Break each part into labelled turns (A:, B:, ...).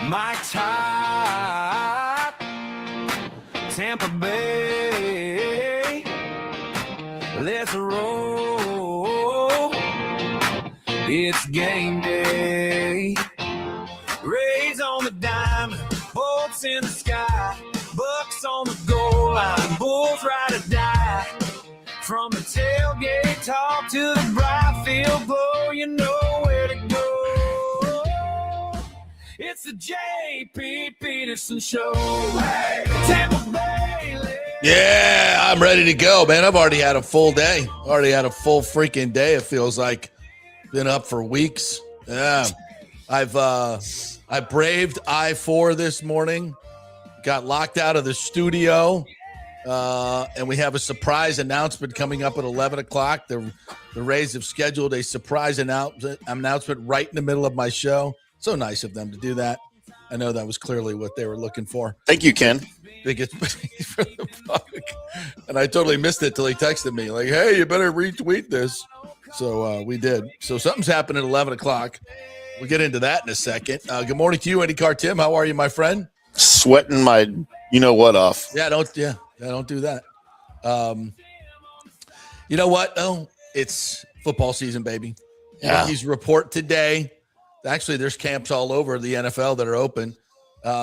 A: my top, Tampa Bay, let's roll, it's game day, Rays on the diamond, bolts in the sky, Bucs on the goal line, Bulls ride or die, from the tailgate talk to the bright field glow, you know where to go. It's the JP Peterson Show. Hey, Tampa Bay.
B: Yeah, I'm ready to go, man. I've already had a full day. Already had a full freaking day. It feels like been up for weeks. Yeah, I braved I-4 this morning. Got locked out of the studio, and we have a surprise announcement coming up at 11 o'clock. The Rays have scheduled a surprise announcement right in the middle of my show. So nice of them to do that. I know that was clearly what they were looking for.
C: Thank you, Ken.
B: Biggest for the public. And I totally missed it till he texted me like, hey, you better retweet this. So we did. So something's happened at 11 o'clock. We'll get into that in a second. Good morning to you, Eddie Carr. Tim, how are you, my friend?
C: Sweating my you-know-what off.
B: Yeah, don't do that. You know what? Oh, it's football season, baby.
C: Yeah.
B: Rookies report today. Actually, there's camps all over the NFL that are open.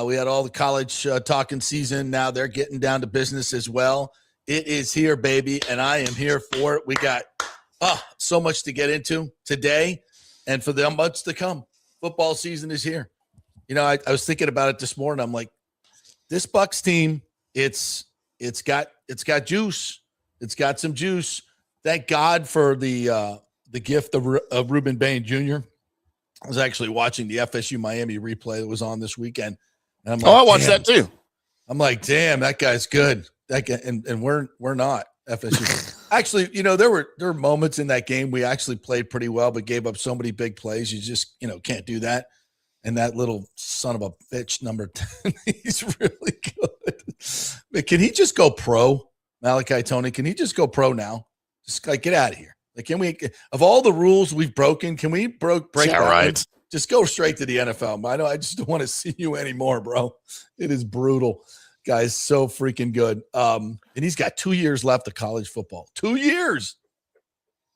B: We had all the college talking season. Now they're getting down to business as well. It is here, baby, and I am here for it. We got so much to get into today and for the months to come. Football season is here. You know, I was thinking about it this morning. I'm like, this Bucs team, it's got juice. It's got some juice. Thank God for the gift of Rueben Bain Jr. I was actually watching the FSU Miami replay that was on this weekend. And I'm like,
C: I watched that too.
B: I'm like, damn, that guy's good. That guy, and we're not FSU. Actually, you know, there were moments in that game we actually played pretty well, but gave up so many big plays. You just, can't do that. And that little son of a bitch, number 10, he's really good. But can he just go pro, Malachi Tony? Can he just go pro now? Just like get out of here. Like, can we, of all the rules we've broken, can we break that?
C: Right.
B: Just go straight to the NFL. I just don't want to see you anymore, bro. It is brutal. Guy's so freaking good. And he's got 2 years left of college football. 2 years.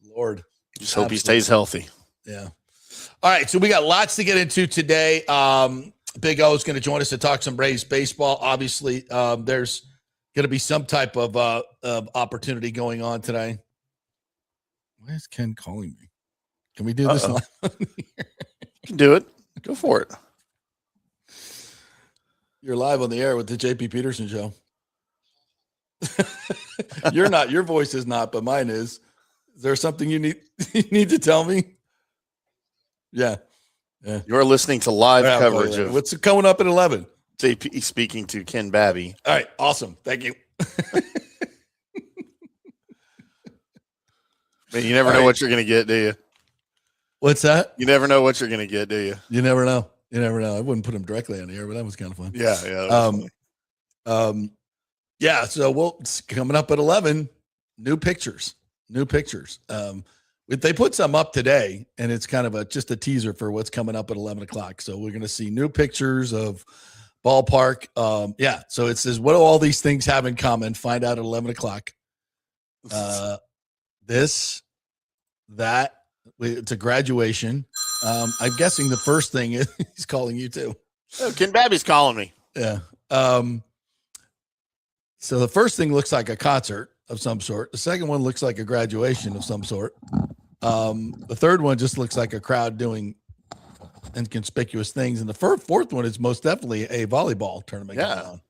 B: Lord.
C: Just hope he stays healthy.
B: Yeah. All right. So we got lots to get into today. Big O is going to join us to talk some Rays baseball. Obviously, there's going to be some type of opportunity going on today. Why is Ken calling me? Can we do this live?
C: You can do it. Go for it.
B: You're live on the air with the JP Peterson Show. You're not. Your voice is not, but mine is. Is there something you need to tell me? Yeah.
C: You're listening to live coverage of
B: what's coming up at 11.
C: JP speaking to Ken Babby.
B: All right. Awesome. Thank you.
C: Man, you never know what you're going to get, do you?
B: What's that?
C: You never know what you're going to get, do you?
B: You never know. I wouldn't put him directly on the air, but that was kind of fun.
C: Yeah.
B: Yeah. So it's coming up at 11. New pictures. They put some up today, and it's kind of just a teaser for what's coming up at 11 o'clock. So we're going to see new pictures of ballpark. So it says, what do all these things have in common? Find out at 11 o'clock. It's a graduation. I'm guessing the first thing is he's calling you too.
C: Oh, Ken Babby's calling me.
B: Yeah. So the first thing looks like a concert of some sort. The second one looks like a graduation of some sort. The third one just looks like a crowd doing inconspicuous things. And the fourth one is most definitely a volleyball tournament going on.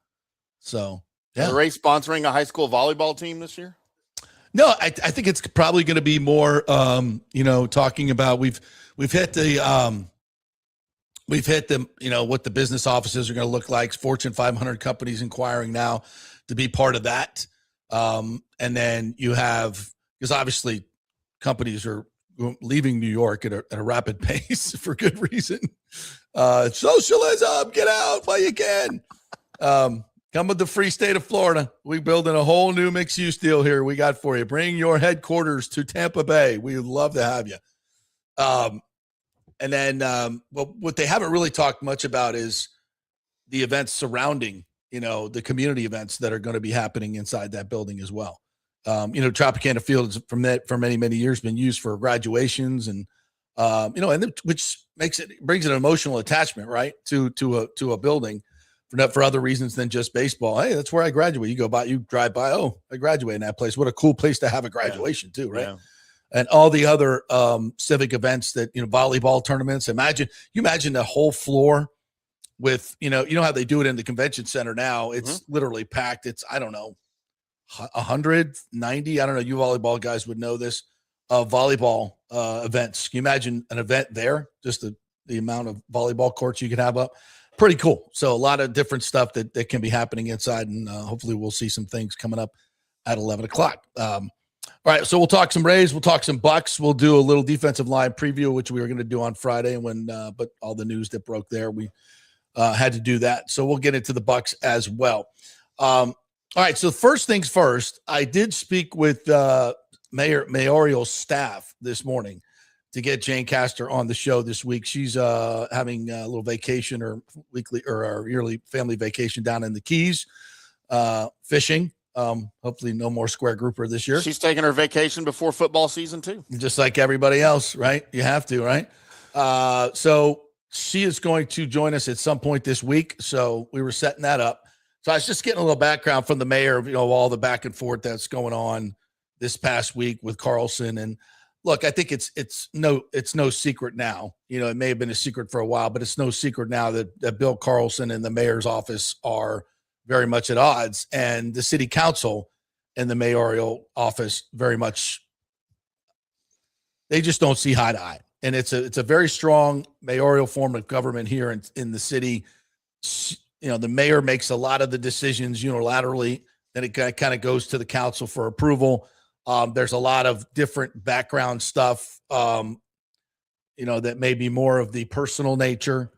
B: So,
C: Are the Rays sponsoring a high school volleyball team this year?
B: No, I think it's probably going to be more, talking about we've hit the what the business offices are going to look like. Fortune 500 companies inquiring now to be part of that. And then you have, because obviously companies are leaving New York at a rapid pace for good reason. Socialism, get out while you can. Come with the free state of Florida. We're building a whole new mixed-use deal here we got for you. Bring your headquarters to Tampa Bay. We would love to have you. And then what they haven't really talked much about is the events surrounding, the community events that are going to be happening inside that building as well. Tropicana Field has for many, many years been used for graduations and which brings an emotional attachment, right, to a building for other reasons than just baseball. Hey, that's where I graduate. You drive by. Oh, I graduated in that place. What a cool place to have a graduation too, right? Yeah. And all the other civic events that volleyball tournaments. Imagine the whole floor with how they do it in the convention center now. It's literally packed. It's 190. I don't know. You volleyball guys would know this. Volleyball events. Can you imagine an event there? Just the amount of volleyball courts you could have up. Pretty cool. So a lot of different stuff that can be happening inside, and hopefully we'll see some things coming up at 11 o'clock. All right, so we'll talk some Rays. We'll talk some Bucs. We'll do a little defensive line preview, which we were going to do on Friday, but all the news that broke there, we had to do that. So we'll get into the Bucs as well. All right, so first things first, I did speak with mayoral staff this morning to get Jane Castor on the show this week. She's having a little vacation or weekly or yearly family vacation down in the Keys, fishing. Hopefully no more square grouper this year.
C: She's taking her vacation before football season too.
B: Just like everybody else, right? You have to, right? So she is going to join us at some point this week. So we were setting that up. So I was just getting a little background from the mayor of, all the back and forth that's going on this past week with Carlson. And look, I think it's no secret now. It may have been a secret for a while, but it's no secret now that Bill Carlson and the mayor's office are very much at odds, and the city council and the mayoral office very much, they just don't see eye to eye. And it's a very strong mayoral form of government here in the city. The mayor makes a lot of the decisions unilaterally, then it kind of goes to the council for approval. There's a lot of different background stuff, that may be more of the personal nature,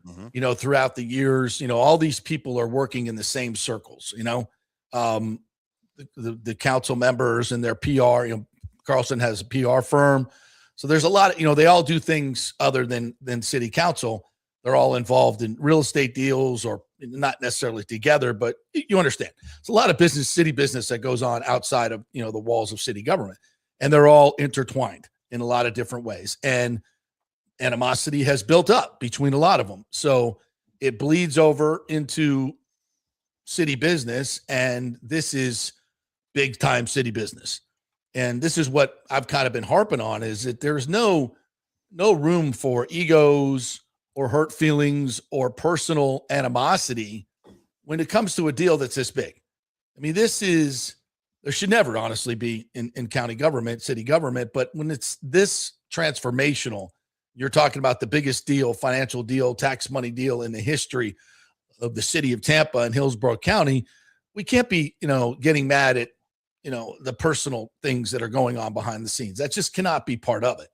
B: throughout the years. All these people are working in the same circles, the council members and their PR. Carlson has a PR firm. So there's a lot of, they all do things other than city council. They're all involved in real estate deals, or not necessarily together, but you understand. It's a lot of city business that goes on outside of, the walls of city government, and they're all intertwined in a lot of different ways. And animosity has built up between a lot of them. So it bleeds over into city business, and this is big time city business. And this is what I've kind of been harping on, is that there's no room for egos or hurt feelings or personal animosity when it comes to a deal that's this big. I mean, there should never honestly be in county government, city government, but when it's this transformational, you're talking about the biggest deal, financial deal, tax money deal in the history of the city of Tampa and Hillsborough County, we can't be, getting mad at, the personal things that are going on behind the scenes. That just cannot be part of it.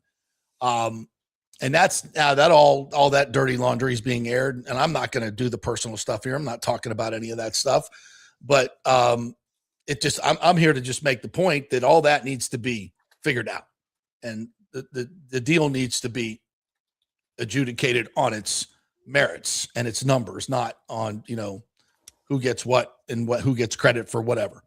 B: And that's now that all that dirty laundry is being aired. And I'm not going to do the personal stuff here. I'm not talking about any of that stuff, but I'm here to just make the point that all that needs to be figured out. And the deal needs to be adjudicated on its merits and its numbers, not on, who gets what and who gets credit for whatever.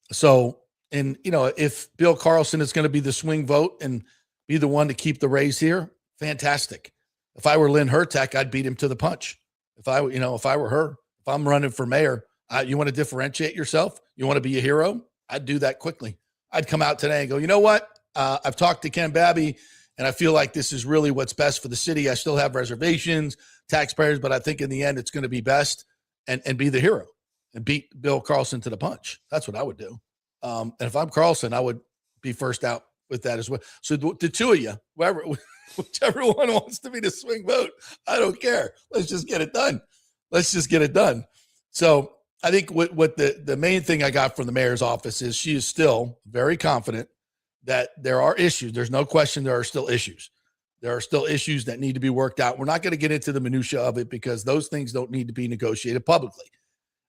B: If Bill Carlson is going to be the swing vote and be the one to keep the Rays here, fantastic. If I were Lynn Hertek, I'd beat him to the punch. If I were her, if I'm running for mayor, you want to differentiate yourself? You want to be a hero? I'd do that quickly. I'd come out today and go, you know what? I've talked to Ken Babby, and I feel like this is really what's best for the city. I still have reservations, taxpayers, but I think in the end it's going to be best, and be the hero and beat Bill Carlson to the punch. That's what I would do. And if I'm Carlson, I would be first out with that as well. So the two of you, whichever one wants to be the swing vote, I don't care. Let's just get it done. So I think what the main thing I got from the mayor's office is she is still very confident that there are issues. There's no question there are still issues. There are still issues that need to be worked out. We're not going to get into the minutia of it because those things don't need to be negotiated publicly.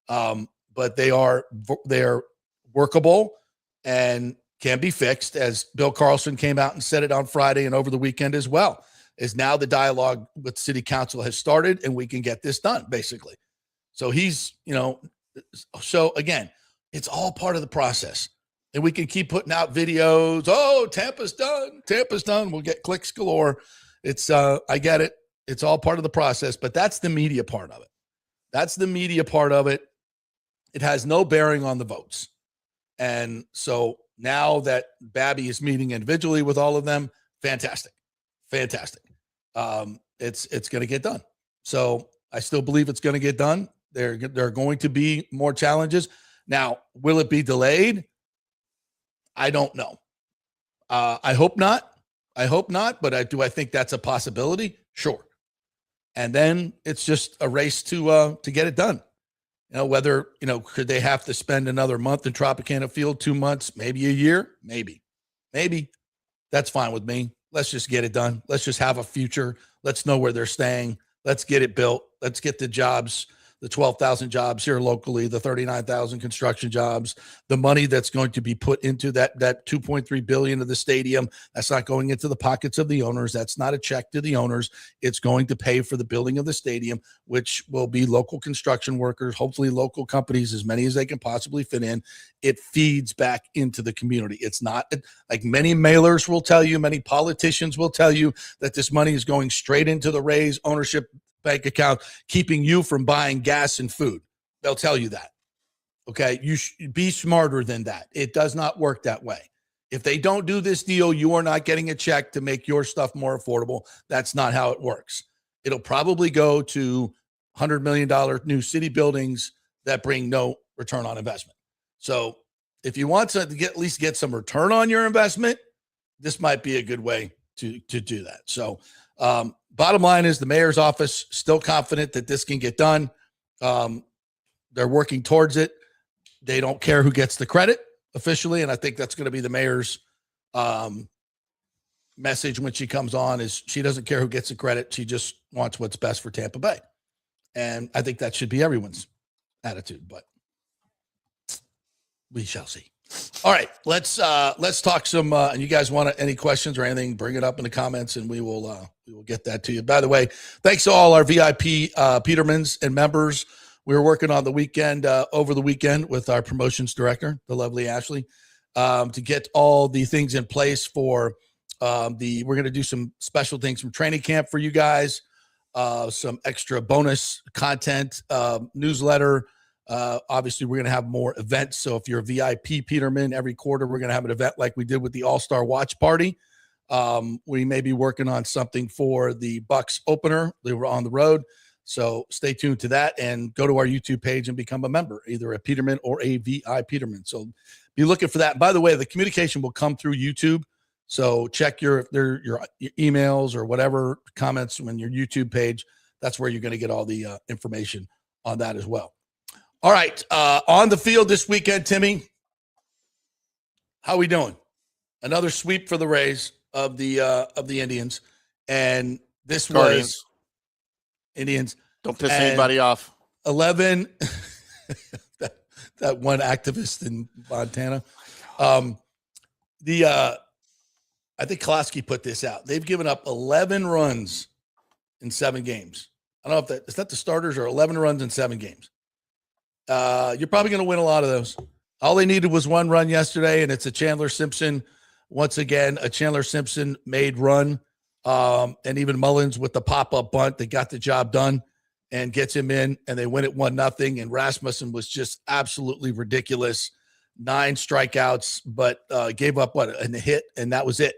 B: But they're workable and can be fixed, as Bill Carlson came out and said it on Friday and over the weekend as well, is now the dialogue with city council has started and we can get this done, basically. So he's, so again, it's all part of the process. And we can keep putting out videos. Oh, Tampa's done. Tampa's done. We'll get clicks galore. It's, I get it. It's all part of the process, but that's the media part of it. That's the media part of it. It has no bearing on the votes. And so now that Babby is meeting individually with all of them, fantastic. Fantastic. It's going to get done. So I still believe it's going to get done. There are going to be more challenges. Now, will it be delayed? I don't know. I hope not. But I think that's a possibility? Sure. And then it's just a race to get it done. Whether, could they have to spend another month in Tropicana Field, 2 months, maybe a year? Maybe. That's fine with me. Let's just get it done. Let's just have a future. Let's know where they're staying. Let's get it built. Let's get the jobs, the 12,000 jobs here locally, the 39,000 construction jobs, the money that's going to be put into that $2.3 billion of the stadium. That's not going into the pockets of the owners. That's not a check to the owners. It's going to pay for the building of the stadium, which will be local construction workers, hopefully local companies, as many as they can possibly fit in. It feeds back into the community. It's not like many mailers will tell you, many politicians will tell you that this money is going straight into the Rays ownership bank account, keeping you from buying gas and food. They'll tell you that. Okay. You should be smarter than that. It does not work that way. If they don't do this deal, you are not getting a check to make your stuff more affordable. That's not how it works. It'll probably go to $100 million new city buildings that bring no return on investment. So if you want to at least get some return on your investment, this might be a good way to do that. So, bottom line is the mayor's office still confident that this can get done. They're working towards it. They don't care who gets the credit officially, and I think that's going to be the mayor's message when she comes on. Is she doesn't care who gets the credit. She just wants what's best for Tampa Bay, and I think that should be everyone's attitude. But we shall see. All right, let's talk some. And you guys want any questions or anything? Bring it up in the comments, and we will get that to you. By the way, thanks to all our VIP Petermans and members. We were working on the weekend, over the weekend, with our promotions director, the lovely Ashley, to get all the things in place for we're going to do some special things from training camp for you guys, some extra bonus content, newsletter. Obviously, we're going to have more events. So if you're a VIP Peterman, every quarter we're going to have an event like we did with the All-Star Watch Party. We may be working on something for the Bucs opener. They were on the road. So stay tuned to that and go to our YouTube page and become a member, either a Peterman or a VI Peterman. So be looking for that. By the way, the communication will come through YouTube. So check your emails or whatever comments on your YouTube page. That's where you're going to get all the information on that as well. All right, on the field this weekend, Timmy, how we doing? Another sweep for the Rays of the Indians, and this
C: Guardians.
B: Was Indians.
C: Don't piss anybody off.
B: 11. that one activist in Montana. I think Kolosky put this out. They've given up 11 runs in 7 games. I don't know if is that the starters or 11 runs in 7 games. You're probably going to win a lot of those. All they needed was 1 run yesterday, and it's a Chandler Simpson. Once again, a Chandler Simpson made run. And even Mullins with the pop-up bunt, they got the job done and gets him in, and they win it 1-0. And Rasmussen was just absolutely ridiculous. 9 strikeouts, but gave up a hit, and that was it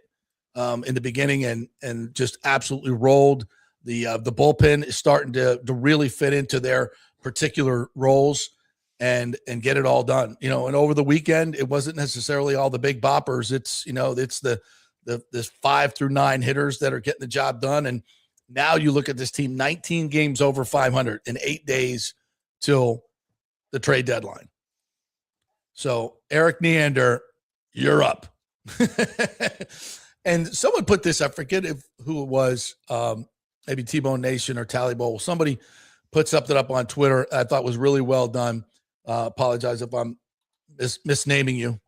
B: in the beginning, and just absolutely rolled. The bullpen is starting to really fit into their particular roles and get it all done. And over the weekend, it wasn't necessarily all the big boppers. It's the 5 through 9 hitters that are getting the job done. And now you look at this team, 19 games over 500 in 8 days till the trade deadline. So Eric Neander, you're up. And someone put this, I forget who it was, maybe T-Bone Nation or Tally Bowl. Somebody put something up on Twitter I thought was really well done. Apologize if I'm misnaming you.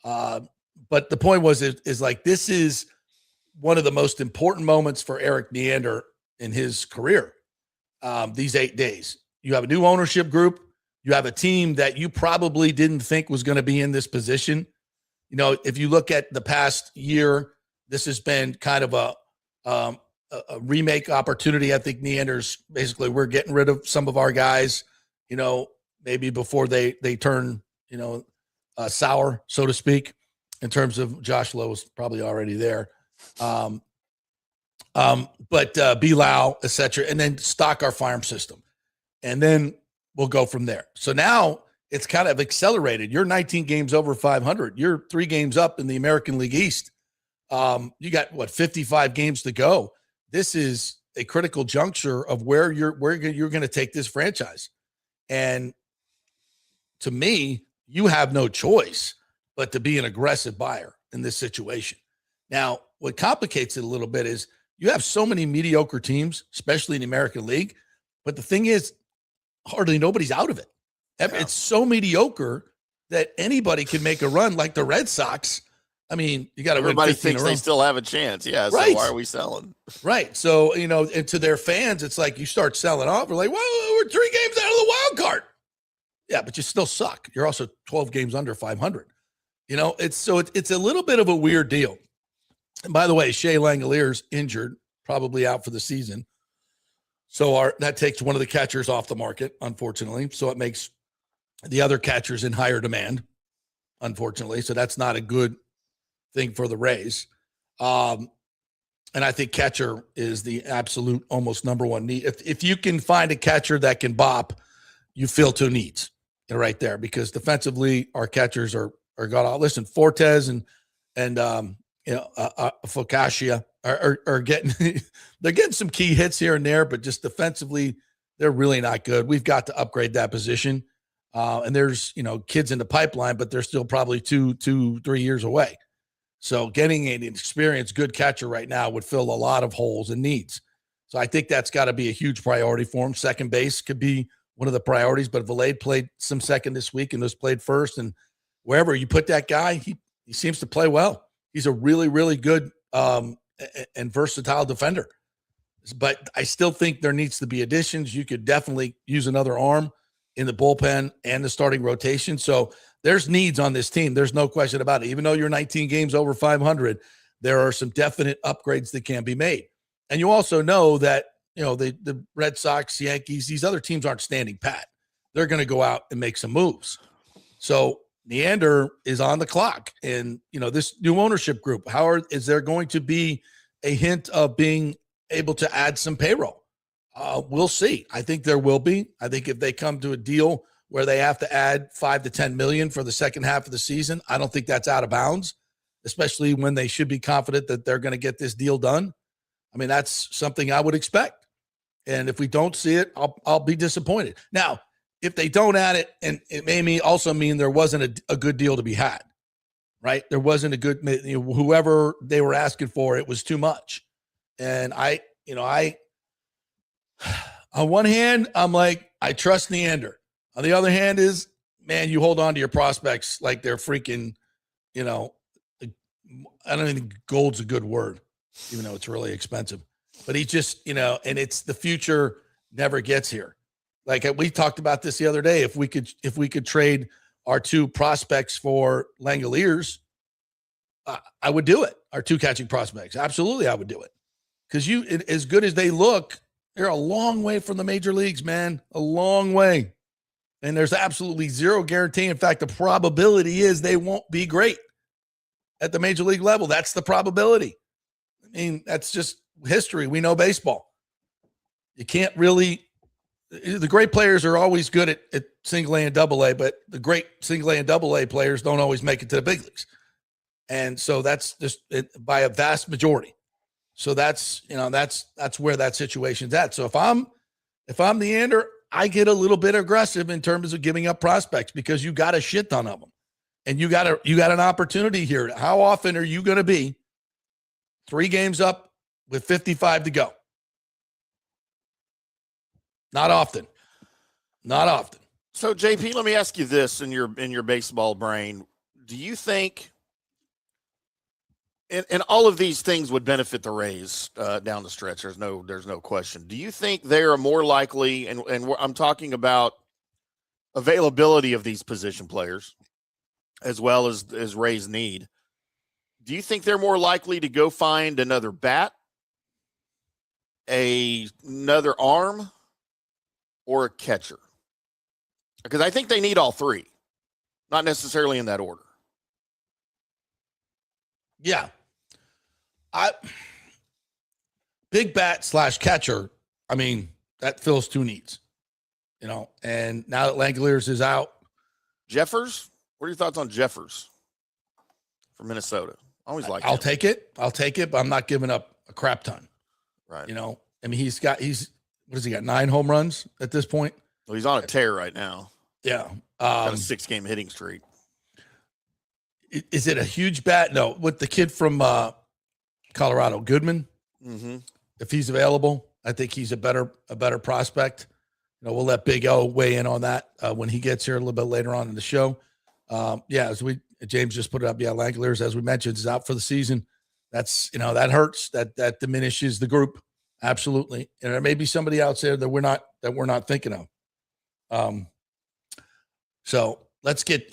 B: But the point is like, this is one of the most important moments for Eric Neander in his career. These 8 days, You have a new ownership group. You have a team that you probably didn't think was going to be in this position. You know, if you look at the past year, this has been kind of a remake opportunity. I think Neander's basically we're getting rid of some of our guys, you know, maybe before they turn, you know, sour, so to speak, in terms of Josh Lowe's probably already there. But Bilal, et cetera, and then stock our farm system. And then we'll go from there. So now it's kind of accelerated. You're 19 games over 500. You're 3 games up in the American League East. You got 55 games to go. This is a critical juncture of where you're going to take this franchise. And to me, you have no choice but to be an aggressive buyer in this situation. Now, what complicates it a little bit is you have so many mediocre teams, especially in the American League. But the thing is, hardly nobody's out of it. It's so mediocre that anybody can make a run like the Red Sox. I mean, you got to win 15
C: Everybody thinks they still have a chance. Yeah. So
B: Right.
C: why are we selling?
B: Right. So, you know, and to their fans, it's like you start selling off. We're like, well, we're 3 games out of the wild card. Yeah, but you still suck. You're also 12 games under 500. You know, it's a little bit of a weird deal. And by the way, Shea Langelier's injured, probably out for the season. So that takes one of the catchers off the market, unfortunately. So it makes the other catchers in higher demand, unfortunately. So that's not a good thing for the Rays. And I think catcher is the absolute almost number one need. If you can find a catcher that can bop, you fill 2 needs right there, because defensively our catchers are got out. Listen, Fortes and Focaccia are getting they're getting some key hits here and there, but just defensively they're really not good. We've got to upgrade that position. And there's, you know, kids in the pipeline, but they're still probably 2-3 years away. So getting an experienced good catcher right now would fill a lot of holes and needs. So I think that's got to be a huge priority for him. Second base could be one of the priorities, but Valade played some second this week and was played first. And wherever you put that guy, he seems to play well. He's a really, really good and versatile defender. But I still think there needs to be additions. You could definitely use another arm in the bullpen and the starting rotation. So there's needs on this team. There's no question about it. Even though you're 19 games over 500, there are some definite upgrades that can be made. And you also know that, you know, the Red Sox, Yankees, these other teams aren't standing pat. They're going to go out and make some moves. So Neander is on the clock. And, you know, this new ownership group, is there going to be a hint of being able to add some payroll? We'll see. I think there will be. I think if they come to a deal where they have to add $5 to $10 million for the second half of the season, I don't think that's out of bounds, especially when they should be confident that they're going to get this deal done. I mean, that's something I would expect. And if we don't see it, I'll be disappointed. Now, if they don't add it, and it may also mean there wasn't a good deal to be had, right? There wasn't a good, you know, whoever they were asking for, it was too much. And on one hand, I'm like, I trust Neander. On the other hand is, man, you hold on to your prospects like they're freaking, you know, I don't think gold's a good word, even though it's really expensive. But he just, you know, and it's the future never gets here. Like we talked about this the other day. If we could trade our 2 prospects for Langoliers, I would do it. Our 2 catching prospects. Absolutely, I would do it. Because as good as they look, they're a long way from the major leagues, man. A long way. And there's absolutely zero guarantee. In fact, the probability is they won't be great at the major league level. That's the probability. I mean, that's just history. We know baseball. You can't really – the great players are always good at single A and double A, but the great single A and double A players don't always make it to the big leagues. And so that's just by a vast majority. So that's, you know, that's where that situation's at. So if I'm Neander, I get a little bit aggressive in terms of giving up prospects because you got a shit ton of them. And you got an opportunity here. How often are you going to be 3 games up with 55 to go? Not often. Not often.
C: So JP, let me ask you this in your baseball brain. Do you think And all of these things would benefit the Rays down the stretch. There's no question. Do you think they are more likely, and I'm talking about availability of these position players as well as Rays need. Do you think they're more likely to go find another bat, another arm, or a catcher? Because I think they need all three, not necessarily in that order.
B: Yeah. Big bat / catcher. I mean, that fills two needs, and now that Langoliers is out.
C: Jeffers, what are your thoughts on Jeffers from Minnesota? I always like
B: I'll take it, but I'm not giving up a crap ton.
C: Right.
B: I mean, he's what has he got? 9 home runs at this point?
C: Well, he's on a tear right now.
B: Yeah.
C: Got a 6-game hitting streak.
B: Is it a huge bat? No, with the kid from Colorado, Goodman.
C: Mm-hmm.
B: If he's available, I think he's a better prospect. We'll let Big O weigh in on that when he gets here a little bit later on in the show. As James just put it up. Yeah, Langoliers, as we mentioned, is out for the season. That's that hurts. That diminishes the group absolutely. And there may be somebody out there that we're not thinking of. So let's get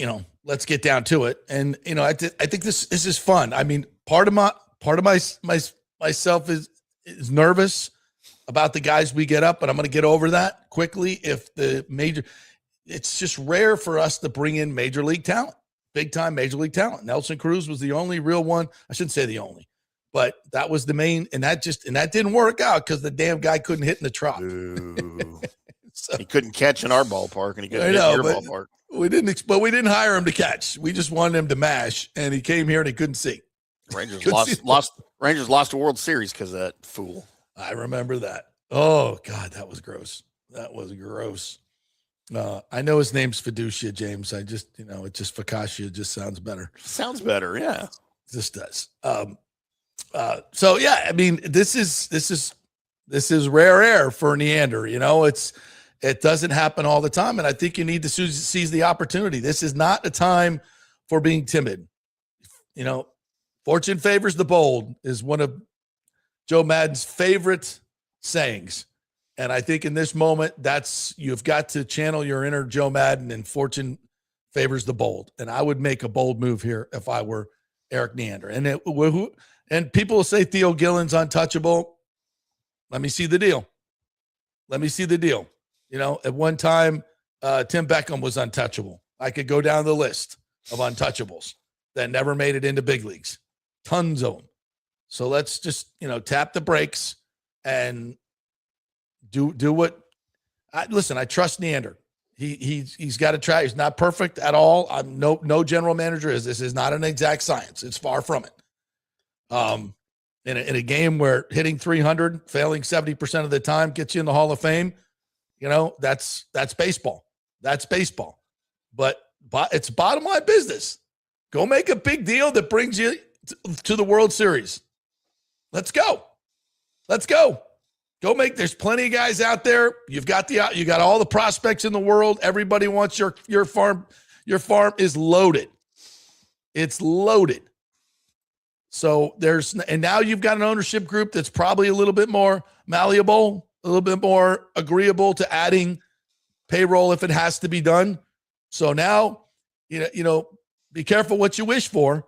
B: down to it. And I think this is fun. I mean, part of myself is nervous about the guys we get up, but I'm going to get over that quickly. It's just rare for us to bring in major league talent, big time major league talent. Nelson Cruz was the only real one. I shouldn't say the only, but that was the main, and that didn't work out because the damn guy couldn't hit in the trough.
C: So, he couldn't catch in our ballpark, and he couldn't hit in your ballpark.
B: We didn't hire him to catch. We just wanted him to mash, and he came here and he couldn't see.
C: Rangers lost a World Series because of that fool.
B: I remember that. Oh God, that was gross. I know his name's Fiducia, James. I just, it just Focaccia just sounds better.
C: Sounds better, yeah.
B: This does. So yeah, I mean, this is rare air for Neander. It doesn't happen all the time, and I think you need to seize the opportunity. This is not a time for being timid. Fortune favors the bold is one of Joe Madden's favorite sayings. And I think in this moment, you've got to channel your inner Joe Madden, and fortune favors the bold. And I would make a bold move here if I were Eric Neander. And people will say Theo Gillen's untouchable. Let me see the deal. At one time, Tim Beckham was untouchable. I could go down the list of untouchables that never made it into big leagues. Tons of them. So let's just, tap the brakes and do what. Listen, I trust Neander. He's got to try. He's not perfect at all. I'm no general manager is. This is not an exact science. It's far from it. In a game where hitting 300, failing 70% of the time gets you in the Hall of Fame, that's baseball. That's baseball. But it's bottom line business. Go make a big deal that brings you to the World Series. Let's go. There's plenty of guys out there. You got all the prospects in the world. Everybody wants your farm. Your farm is loaded. It's loaded. So and now you've got an ownership group that's probably a little bit more malleable, a little bit more agreeable to adding payroll if it has to be done. So now, be careful what you wish for.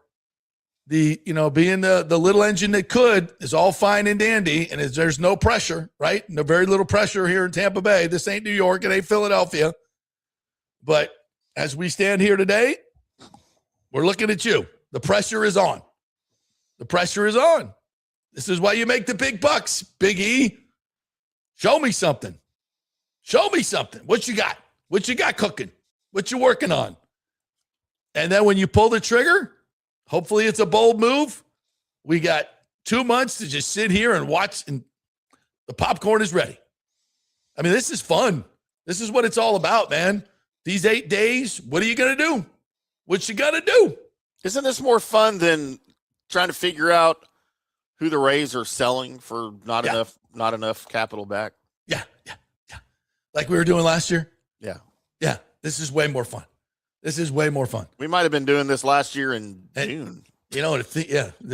B: Being the little engine that could is all fine and dandy, and there's no pressure, right? No, very little pressure here in Tampa Bay. This ain't New York, it ain't Philadelphia. But as we stand here today, we're looking at you. The pressure is on. This is why you make the big bucks, Big E. Show me something. What you got? What you got cooking? What you working on? And then when you pull the trigger, hopefully it's a bold move. We got 2 months to just sit here and watch, and the popcorn is ready. I mean, this is fun. This is what it's all about, man. These 8 days, what are you going to do? What you got to do?
C: Isn't this more fun than trying to figure out who the Rays are selling for not enough capital back?
B: Yeah. Like we were doing last year?
C: Yeah.
B: This is way more fun.
C: We might have been doing this last year in June.
B: You know,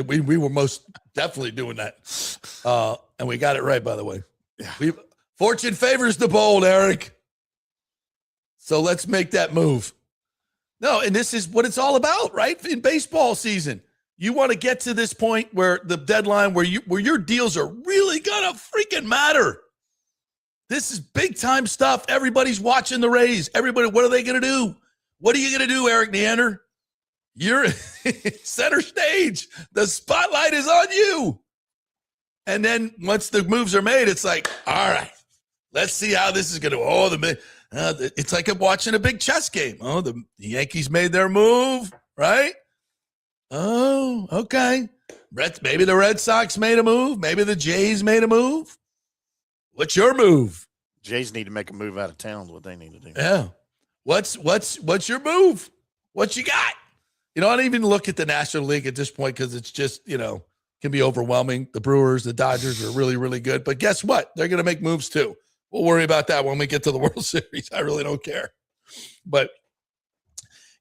B: we were most definitely doing that. And we got it right, by the way.
C: Yeah.
B: Fortune favors the bold, Eric. So let's make that move. No, and this is what it's all about, right? In baseball season, you want to get to this point where the deadline, where your deals are really gonna freaking matter. This is big time stuff. Everybody's watching the Rays. Everybody, what are they gonna do? What are you gonna do, Eric Neander? You're center stage. The spotlight is on you. And then once the moves are made, it's like, all right, let's see how this is going to. It's like watching a big chess game. Oh, the Yankees made their move, right? Oh, okay. Maybe the Red Sox made a move. Maybe the Jays made a move. What's your move?
C: Jays need to make a move out of town is what they need to do.
B: Yeah. What's your move? What you got? I don't even look at the National League at this point because it's just, can be overwhelming. The Brewers, the Dodgers are really, really good. But guess what? They're going to make moves too. We'll worry about that when we get to the World Series. I really don't care. But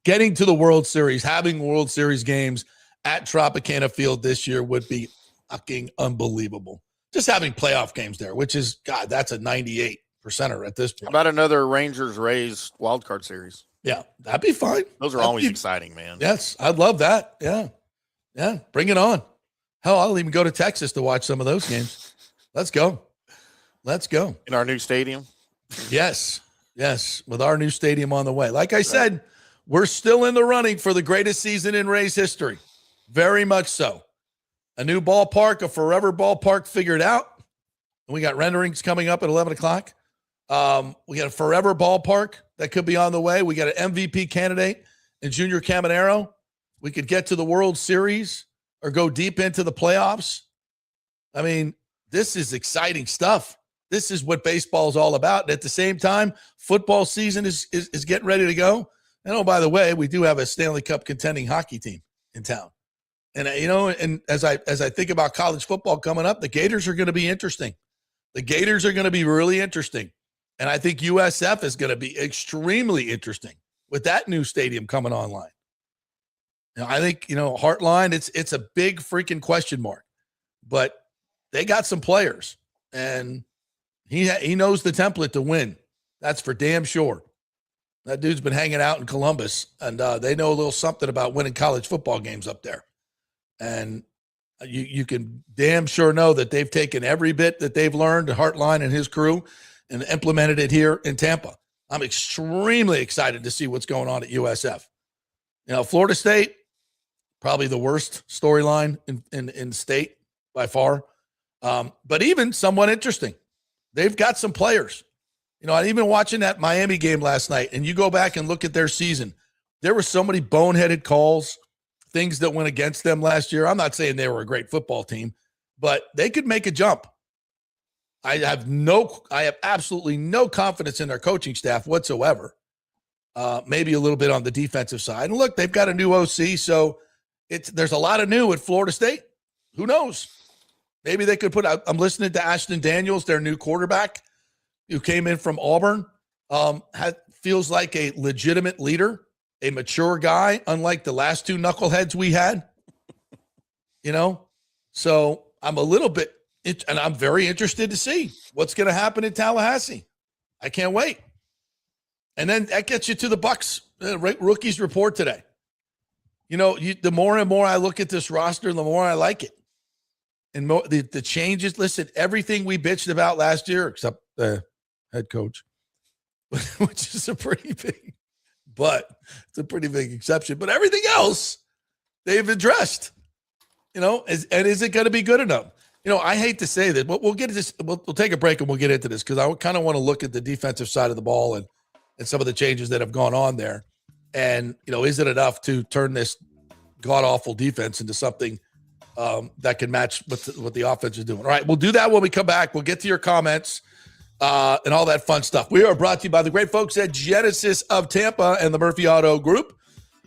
B: getting to the World Series, having World Series games at Tropicana Field this year would be fucking unbelievable. Just having playoff games there, which is, God, that's a 98%er at this point.
C: How about another Rangers-Rays wildcard series?
B: Yeah, that'd be fine.
C: Those are always exciting, man.
B: Yes, I'd love that. Yeah, bring it on. Hell, I'll even go to Texas to watch some of those games. Let's go.
C: In our new stadium?
B: Yes, with our new stadium on the way. Like I said, we're still in the running for the greatest season in Rays history. Very much so. A new ballpark, a forever ballpark figured out. We got renderings coming up at 11 o'clock. We got a forever ballpark that could be on the way. We got an MVP candidate in Junior Caminero. We could get to the World Series or go deep into the playoffs. I mean, this is exciting stuff. This is what baseball is all about. And at the same time, football season is getting ready to go. And oh, by the way, we do have a Stanley Cup contending hockey team in town. And and as I think about college football coming up, the Gators are going to be interesting. The Gators are going to be really interesting. And I think USF is going to be extremely interesting with that new stadium coming online. I think, Heartline, it's a big freaking question mark. But they got some players, and he knows the template to win. That's for damn sure. That dude's been hanging out in Columbus, and they know a little something about winning college football games up there. And you can damn sure know that they've taken every bit that they've learned, Heartline and his crew, and implemented it here in Tampa. I'm extremely excited to see what's going on at USF. Florida State, probably the worst storyline in state by far. But even somewhat interesting. They've got some players. I'm even watching that Miami game last night, and you go back and look at their season. There were so many boneheaded calls, things that went against them last year. I'm not saying they were a great football team, but they could make a jump. I have absolutely no confidence in their coaching staff whatsoever. Maybe a little bit on the defensive side. And look, they've got a new OC, so there's a lot of new at Florida State. Who knows? Maybe they could I'm listening to Ashton Daniels, their new quarterback, who came in from Auburn. Feels like a legitimate leader, a mature guy, unlike the last two knuckleheads we had. So I'm a little bit, and I'm very interested to see what's going to happen in Tallahassee. I can't wait. And then that gets you to the Bucs rookies report today. The more and more I look at this roster, the more I like it. And the changes, listen, everything we bitched about last year, except the head coach, which is a pretty big exception. But everything else they've addressed, and is it going to be good enough? I hate to say that, but we'll get to this. We'll take a break and we'll get into this because I kind of want to look at the defensive side of the ball and some of the changes that have gone on there. And, is it enough to turn this god-awful defense into something that can match what the offense is doing? All right, we'll do that when we come back. We'll get to your comments and all that fun stuff. We are brought to you by the great folks at Genesis of Tampa and the Murphy Auto Group,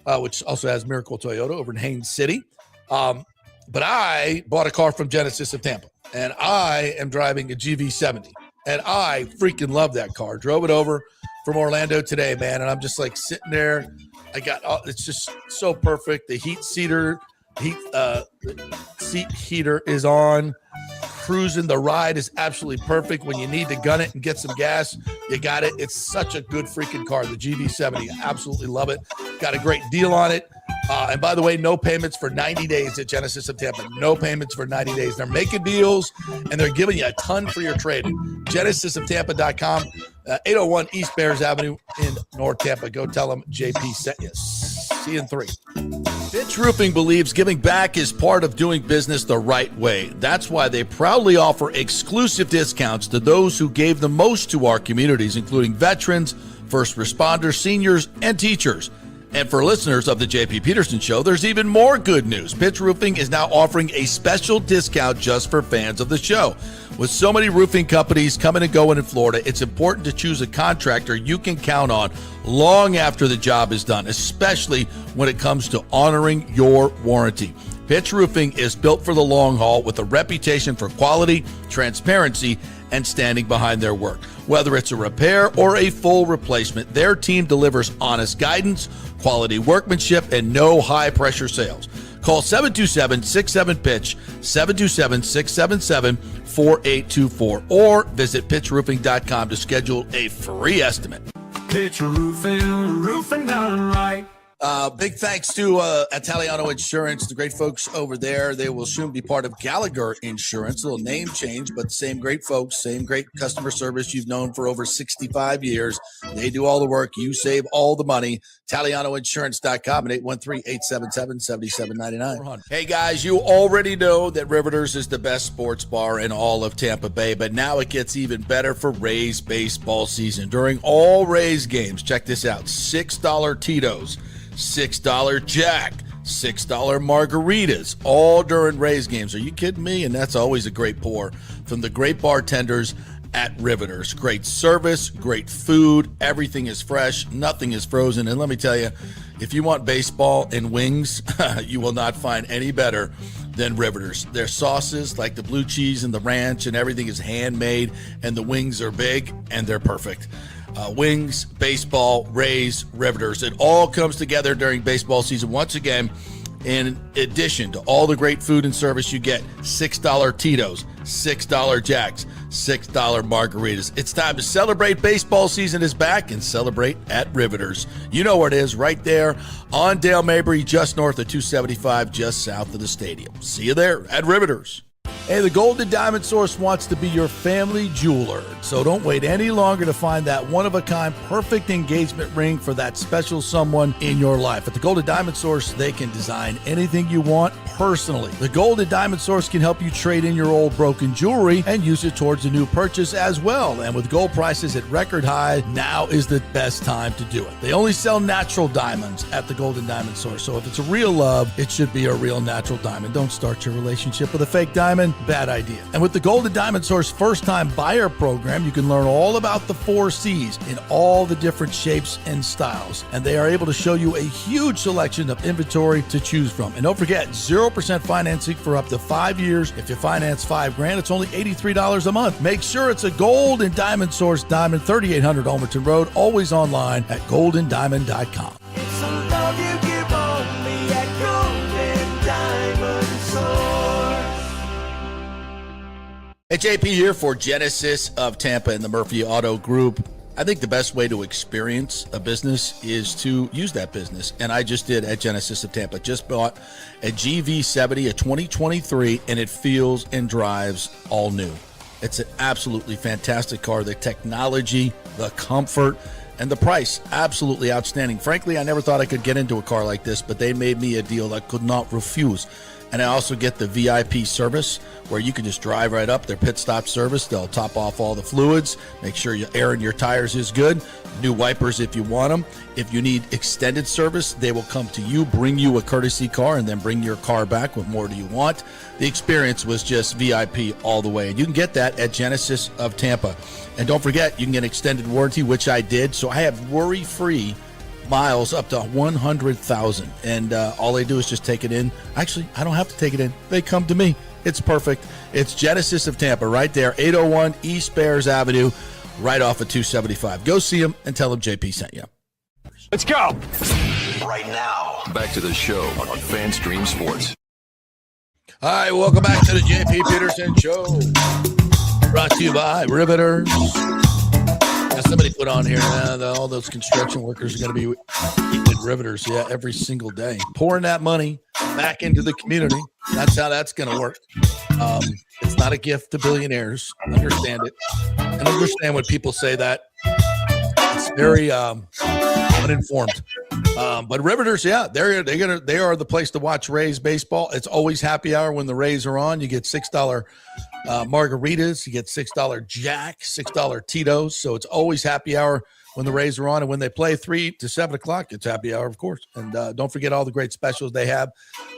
B: which also has Miracle Toyota over in Haines City. But I bought a car from Genesis of Tampa, and I am driving a GV70, and I freaking love that car. Drove it over from Orlando today, man, and I'm just like sitting there. It's just so perfect. The heat seater, Seat heater is on. Cruising. The ride is absolutely perfect. When you need to gun it and get some gas, you got it. It's such a good freaking car. The GV70. I absolutely love it. Got a great deal on it. And by the way, no payments for 90 days at Genesis of Tampa. No payments for 90 days. They're making deals, and they're giving you a ton for your trade-in. GenesisofTampa.com, 801 East Bears Avenue in North Tampa. Go tell them JP sent you. See you in 3. Fitch Roofing believes giving back is part of doing business the right way. That's why they proudly offer exclusive discounts to those who gave the most to our communities, including veterans, first responders, seniors, and teachers. And for listeners of the JP Peterson Show, there's even more good news. Pitch Roofing is now offering a special discount just for fans of the show. With so many roofing companies coming and going in Florida, it's important to choose a contractor you can count on long after the job is done, especially when it comes to honoring your warranty. Pitch Roofing is built for the long haul with a reputation for quality, transparency, and standing behind their work. Whether it's a repair or a full replacement, their team delivers honest guidance, quality workmanship, and no high-pressure sales. Call 727-67-PITCH, 727-677-4824, or visit pitchroofing.com to schedule a free estimate.
A: Pitch Roofing, roofing done right.
B: Big thanks to Italiano Insurance, the great folks over there. They will soon be part of Gallagher Insurance. A little name change, but same great folks, same great customer service you've known for over 65 years. They do all the work. You save all the money. ItalianoInsurance.com at 813-877-7799. Hey, guys, you already know that Riveters is the best sports bar in all of Tampa Bay, but now it gets even better for Rays baseball season. During all Rays games, check this out, $6 Tito's, $6 Jack, $6 margaritas, all during Rays games. Are you kidding me? And that's always a great pour from the great bartenders at Riveters. Great service, great food, everything is fresh, nothing is frozen. And let me tell you, if you want baseball and wings, you will not find any better than Riveters. Their sauces, like the blue cheese and the ranch and everything, is handmade, and the wings are big and they're perfect. Wings, baseball, Rays, Riveters. It all comes together during baseball season. Once again, in addition to all the great food and service, you get $6 Tito's, $6 Jacks, $6 margaritas. It's time to celebrate. Baseball season is back, and celebrate at Riveters. You know where it is, right there on Dale Mabry, just north of 275, just south of the stadium. See you there at Riveters. Hey, the Golden Diamond Source wants to be your family jeweler, so don't wait any longer to find that one-of-a-kind perfect engagement ring for that special someone in your life. At the Golden Diamond Source, they can design anything you want personally. The Golden Diamond Source can help you trade in your old broken jewelry and use it towards a new purchase as well. And with gold prices at record high, now is the best time to do it. They only sell natural diamonds at the Golden Diamond Source, so if it's a real love, it should be a real natural diamond. Don't start your relationship with a fake diamond. Bad idea. And with the Golden Diamond Source first-time buyer program, you can learn all about the 4 C's in all the different shapes and styles. And they are able to show you a huge selection of inventory to choose from. And don't forget, 0% financing for up to 5 years. If you finance $5,000, it's only $83 a month. Make sure it's a Golden Diamond Source diamond, 3800 Almerton Road, always online at goldendiamond.com.
A: It's a love you give only at Golden Diamond Source.
B: Hey, JP here for Genesis of Tampa and the Murphy Auto Group. I think the best way to experience a business is to use that business. And I just did at Genesis of Tampa. Just bought a GV70, a 2023, and it feels and drives all new. It's an absolutely fantastic car. The technology, the comfort, and the price, absolutely outstanding. Frankly, I never thought I could get into a car like this, but they made me a deal I could not refuse. And I also get the VIP service where you can just drive right up, their pit stop service. They'll top off all the fluids, make sure your air in your tires is good, new wipers if you want them. If you need extended service, they will come to you, bring you a courtesy car, and then bring your car back. What more do you want? The experience was just VIP all the way. And you can get that at Genesis of Tampa. And don't forget, you can get extended warranty, which I did. So I have worry-free miles up to 100,000, and all they do is just take it in. Actually, I don't have to take it in. They come to me. It's perfect. It's Genesis of Tampa right there, 801 East Bears Avenue, right off of 275. Go see them and tell them JP sent you.
A: Let's go.
D: Right now, back to the show on FanStream Sports.
B: All right, welcome back to the JP Peterson Show. Brought to you by Riveters. Now, somebody put on here that all those construction workers are going to be eating Riveters, every single day. Pouring that money back into the community. That's how that's going to work. It's not a gift to billionaires. Understand it. And understand when people say that. It's very uninformed. But Riveters, they are the place to watch Rays baseball. It's always happy hour when the Rays are on. You get $6 margaritas, you get $6 Jack, $6 Tito's. So it's always happy hour when the Rays are on, and when they play 3 to 7 o'clock, it's happy hour, of course. And don't forget all the great specials they have.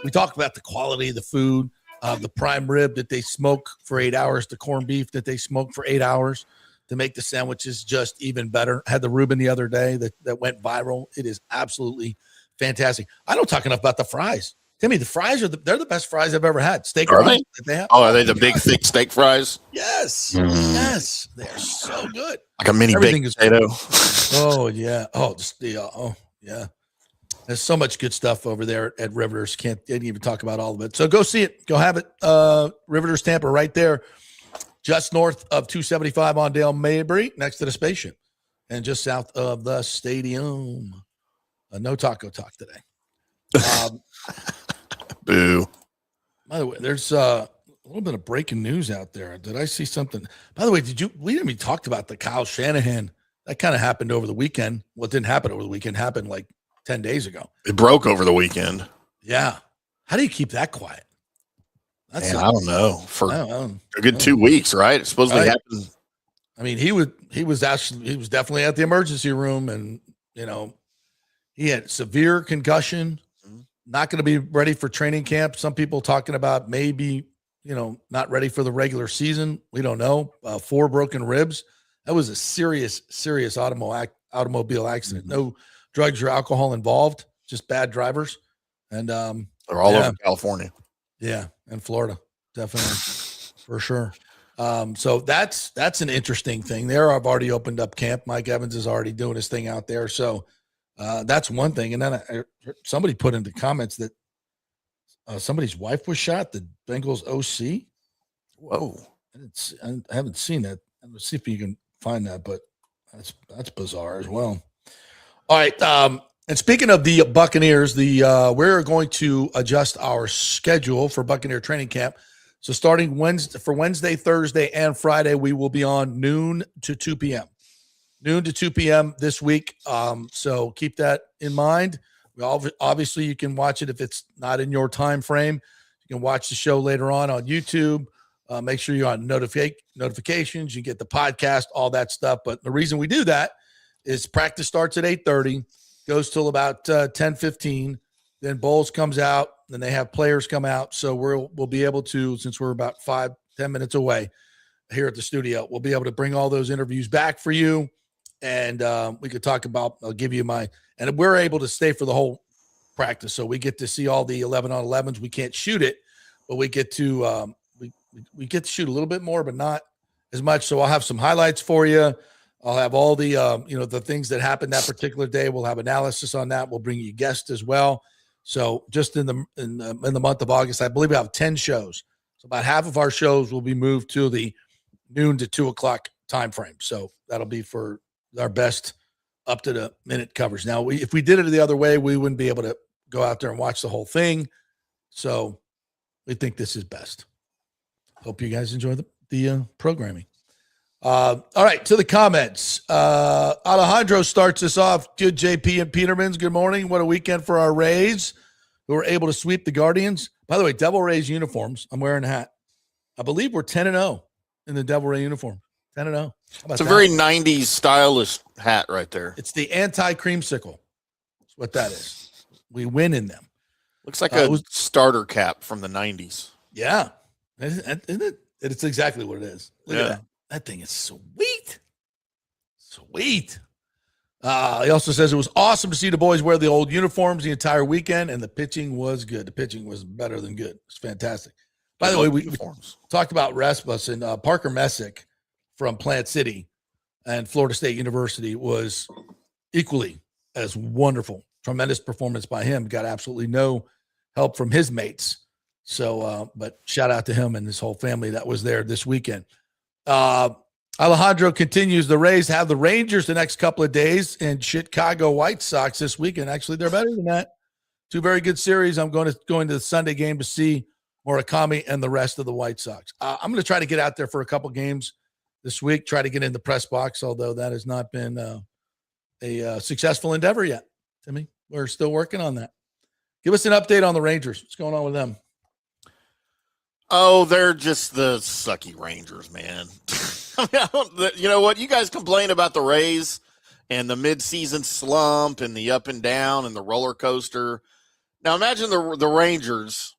B: We talk about the quality of the food, the prime rib that they smoke for 8 hours, the corned beef that they smoke for 8 hours to make the sandwiches just even better. I had the Rueben the other day that went viral. It is absolutely fantastic. I don't talk enough about the fries. Timmy, the fries they're the best fries I've ever had. Steak fries that they have.
C: Oh, are they the big thick steak fries?
B: Yes. Yes. They're so good.
C: Like a mini baked potato.
B: Oh yeah. Oh, yeah. There's so much good stuff over there at Riveters. Didn't even talk about all of it. So go see it. Go have it. Riveters Tampa right there. Just north of 275 on Dale Mabry, next to the Spaceship, and just south of the stadium. No taco talk today.
C: Boo.
B: By the way, there's a little bit of breaking news out there. Did I see something? By the way, we didn't even talk about the Kyle Shanahan. That kind of happened over the weekend. Well, it didn't happen over the weekend. It happened like 10 days ago.
C: It broke over the weekend.
B: Yeah. How do you keep that quiet?
C: I don't know. For a good 2 weeks, right? It supposedly happened.
B: I mean, he was definitely at the emergency room, and he had severe concussion, not going to be ready for training camp. Some people talking about maybe, not ready for the regular season. We don't know. 4 broken ribs. That was a serious automobile accident. No drugs or alcohol involved, just bad drivers. And
C: they're all over California.
B: Yeah, and Florida, definitely, for sure. So that's an interesting thing there. I've already opened up camp. Mike Evans is already doing his thing out there. So that's one thing. And then somebody put into comments that somebody's wife was shot, the Bengals OC.
C: Whoa.
B: I haven't seen that. Let's see if you can find that, but that's bizarre as well. All right. And speaking of the Buccaneers, we're going to adjust our schedule for Buccaneer training camp. So starting Wednesday, Thursday, and Friday, we will be on noon to 2 p.m. Noon to 2 p.m. this week. So keep that in mind. Obviously, you can watch it if it's not in your time frame. You can watch the show later on YouTube. Make sure you're on notifications. You get the podcast, all that stuff. But the reason we do that is practice starts at 8:30. Goes till about 10:15. Then Bowles comes out. Then they have players come out. So we'll be able to, since we're about 5-10 minutes away here at the studio, we'll be able to bring all those interviews back for you. And we could talk about, I'll give you and we're able to stay for the whole practice. So we get to see all the 11-on-11s. We can't shoot it, but we get to, we get to shoot a little bit more, but not as much. So I'll have some highlights for you. I'll have all the, the things that happened that particular day. We'll have analysis on that. We'll bring you guests as well. So just in the month of August, I believe we have 10 shows. So about half of our shows will be moved to the noon to 2 o'clock time frame. So that'll be for our best up to the minute coverage. Now, if we did it the other way, we wouldn't be able to go out there and watch the whole thing. So we think this is best. Hope you guys enjoy the programming. All right, to the comments. Alejandro starts us off. Good, JP and Petermans. Good morning. What a weekend for our Rays, who were able to sweep the Guardians. By the way, Devil Rays uniforms. I'm wearing a hat. I believe we're 10-0 in the Devil Ray uniform. 10-0.
C: It's a very 90s stylish hat right there.
B: It's the anti-creamsicle. That's what that is. We win in them.
C: Looks like a starter cap from the 90s.
B: Yeah. Isn't it? It's exactly what it is. Look at that. That thing is sweet. Sweet. He also says it was awesome to see the boys wear the old uniforms the entire weekend, and the pitching was good. The pitching was better than good. It's fantastic. By the way, we talked about Rasmussen. Parker Messick from Plant City and Florida State University was equally as wonderful. Tremendous performance by him. Got absolutely no help from his mates. So, but shout out to him and his whole family that was there this weekend. Alejandro continues. The Rays have the Rangers the next couple of days and Chicago White Sox this weekend. Actually, they're better than that. Two very good series. I'm going to the Sunday game to see Murakami and the rest of the White Sox. I'm going to try to get out there for a couple games this week, try to get in the press box, although that has not been a successful endeavor yet. Timmy, we're still working on that. Give us an update on the Rangers. What's going on with them?
C: Oh, they're just the sucky Rangers, man. You know what? You guys complain about the Rays and the midseason slump and the up and down and the roller coaster. Now imagine the Rangers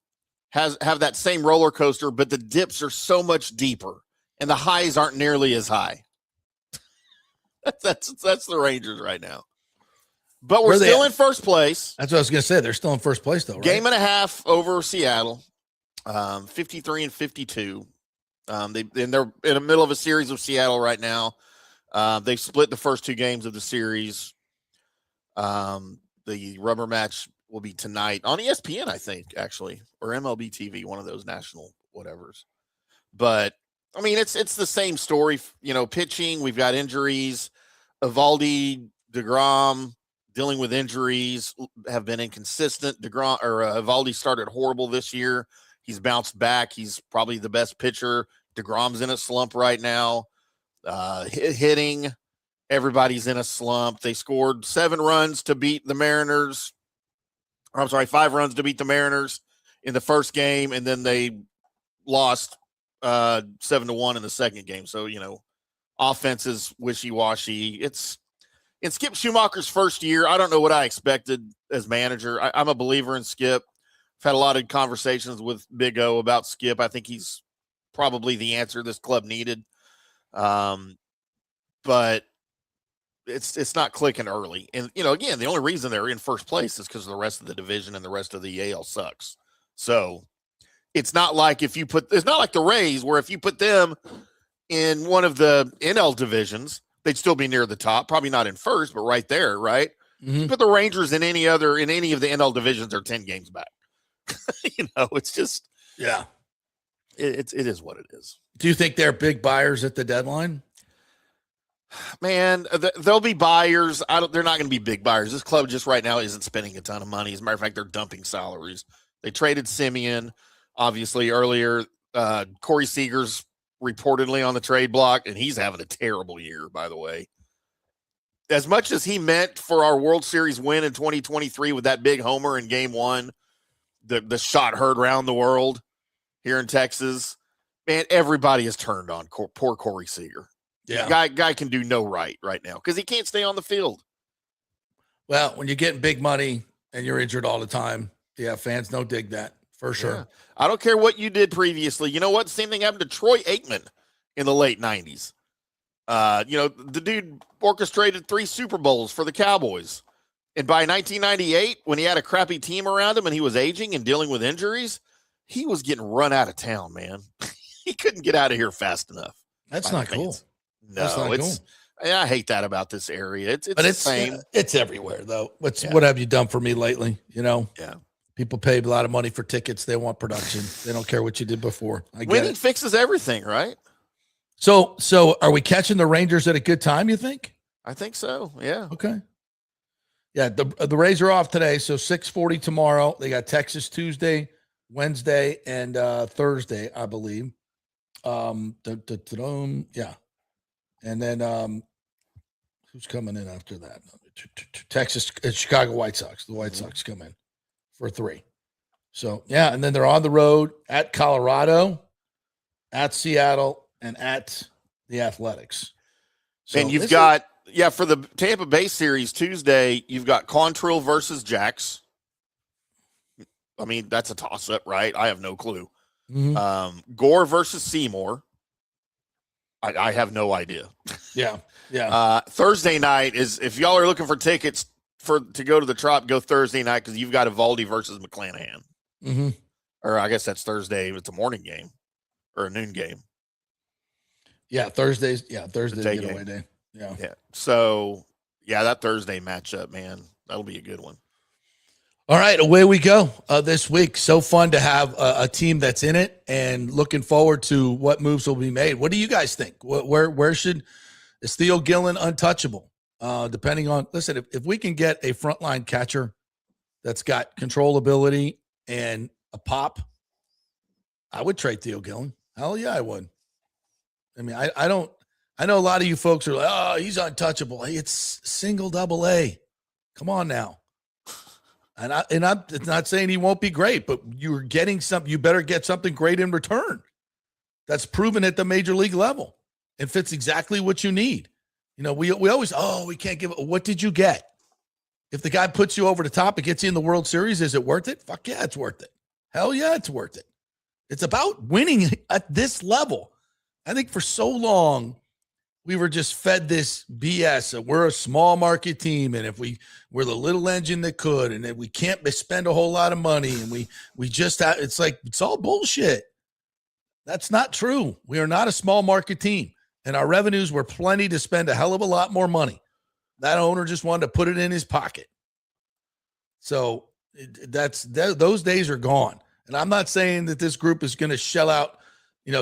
C: have that same roller coaster, but the dips are so much deeper and the highs aren't nearly as high. That's the Rangers right now. But we're still in first place.
B: That's what I was going to say. They're still in first place, though, right?
C: Game and a half over Seattle, 53-52. They're in the middle of a series with Seattle right now. They've split the first two games of the series. The rubber match will be tonight on ESPN, I think, actually, or MLB TV, one of those national whatevers. But I mean, it's the same story. You know, pitching. We've got injuries. Evaldi, DeGrom dealing with injuries, have been inconsistent. Evaldi started horrible this year. He's bounced back. He's probably the best pitcher. DeGrom's in a slump right now. Hitting, everybody's in a slump. They scored 7 runs to beat the Mariners. I'm sorry, 5 runs to beat the Mariners in the first game, and then they lost 7-1 in the second game. So, you know, offense is wishy-washy. It's in Skip Schumacher's first year. I don't know what I expected as manager. I'm a believer in Skip. I've had a lot of conversations with Big O about Skip. I think he's probably the answer this club needed. But it's not clicking early. And, you know, again, the only reason they're in first place is because the rest of the division and the rest of the AL sucks. So it's not like it's not like the Rays, where if you put them in one of the NL divisions, they'd still be near the top. Probably not in first, but right there, right? Mm-hmm. Put the Rangers in any of the NL divisions, they're 10 games back. You know, it's just,
B: yeah,
C: it is what it is.
B: Do you think they're big buyers at the deadline?
C: Man, they'll be buyers. They're not going to be big buyers. This club just right now isn't spending a ton of money. As a matter of fact, they're dumping salaries. They traded Simeon, obviously, earlier. Corey Seager's reportedly on the trade block, and he's having a terrible year, by the way. As much as he meant for our World Series win in 2023 with that big homer in Game 1, the shot heard around the world here in Texas, man, everybody has turned on poor Corey Seager. Yeah, guy can do no right now because he can't stay on the field.
B: Well, when you're getting big money and you're injured all the time, yeah, fans don't dig that for sure.
C: Yeah. I don't care what you did previously. You know what? The same thing happened to Troy Aikman in the late 90s. You know, the dude orchestrated 3 Super Bowls for the Cowboys. And by 1998, when he had a crappy team around him and he was aging and dealing with injuries, he was getting run out of town, man. He couldn't get out of here fast enough.
B: That's not cool.
C: No, I hate that about this area. It's the same.
B: It's everywhere, though. What have you done for me lately? You know?
C: Yeah.
B: People pay a lot of money for tickets. They want production. They don't care what you did before.
C: Winning fixes everything, right?
B: So are we catching the Rangers at a good time, you think?
C: I think so, yeah.
B: Okay. Yeah, the Rays are off today, so 6:40 tomorrow. They got Texas Tuesday, Wednesday, and Thursday, I believe. Yeah. And then who's coming in after that? Texas, Chicago White Sox. The White Sox come in for 3. So, yeah, and then they're on the road at Colorado, at Seattle, and at the Athletics. So
C: and you've got, for the Tampa Bay series Tuesday, you've got Quantrill versus Jax. I mean, that's a toss-up, right? I have no clue. Mm-hmm. Gore versus Seymour. I have no idea.
B: Yeah.
C: Thursday night is, if y'all are looking for tickets to go to the Trop, go Thursday night because you've got Evaldi versus McClanahan.
B: Mm-hmm.
C: Or I guess that's Thursday. It's a morning game or a noon game.
B: Yeah, Thursday's getaway day. Yeah.
C: So, that Thursday matchup, man, that'll be a good one.
B: All right, away we go this week. So fun to have a team that's in it, and looking forward to what moves will be made. What do you guys think? Where is Theo Gillen untouchable? Depending on, listen, if we can get a frontline catcher that's got controllability and a pop, I would trade Theo Gillen. Hell yeah, I would. I mean, I know a lot of you folks are like, oh, he's untouchable. Hey, it's single double A. Come on now. And I'm not saying he won't be great, but you're getting something. You better get something great in return. That's proven at the major league level and fits exactly what you need. You know, we always, we can't give. What did you get? If the guy puts you over the top and gets you in the World Series, is it worth it? Fuck yeah, it's worth it. Hell yeah, it's worth it. It's about winning at this level. I think for so long, we were just fed this BS. We're a small market team, and if we're the little engine that could, and then we can't spend a whole lot of money, and we just have, it's all bullshit. That's not true. We are not a small market team, and our revenues were plenty to spend a hell of a lot more money. That owner just wanted to put it in his pocket. So those days are gone. And I'm not saying that this group is going to shell out,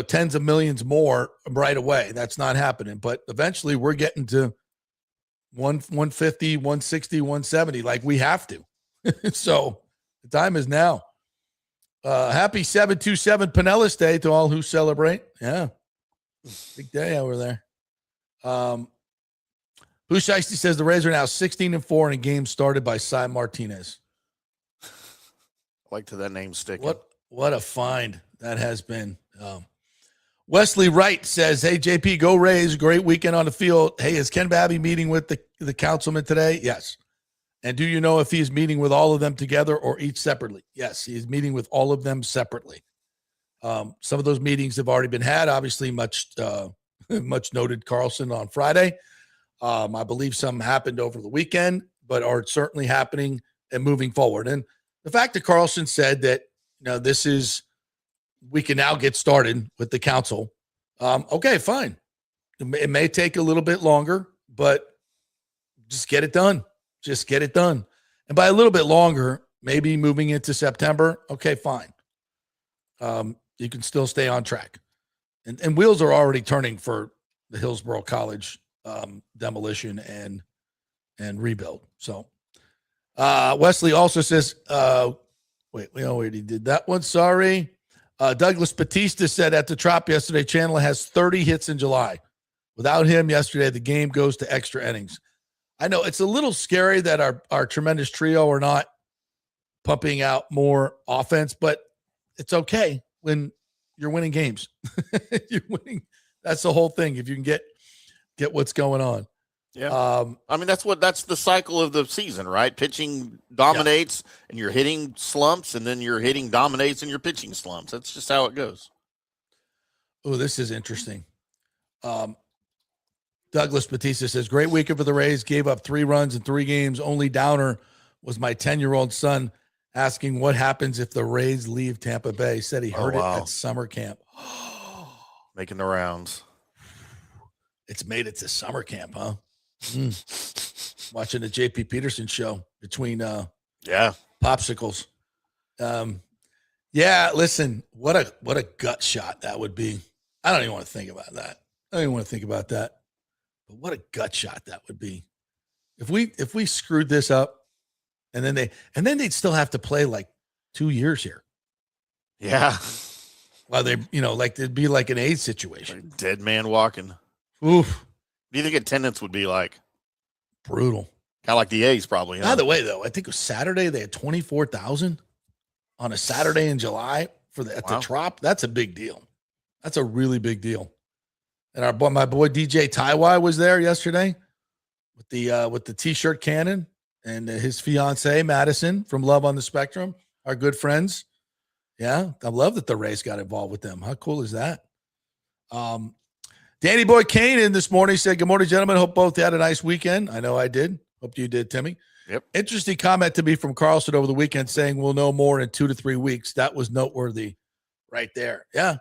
B: tens of millions more right away. That's not happening. But eventually we're getting to 150, 160, 170 like we have to. So the time is now. Happy 727 Pinellas Day to all who celebrate. Yeah. Big day over there. Who Shiesty says the Rays are now 16-4 in a game started by Cy Martinez.
C: I like to that name stick.
B: What a find that has been. Wesley Wright says, hey, JP, go Rays. Great weekend on the field. Hey, is Ken Babby meeting with the councilman today? Yes. And do you know if he's meeting with all of them together or each separately? Yes, he's meeting with all of them separately. Some of those meetings have already been had. Obviously, much noted Carlson on Friday. I believe some happened over the weekend, but are certainly happening and moving forward. And the fact that Carlson said that, we can now get started with the council. Okay, fine. It may take a little bit longer, but just get it done. Just get it done. And by a little bit longer, maybe moving into September. Okay, fine. You can still stay on track. And wheels are already turning for the Hillsborough College demolition and rebuild. So Wesley also says, wait, we already did that one. Sorry. Douglas Batista said at the Trop yesterday, Chandler has 30 hits in July. Without him yesterday, the game goes to extra innings. I know it's a little scary that our tremendous trio are not pumping out more offense, but it's okay when you're winning games. You're winning. That's the whole thing. If you can get what's going on.
C: Yeah. That's the cycle of the season, right? Pitching dominates and you're hitting slumps, and then you're hitting dominates and you're pitching slumps. That's just how it goes.
B: Oh, this is interesting. Douglas Batista says, great weekend for the Rays, gave up 3 runs in 3 games. Only downer was my 10-year-old son asking what happens if the Rays leave Tampa Bay. Said he heard it at summer camp.
C: Making the rounds.
B: It's made it to summer camp, huh? Watching the JP Peterson show between popsicles. Listen, what a gut shot that would be. I don't even want to think about that. But what a gut shot that would be. If we screwed this up and then they'd still have to play like 2 years here.
C: Yeah.
B: Well, it'd be like an AIDS situation.
C: Like dead man walking.
B: Oof.
C: What do you think attendance would be like?
B: Brutal.
C: Kind of like the A's probably.
B: By the way, though, I think it was Saturday. They had 24,000 on a Saturday in July the Trop. That's a big deal. That's a really big deal. And my boy DJ Taiwai was there yesterday with the T-shirt cannon and his fiance Madison from Love on the Spectrum, our good friends. Yeah, I love that the Rays got involved with them. How cool is that? Danny Boy Kane in this morning said, good morning, gentlemen. Hope both had a nice weekend. I know I did. Hope you did, Timmy.
C: Yep.
B: Interesting comment to me from Carlson over the weekend saying we'll know more in 2 to 3 weeks. That was noteworthy right there. Yeah.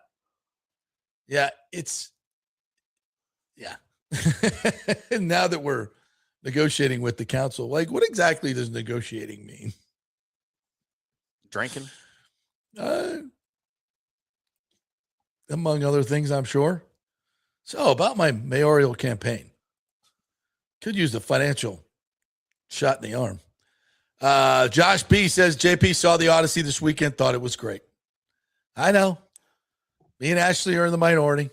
B: Yeah. Now that we're negotiating with the council, like what exactly does negotiating mean?
C: Drinking?
B: Among other things, I'm sure. So about my mayoral campaign. Could use a financial shot in the arm. Josh P says, JP saw the Odyssey this weekend, thought it was great. I know. Me and Ashley are in the minority.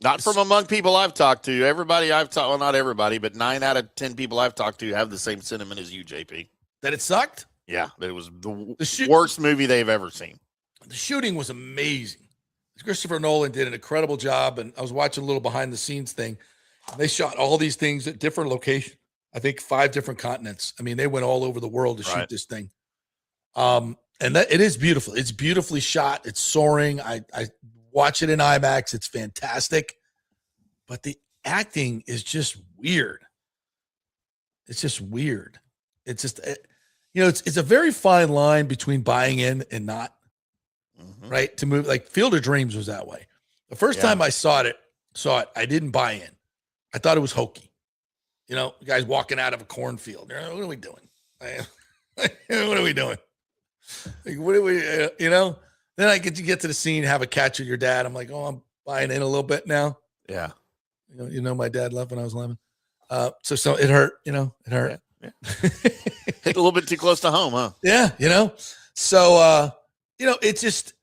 C: Not from among people I've talked to. Everybody I've talked, well, not everybody, but 9 out of 10 people I've talked to have the same sentiment as you, JP.
B: That it sucked?
C: Yeah, that it was the worst movie they've ever seen.
B: The shooting was amazing. Christopher Nolan did an incredible job, and I was watching a little behind the scenes thing. They shot all these things at different locations. I think 5 different continents. I mean, they went all over the world to shoot this thing. And that it is beautiful. It's beautifully shot. It's soaring. I watch it in IMAX. It's fantastic. But the acting is just weird. It's just weird. It's just, it's a very fine line between buying in and not. Right? To move, like Field of Dreams was that way. The first time I saw it, I didn't buy in. I thought it was hokey. Guys walking out of a cornfield. What are we doing? What are we doing? Like, what are we, Then I get to the scene, have a catch with your dad. I'm like, oh, I'm buying in a little bit now.
C: Yeah.
B: My dad left when I was 11. So it hurt, it hurt.
C: Yeah. Hit a little bit too close to home, huh?
B: Yeah. So, it's just,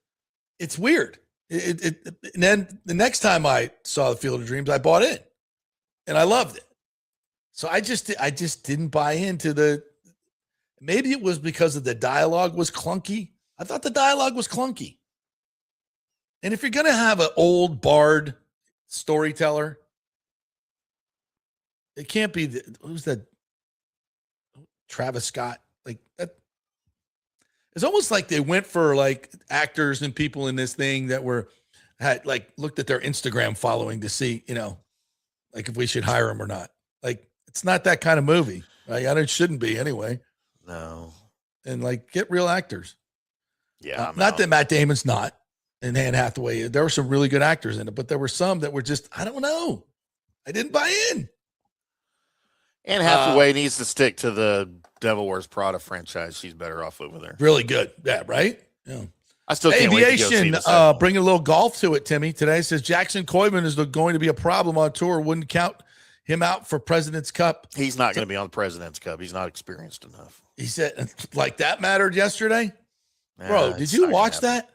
B: it's weird. And then the next time I saw the Field of Dreams, I bought in and I loved it. So I just didn't buy into maybe it was because of the dialogue was clunky. I thought the dialogue was clunky. And if you're going to have an old bard storyteller, it can't be, who's that? Travis Scott. Like that. It's almost like they went for like actors and people in this thing that had looked at their Instagram following to see, like if we should hire them or not. Like it's not that kind of movie. Right? It shouldn't be anyway.
C: No.
B: And get real actors.
C: Yeah.
B: Not that Matt Damon's not and Anne Hathaway. There were some really good actors in it, but there were some that were just, I don't know. I didn't buy in.
C: Anne Hathaway needs to stick to the Devil Wears Prada franchise. She's better off over there.
B: Really good. Yeah, right? Yeah.
C: I still can't wait to go see this.
B: Bringing a little golf to it, Timmy. Today says Jackson Koiman is going to be a problem on tour. Wouldn't count him out for President's Cup.
C: He's not going to be on the President's Cup. He's not experienced enough.
B: He said, like that mattered yesterday? Bro, did you watch that?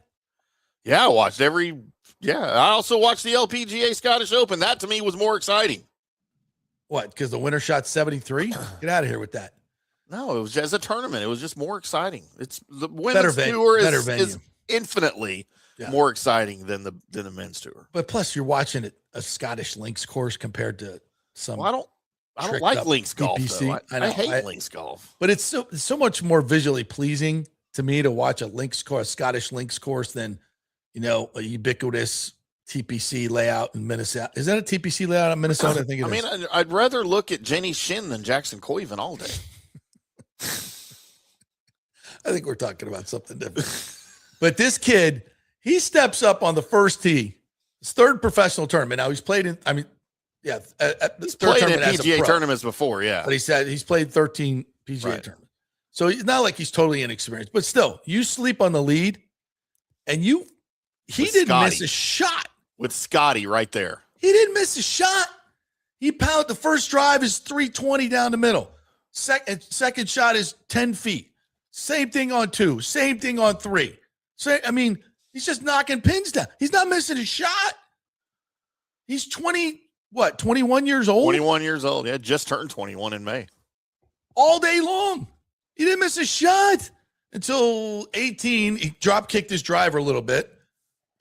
C: Yeah, I watched I also watched the LPGA Scottish Open. That to me was more exciting.
B: What? Because the winner shot 73? Get out of here with that.
C: No, it was as a tournament. It was just more exciting. It's the women's tour is infinitely more exciting than the men's tour.
B: But plus, you're watching a Scottish links course compared to some.
C: Well, I don't like links golf. Though. I hate links golf.
B: But it's so much more visually pleasing to me to watch a Scottish links course than a ubiquitous TPC layout in Minnesota. Is that a TPC layout in Minnesota? I think it is.
C: I'd rather look at Jenny Shin than Jackson Koivan all day.
B: I think we're talking about something different. But this kid, he steps up on the first tee. His third professional tournament. Now he's played in, he's
C: played in PGA tournaments before, yeah.
B: But he said he's played 13 PGA tournaments. So it's not like he's totally inexperienced. But still, you sleep on the lead, and he didn't miss a shot.
C: With Scotty right there.
B: He didn't miss a shot. He pounded the first drive is 320 down the middle. Second shot is 10 feet. Same thing on 2. Same thing on 3. So, he's just knocking pins down. He's not missing a shot. He's 21 years old?
C: 21 years old. Yeah, just turned 21 in May.
B: All day long. He didn't miss a shot until 18. He drop kicked his driver a little bit.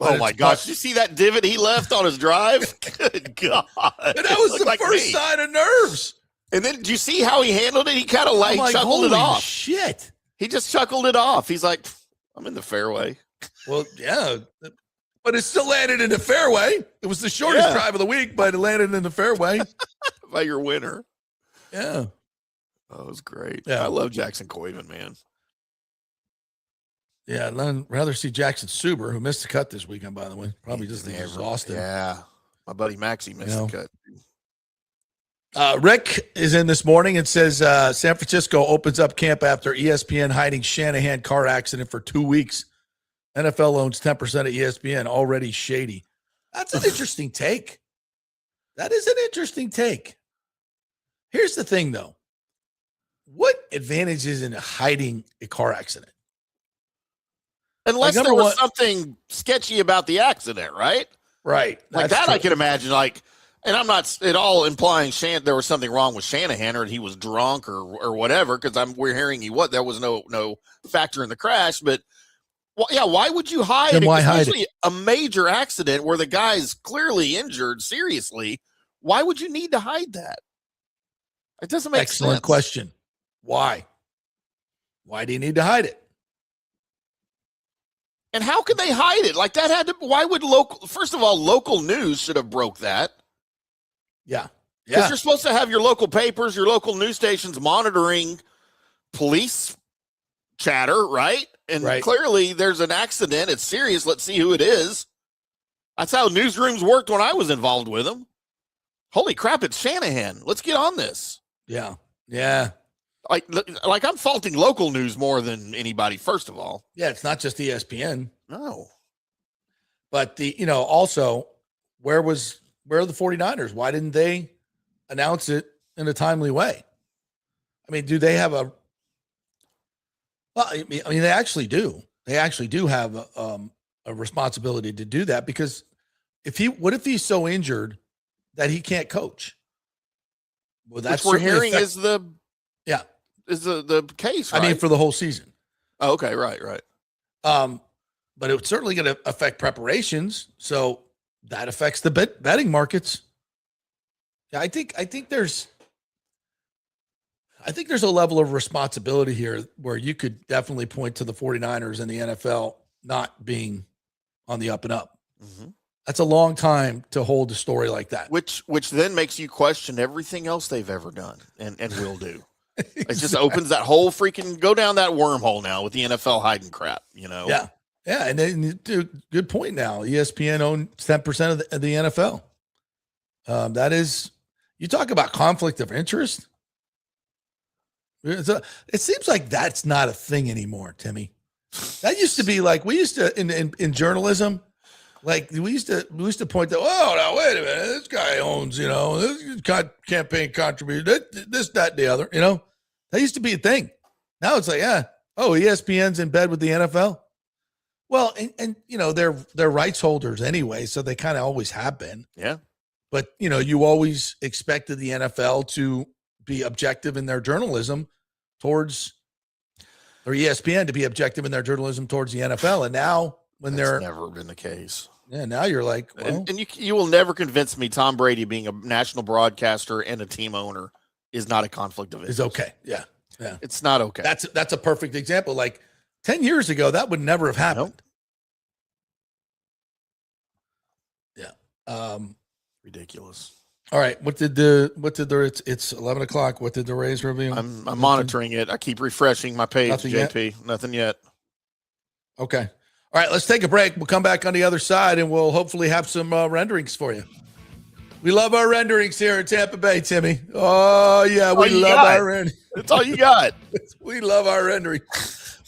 C: Oh my gosh. Did you see that divot he left on his drive? Good God.
B: And that was the first sign of nerves.
C: And then did you see how he handled it? He kind of chuckled it off.
B: Shit.
C: He just chuckled it off. He's like, I'm in the fairway.
B: Well, yeah. But it still landed in the fairway. It was the shortest drive of the week, but it landed in the fairway.
C: By your winner.
B: Yeah.
C: Oh, it was great.
B: Yeah.
C: I love Jackson Koivan, man.
B: Yeah, I'd rather see Jackson Suber, who missed the cut this weekend, by the way. Probably just exhausted.
C: Yeah. My buddy Maxie missed the cut.
B: Rick is in this morning and says San Francisco opens up camp after ESPN hiding Shanahan car accident for 2 weeks. NFL owns 10% of ESPN, already shady. That's an interesting take. That is an interesting take. Here's the thing, though. What advantage is in hiding a car accident?
C: Unless there was something sketchy about the accident, right?
B: Right.
C: Like that true. I can imagine, and I'm not at all implying there was something wrong with Shanahan or he was drunk or whatever, because we're hearing there was no factor in the crash. But, why would you hide a major accident where the guy's clearly injured seriously? Why would you need to hide that? It doesn't make sense.
B: Excellent question. Why? Why do you need to hide it?
C: And how could they hide it? Like that why would first of all, local news should have broke that.
B: Yeah.
C: Because you're supposed to have your local papers, your local news stations monitoring police chatter, right? And clearly there's an accident. It's serious. Let's see who it is. That's how newsrooms worked when I was involved with them. Holy crap, it's Shanahan. Let's get on this.
B: Yeah. Yeah.
C: Like I'm faulting local news more than anybody, first of all.
B: Yeah, it's not just ESPN.
C: No.
B: But also, where are the 49ers? Why didn't they announce it in a timely way? I mean, do they have they actually do. They actually do have a responsibility to do that, because what if he's so injured that he can't coach? Well, that's
C: what we're hearing is the case, right?
B: I mean, for the whole season.
C: Oh, okay, right.
B: But it's certainly going to affect preparations, so that affects the betting markets. Yeah, I think there's a level of responsibility here where you could definitely point to the 49ers and the NFL not being on the up and up. Mm-hmm. That's a long time to hold a story like that.
C: Which then makes you question everything else they've ever done and will do. Exactly. It just opens that whole freaking go down that wormhole now with the NFL hiding crap,
B: Yeah. Yeah. And then, good point now. ESPN owns 10% of the NFL. That is, you talk about conflict of interest. It seems like that's not a thing anymore, Timmy. That used to be like, we used to, in journalism, like we used to point to, now wait a minute, this guy owns, this campaign contribution, this, that, the other, that used to be a thing. Now it's like, ESPN's in bed with the NFL. Well, and they're rights holders anyway, so they kind of always have been.
C: Yeah.
B: But you always expected the NFL to be objective in their journalism towards, or ESPN to be objective in their journalism towards the NFL. And now
C: that's never been the case.
B: Yeah, now you're like, well,
C: and you will never convince me Tom Brady being a national broadcaster and a team owner is not a conflict of interest.
B: Is okay. Yeah. Yeah.
C: It's not okay.
B: That's a perfect example. Like 10 years ago, that would never have happened.
C: Nope.
B: Yeah.
C: Ridiculous.
B: All right. It's 11 o'clock. What did the Rays review?
C: I'm monitoring it. I keep refreshing my page, Nothing JP. Yet? Nothing yet.
B: Okay. All right, let's take a break. We'll come back on the other side, and we'll hopefully have some renderings for you. We love our renderings here in Tampa Bay, Timmy. Oh, yeah, we love our renderings.
C: That's all you got.
B: We love our rendering.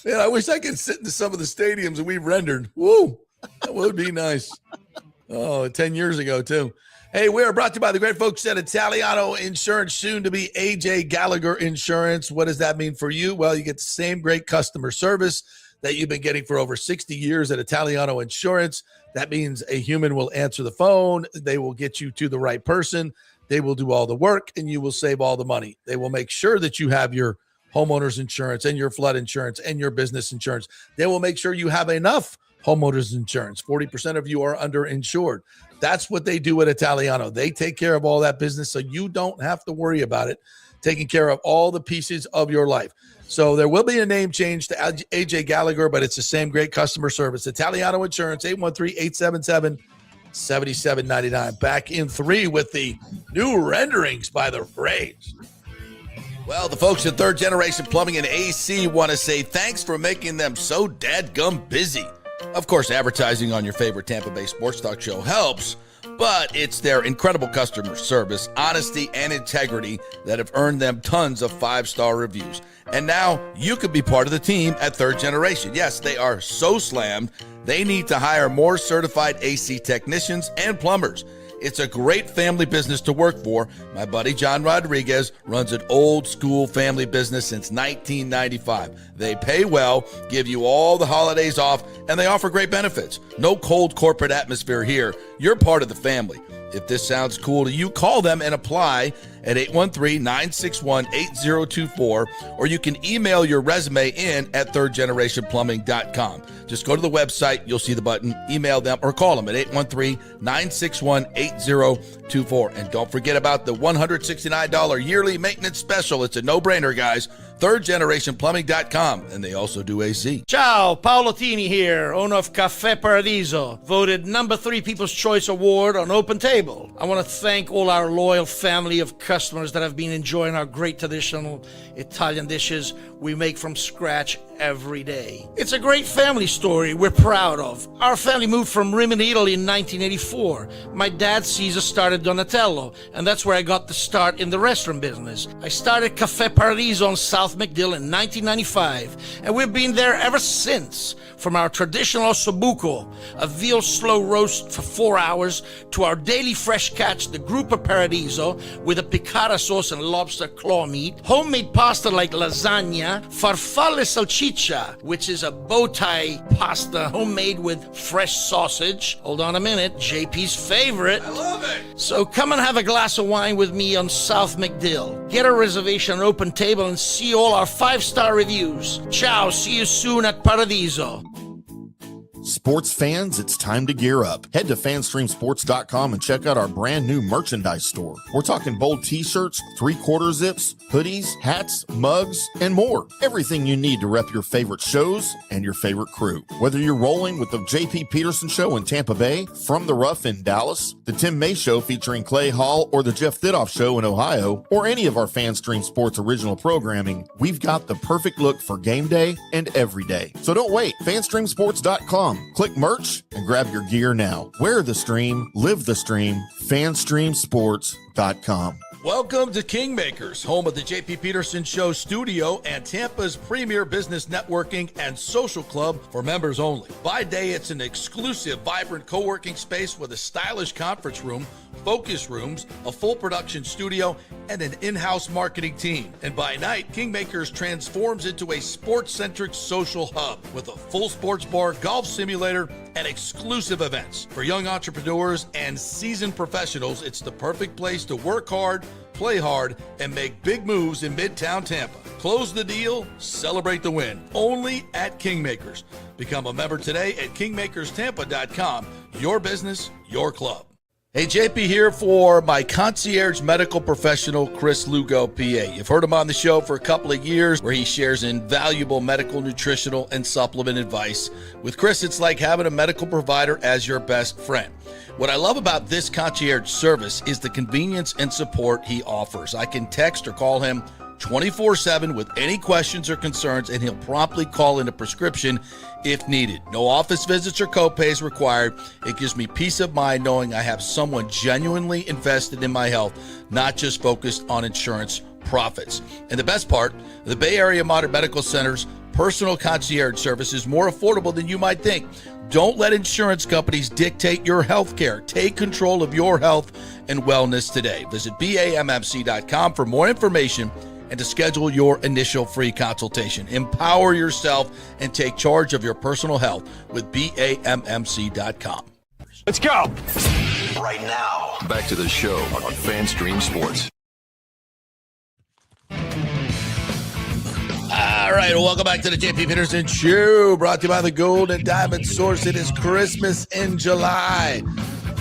B: Man, I wish I could sit into some of the stadiums that we've rendered. Woo, that would be nice. 10 years ago, too. Hey, we are brought to you by the great folks at Italiano Insurance, soon to be AJ Gallagher Insurance. What does that mean for you? Well, you get the same great customer service that you've been getting for over 60 years at Italiano Insurance. That means a human will answer the phone. They will get you to the right person. They will do all the work, and you will save all the money. They will make sure that you have your homeowner's insurance and your flood insurance and your business insurance. They will make sure you have enough homeowners insurance. 40% of you are underinsured. That's what they do at Italiano. They take care of all that business, so you don't have to worry about it, taking care of all the pieces of your life. So there will be a name change to AJ Gallagher, but it's the same great customer service. Italiano Insurance, 813-877-7799. Back in 3 with the new renderings by the Rays. Well, the folks at Third Generation Plumbing and AC want to say thanks for making them so dadgum busy. Of course, advertising on your favorite Tampa Bay sports talk show helps, But it's their incredible customer service, honesty, and integrity that have earned them tons of 5-star reviews. And now you could be part of the team at Third Generation. Yes, they are so slammed, they need to hire more certified AC technicians and plumbers. It's a great family business to work for. My buddy John Rodriguez runs an old school family business since 1995. They pay well, give you all the holidays off, and they offer great benefits. No cold corporate atmosphere here. You're part of the family. If this sounds cool to you, call them and apply at 813-961-8024, or you can email your resume in at thirdgenerationplumbing.com. Just go to the website, you'll see the button, email them, or call them at 813-961-8024. And don't forget about the $169 yearly maintenance special. It's a no-brainer, guys. thirdgenerationplumbing.com, and they also do AC.
D: Ciao, Paolo Tini here, owner of Caffè Paradiso, voted number 3 People's Choice Award on Open Table. I want to thank all our loyal family of customers that have been enjoying our great traditional Italian dishes we make from scratch every day. It's a great family story we're proud of. Our family moved from Rimini, Italy in 1984. My dad, Caesar, started Donatello, and that's where I got the start in the restaurant business. I started Caffè Paradiso on South McDill in 1995, and we've been there ever since. From our traditional ossobuco, a veal slow roast for 4 hours, to our daily fresh catch, the Gruppo Paradiso, with a piccata sauce and lobster claw meat, homemade pasta like lasagna, farfalle salchicha, which is a bow tie pasta homemade with fresh sausage. Hold on a minute, JP's favorite.
B: I love it.
D: So come and have a glass of wine with me on South McDill. Get a reservation on Open Table and see all our 5-star reviews. Ciao, see you soon at Paradiso.
C: Sports fans, it's time to gear up. Head to fanstreamsports.com and check out our brand new merchandise store. We're talking bold t-shirts, 3/4 zips, hoodies, hats, mugs, and more. Everything you need to rep your favorite shows and your favorite crew. Whether you're rolling with the JP Peterson Show in Tampa Bay, From the Rough in Dallas, the Tim May Show featuring Clay Hall, or the Jeff Thidoff Show in Ohio, or any of our FanStream Sports original programming, we've got the perfect look for game day and every day. So don't wait. fanstreamsports.com. Click merch and grab your gear now. Wear the stream, live the stream, fanstreamsports.com.
B: Welcome to Kingmakers, home of the JP Peterson Show studio and Tampa's premier business networking and social club for members only. By day, it's an exclusive, vibrant co-working space with a stylish conference room, focus rooms, a full production studio, and an in-house marketing team. And by night, Kingmakers transforms into a sports-centric social hub with a full sports bar, golf simulator, and exclusive events. For young entrepreneurs and seasoned professionals, it's the perfect place to work hard, play hard, and make big moves in Midtown Tampa. Close the deal, celebrate the win. Only at Kingmakers. Become a member today at kingmakerstampa.com. Your business, your club. Hey, JP here for my concierge medical professional, Chris Lugo, PA. You've heard him on the show for a couple of years where he shares invaluable medical, nutritional, and supplement advice. With Chris, it's like having a medical provider as your best friend. What I love about this concierge service is the convenience and support he offers. I can text or call him 24/7 with any questions or concerns, and he'll promptly call in a prescription if needed. No office visits or copays required. It gives me peace of mind knowing I have someone genuinely invested in my health, not just focused on insurance profits. And the best part, the Bay Area Modern Medical Center's personal concierge service is more affordable than you might think. Don't let insurance companies dictate your health care. Take control of your health and wellness today. Visit BAMMC.com for more information and to schedule your initial free consultation. Empower yourself and take charge of your personal health with BAMMC.com.
A: Let's go.
E: Right now, back to the show on FanStream Sports.
B: All right, well, welcome back to the JP Peterson Show, brought to you by the Gold and Diamond Source. It is Christmas in July.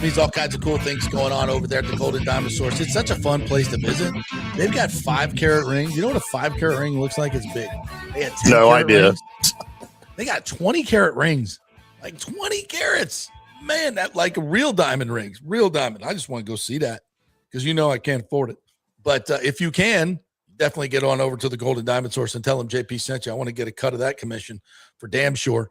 B: Means all kinds of cool things going on over there at the Gold and Diamond Source. It's such a fun place to visit. They've got 5-carat rings. You know what a 5-carat ring looks like? It's big. They got 10
C: No
B: carat
C: idea.
B: Rings. They got 20-carat rings, like 20 carats. Man, that like real diamond rings, real diamond. I just want to go see that because you know I can't afford it. But if you can, definitely get on over to the Gold and Diamond Source and tell them JP sent you. I want to get a cut of that commission for damn sure.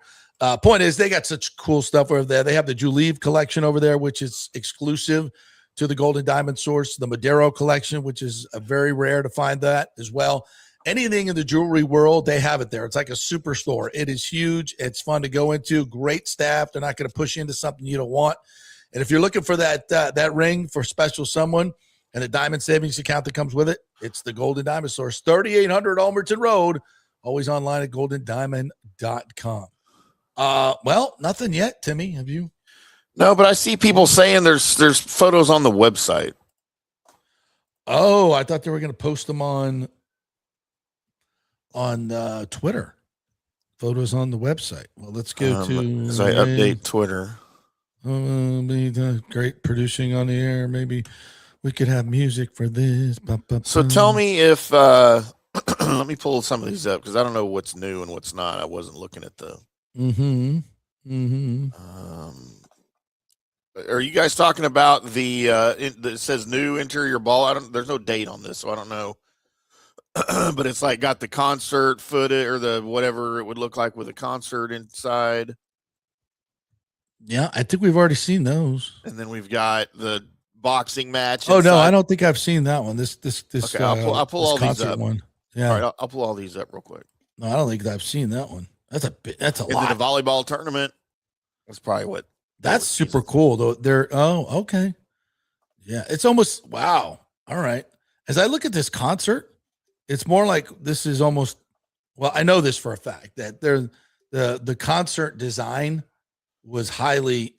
B: Point is, they got such cool stuff over there. They have the Juleeve collection over there, which is exclusive to the Golden Diamond Source. The Madero collection, which is very rare to find that as well. Anything in the jewelry world, they have it there. It's like a superstore. It is huge. It's fun to go into. Great staff. They're not going to push you into something you don't want. And if you're looking for that ring for special someone and the diamond savings account that comes with it, it's the Golden Diamond Source, 3800 Almerton Road, always online at goldendiamond.com. Well, nothing yet, Timmy. Have you?
C: No, but I see people saying there's photos on the website.
B: Oh, I thought they were going to post them on Twitter. Photos on the website. Well, let's go to.
C: As I update Twitter.
B: Great producing on the air. Maybe we could have music for this.
C: So tell me if let me pull some of these up because I don't know what's new and what's not. I wasn't looking at the. Are you guys talking about the that says new interior ball? There's no date on this, so I don't know. But it's like got the concert footage or the whatever it would look like with a concert inside.
B: Yeah, I think we've already seen those.
C: And then we've got the boxing match.
B: Oh no, I don't think I've seen that one. This.
C: Okay, I'll pull all these up.
B: One. Yeah,
C: all right, I'll pull all these up real quick.
B: No, I don't think I've seen that one. That's a lot.
C: And then the volleyball tournament. That's probably what.
B: That's super cool though. Okay. Yeah, it's almost wow. All right. As I look at this concert, it's more like this is almost. Well, I know this for a fact that the concert design was highly,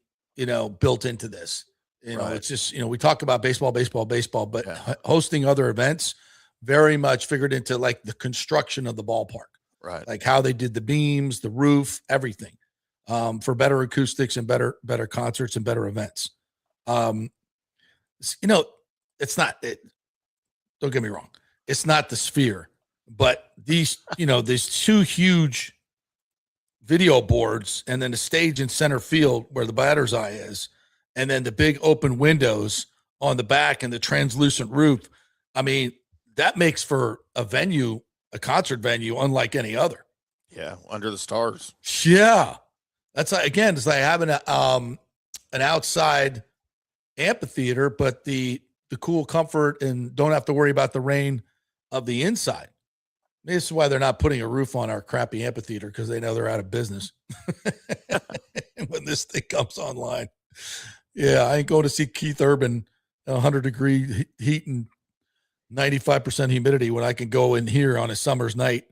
B: built into this.
C: Right.
B: It's just, we talk about baseball, but hosting other events very much figured into like the construction of the ballpark,
C: right?
B: Like how they did the beams, the roof, everything, for better acoustics and better concerts and better events. It's not, don't get me wrong. It's not the Sphere, but these two huge video boards and then the stage in center field where the batter's eye is, and then the big open windows on the back and the translucent roof. I mean, that makes for a concert venue unlike any other.
C: Yeah, under the stars.
B: Yeah. That's again, it's like having an outside amphitheater, but the cool comfort and don't have to worry about the rain of the inside. This is why they're not putting a roof on our crappy amphitheater, because they know they're out of business when this thing comes online. Yeah, I ain't going to see Keith Urban 100-degree heat and 95% humidity when I can go in here on a summer's night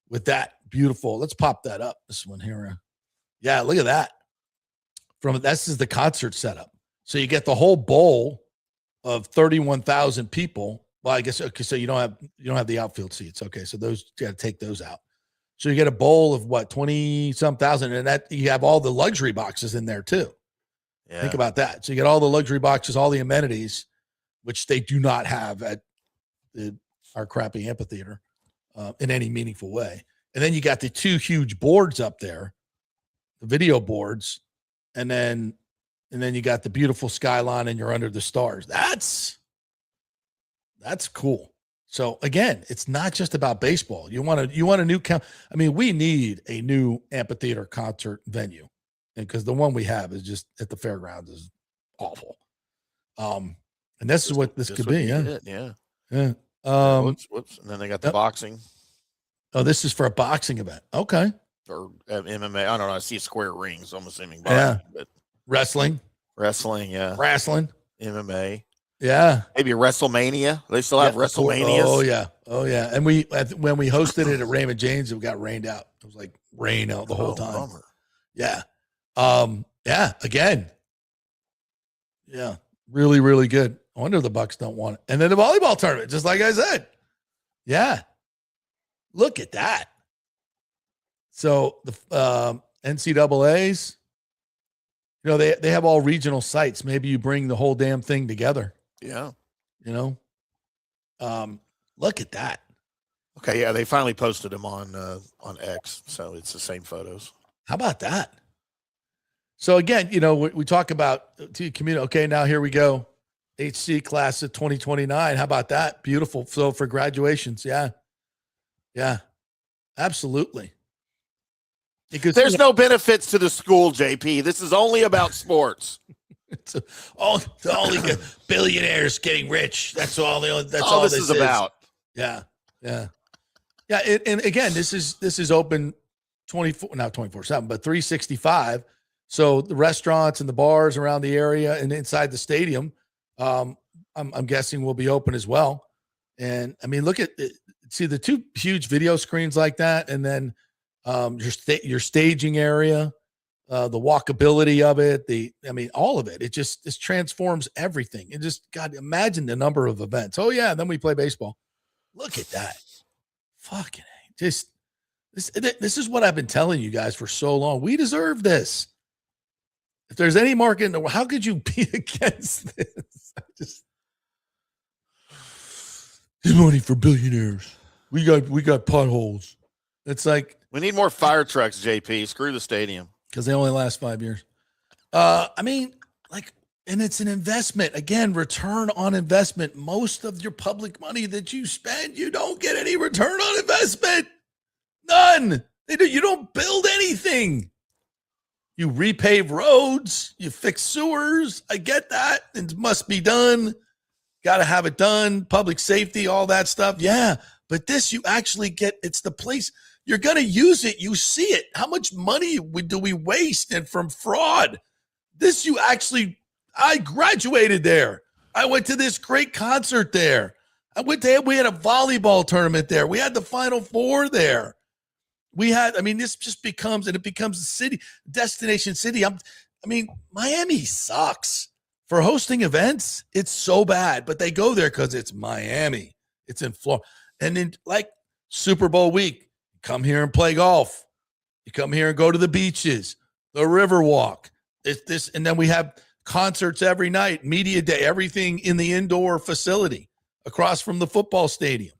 B: with that beautiful. Let's pop that up. This one here. Yeah, look at that. This is the concert setup. So you get the whole bowl of 31,000 people. Well, I guess okay. So you don't have the outfield seats. Okay, so those you got to take those out. So you get a bowl of what 20-some thousand, and that you have all the luxury boxes in there too. Yeah. Think about that. So you get all the luxury boxes, all the amenities, which they do not have at our crappy amphitheater in any meaningful way. And then you got the two huge boards up there, the video boards, and then you got the beautiful skyline, and you're under the stars. That's cool. So again, it's not just about baseball. You want a new we need a new amphitheater concert venue, because the one we have is just at the fairgrounds is awful. And this is what this could be.
C: Yeah. Whoops. And then they got the boxing.
B: Oh, this is for a boxing event. Okay.
C: Or MMA. I don't know. I see square rings. I'm assuming boxing, but
B: wrestling.
C: Yeah.
B: Wrestling.
C: MMA.
B: Yeah.
C: Maybe WrestleMania. They still have WrestleManias.
B: Oh yeah. And when we hosted it at Raymond James, it got rained out. It was like rain out the whole time.
C: Bummer.
B: Yeah. Again. Yeah. Really, really good. I wonder if the Bucs don't want it. And then the volleyball tournament, just like I said. Yeah. Look at that. So the NCAAs, they have all regional sites. Maybe you bring the whole damn thing together.
C: Yeah.
B: Look at that.
C: Okay. Yeah. They finally posted them on X. So it's the same photos.
B: How about that? So again, we talk about community. Okay. Now here we go. HC class of 2029. How about that? Beautiful. So for graduations. Yeah. Yeah, absolutely. Because
C: There's no benefits to the school, JP. This is only about sports.
B: it's all the billionaires getting rich. That's all. That's
C: all
B: all
C: this is about.
B: Yeah. And again, this is open 24/7, but 365. So the restaurants and the bars around the area and inside the stadium, I'm guessing will be open as well. And I mean, look at see the two huge video screens like that, and then your staging area, the walkability of it, all of it. It just transforms everything. It just, God, imagine the number of events. Oh yeah, and then we play baseball. Look at that. Fucking just this is what I've been telling you guys for so long. We deserve this. If there's any market in the world, how could you be against this? There's money for billionaires. We got potholes. It's like
C: we need more fire trucks, JP. Screw the stadium.
B: Because they only last 5 years. And it's an investment. Again, return on investment. Most of your public money that you spend, you don't get any return on investment. None. You don't build anything. You repave roads. You fix sewers. I get that. It must be done. Got to have it done. Public safety, all that stuff. Yeah. But this, you actually get, it's the place. You're going to use it. You see it. How much money do we waste and from fraud? This, you actually, I graduated there. I went to this great concert there. We had a volleyball tournament there. We had the Final Four there. This just becomes a city, destination city. Miami sucks for hosting events. It's so bad, but they go there because it's Miami. It's in Florida. And then like Super Bowl week, come here and play golf. You come here and go to the beaches, the Riverwalk. And then we have concerts every night, media day, everything in the indoor facility across from the football stadium.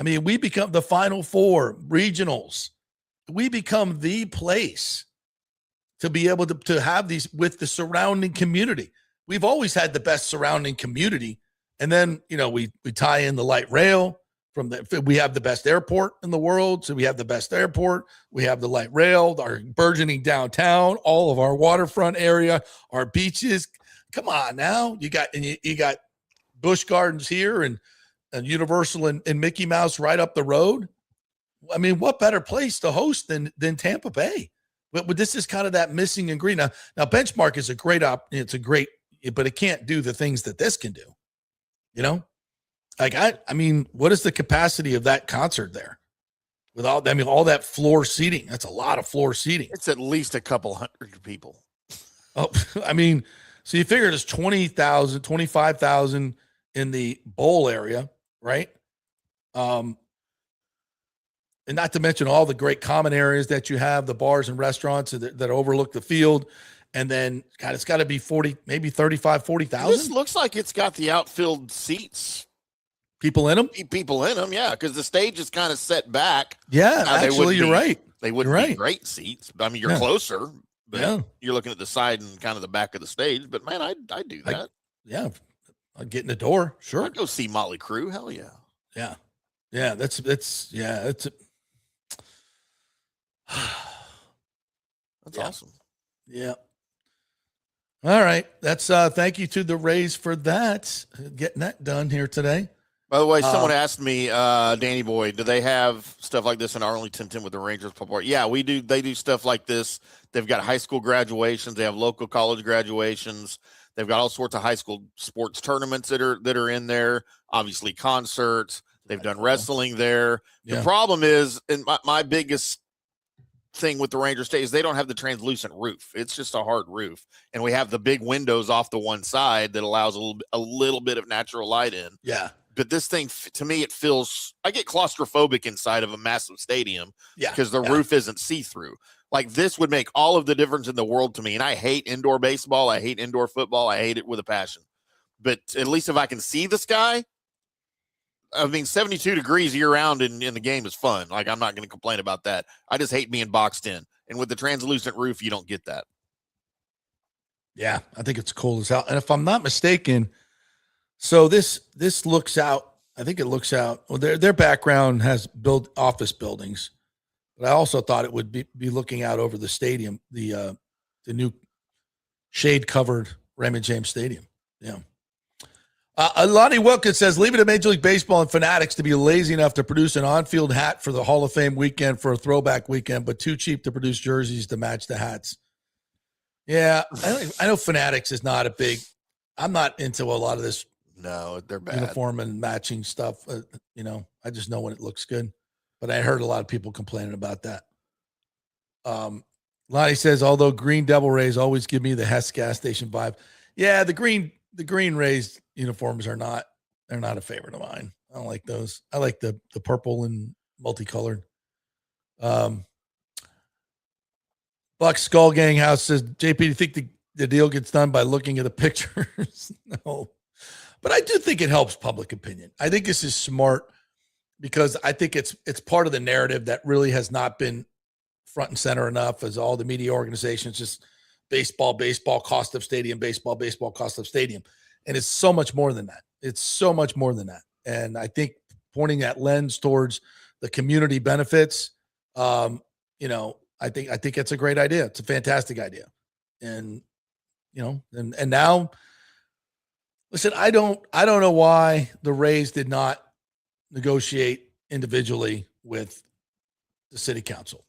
B: We become the Final Four, regionals. We become the place to be able to have these with the surrounding community. We've always had the best surrounding community. And then, we tie in the light rail. We have the best airport in the world. So we have the best airport. We have the light rail, our burgeoning downtown, all of our waterfront area, our beaches. Come on now. You got Busch Gardens here and Universal and Mickey Mouse right up the road. What better place to host than Tampa Bay? But this is kind of that missing ingredient. Now Benchmark is a great but it can't do the things that this can do. What is the capacity of that concert there? With all that floor seating, that's a lot of floor seating.
C: It's at least a couple hundred people.
B: Oh, so you figure there's 20,000, 25,000 in the bowl area, right? And not to mention all the great common areas that you have, the bars and restaurants that overlook the field. And then, God, it's got to be 40, maybe 35, 40,000.
C: This looks like it's got the outfield seats.
B: People in them?
C: People in them, yeah, because the stage is kind of set back.
B: Yeah, actually, you're right.
C: They wouldn't be great seats. You're closer, but you're looking at the side and kind of the back of the stage. But, man, I'd do that.
B: I'd get in the door. Sure.
C: I'd go see Motley Crue. Hell yeah.
B: Yeah. Yeah, that's
C: awesome.
B: Yeah. All right. That's thank you to the Rays for that. Getting that done here today.
C: By the way, someone asked me, Danny Boy, do they have stuff like this in Arlington with the Rangers Park? Yeah, we do. They do stuff like this. They've got high school graduations. They have local college graduations. They've got all sorts of high school sports tournaments that are in there. Obviously, concerts. They've done wrestling there. The problem is, and my biggest thing with the Ranger State is they don't have the translucent roof. It's just a hard roof, and we have the big windows off the one side that allows a little bit of natural light in.
B: Yeah.
C: But this thing, to me, I get claustrophobic inside of a massive stadium because the roof isn't see-through. Like, this would make all of the difference in the world to me. And I hate indoor baseball. I hate indoor football. I hate it with a passion. But at least if I can see the sky, 72 degrees year-round in the game is fun. Like, I'm not going to complain about that. I just hate being boxed in. And with the translucent roof, you don't get that.
B: Yeah, I think it's cool as hell. And if I'm not mistaken, so this looks out. I think it looks out. Well, their background has built office buildings. But I also thought it would be looking out over the stadium, the new shade-covered Raymond James Stadium. Yeah. Lonnie Wilkins says, leave it to Major League Baseball and Fanatics to be lazy enough to produce an on-field hat for the Hall of Fame weekend for a throwback weekend, but too cheap to produce jerseys to match the hats. Yeah, I know Fanatics is not a big – I'm not into a lot of this.
C: No, they're bad.
B: Uniform and matching stuff. I just know when it looks good. But I heard a lot of people complaining about that. Lonnie says, although Green Devil Rays always give me the Hess gas station vibe. Yeah, the Green Rays uniforms are not a favorite of mine. I don't like those. I like the purple and multicolored. Bucs Skull Gang House says, JP, do you think the deal gets done by looking at the pictures? No. But I do think it helps public opinion. I think this is smart because I think it's part of the narrative that really has not been front and center enough as all the media organizations just baseball, cost of stadium, baseball, cost of stadium. And it's so much more than that. It's so much more than that. And I think pointing that lens towards the community benefits, I think it's a great idea. It's a fantastic idea. And, and now, listen, I don't know why the Rays did not negotiate individually with the city council.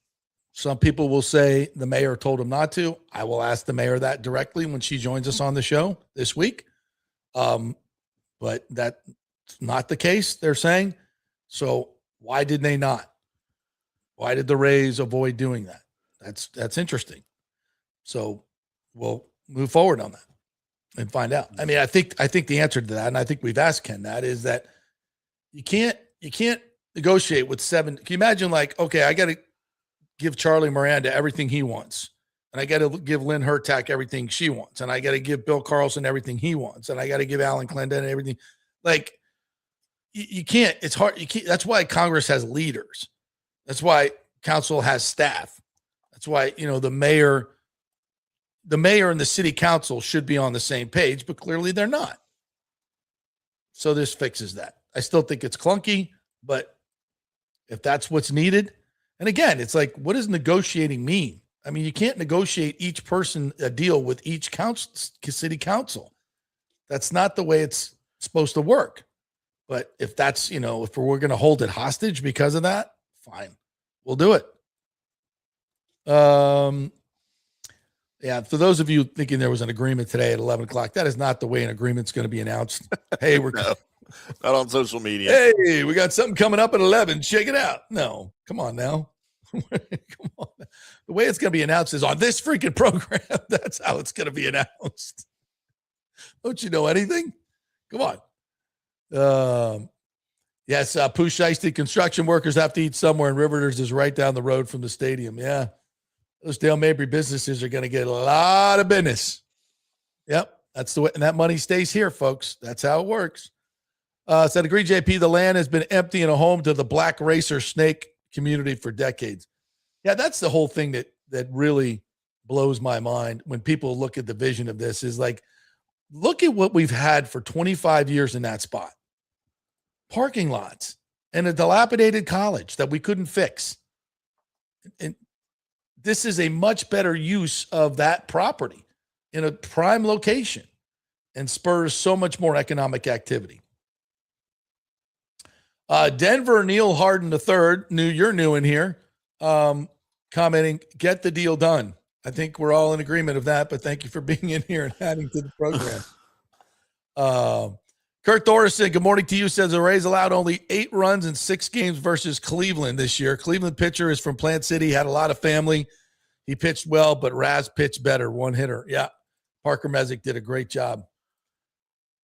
B: Some people will say the mayor told them not to. I will ask the mayor that directly when she joins us on the show this week. But that's not the case, they're saying. So why did they not? Why did the Rays avoid doing that? That's interesting. So we'll move forward on that and find out. I mean, I think the answer to that, and I think we've asked Ken that, is that you can't negotiate with seven. Can you imagine, okay, I got to give Charlie Miranda everything he wants, and I got to give Lynn Hertak everything she wants, and I got to give Bill Carlson everything he wants, and I got to give Alan Clendenin everything. You can't. It's hard. You can't. That's why Congress has leaders. That's why council has staff. That's why the mayor and the city council should be on the same page, but clearly they're not. So this fixes that. I still think it's clunky, but if that's what's needed, and again, it's like, what does negotiating mean? I mean, you can't negotiate each person a deal with each city council. That's not the way it's supposed to work. But if that's, if we're going to hold it hostage because of that, fine, we'll do it. Yeah, for those of you thinking there was an agreement today at 11 o'clock, that is not the way an agreement's going to be announced. Hey, we're
C: no, not on social media.
B: Hey, we got something coming up at 11. Check it out. No, come on now. Come on. The way it's going to be announced is on this freaking program. That's how it's going to be announced. Don't you know anything? Come on. Yes, Pooh Shiesty, construction workers have to eat somewhere, and Riverders is right down the road from the stadium. Yeah. Those Dale Mabry businesses are going to get a lot of business. Yep. That's the way, and that money stays here, folks. That's how it works. Said, agree, JP, the land has been empty and a home to the black racer snake community for decades. Yeah, that's the whole thing that really blows my mind when people look at the vision of this is like, look at what we've had for 25 years in that spot. Parking lots and a dilapidated college that we couldn't fix. And this is a much better use of that property in a prime location and spurs so much more economic activity. Denver Neil Harden III, you're new in here, commenting, get the deal done. I think we're all in agreement of that, but thank you for being in here and adding to the program. Kurt Thorson, good morning to you, says the Rays allowed only 8 runs in 6 games versus Cleveland this year. Cleveland pitcher is from Plant City, had a lot of family. He pitched well, but Raz pitched better, 1 hitter. Yeah, Parker Messick did a great job.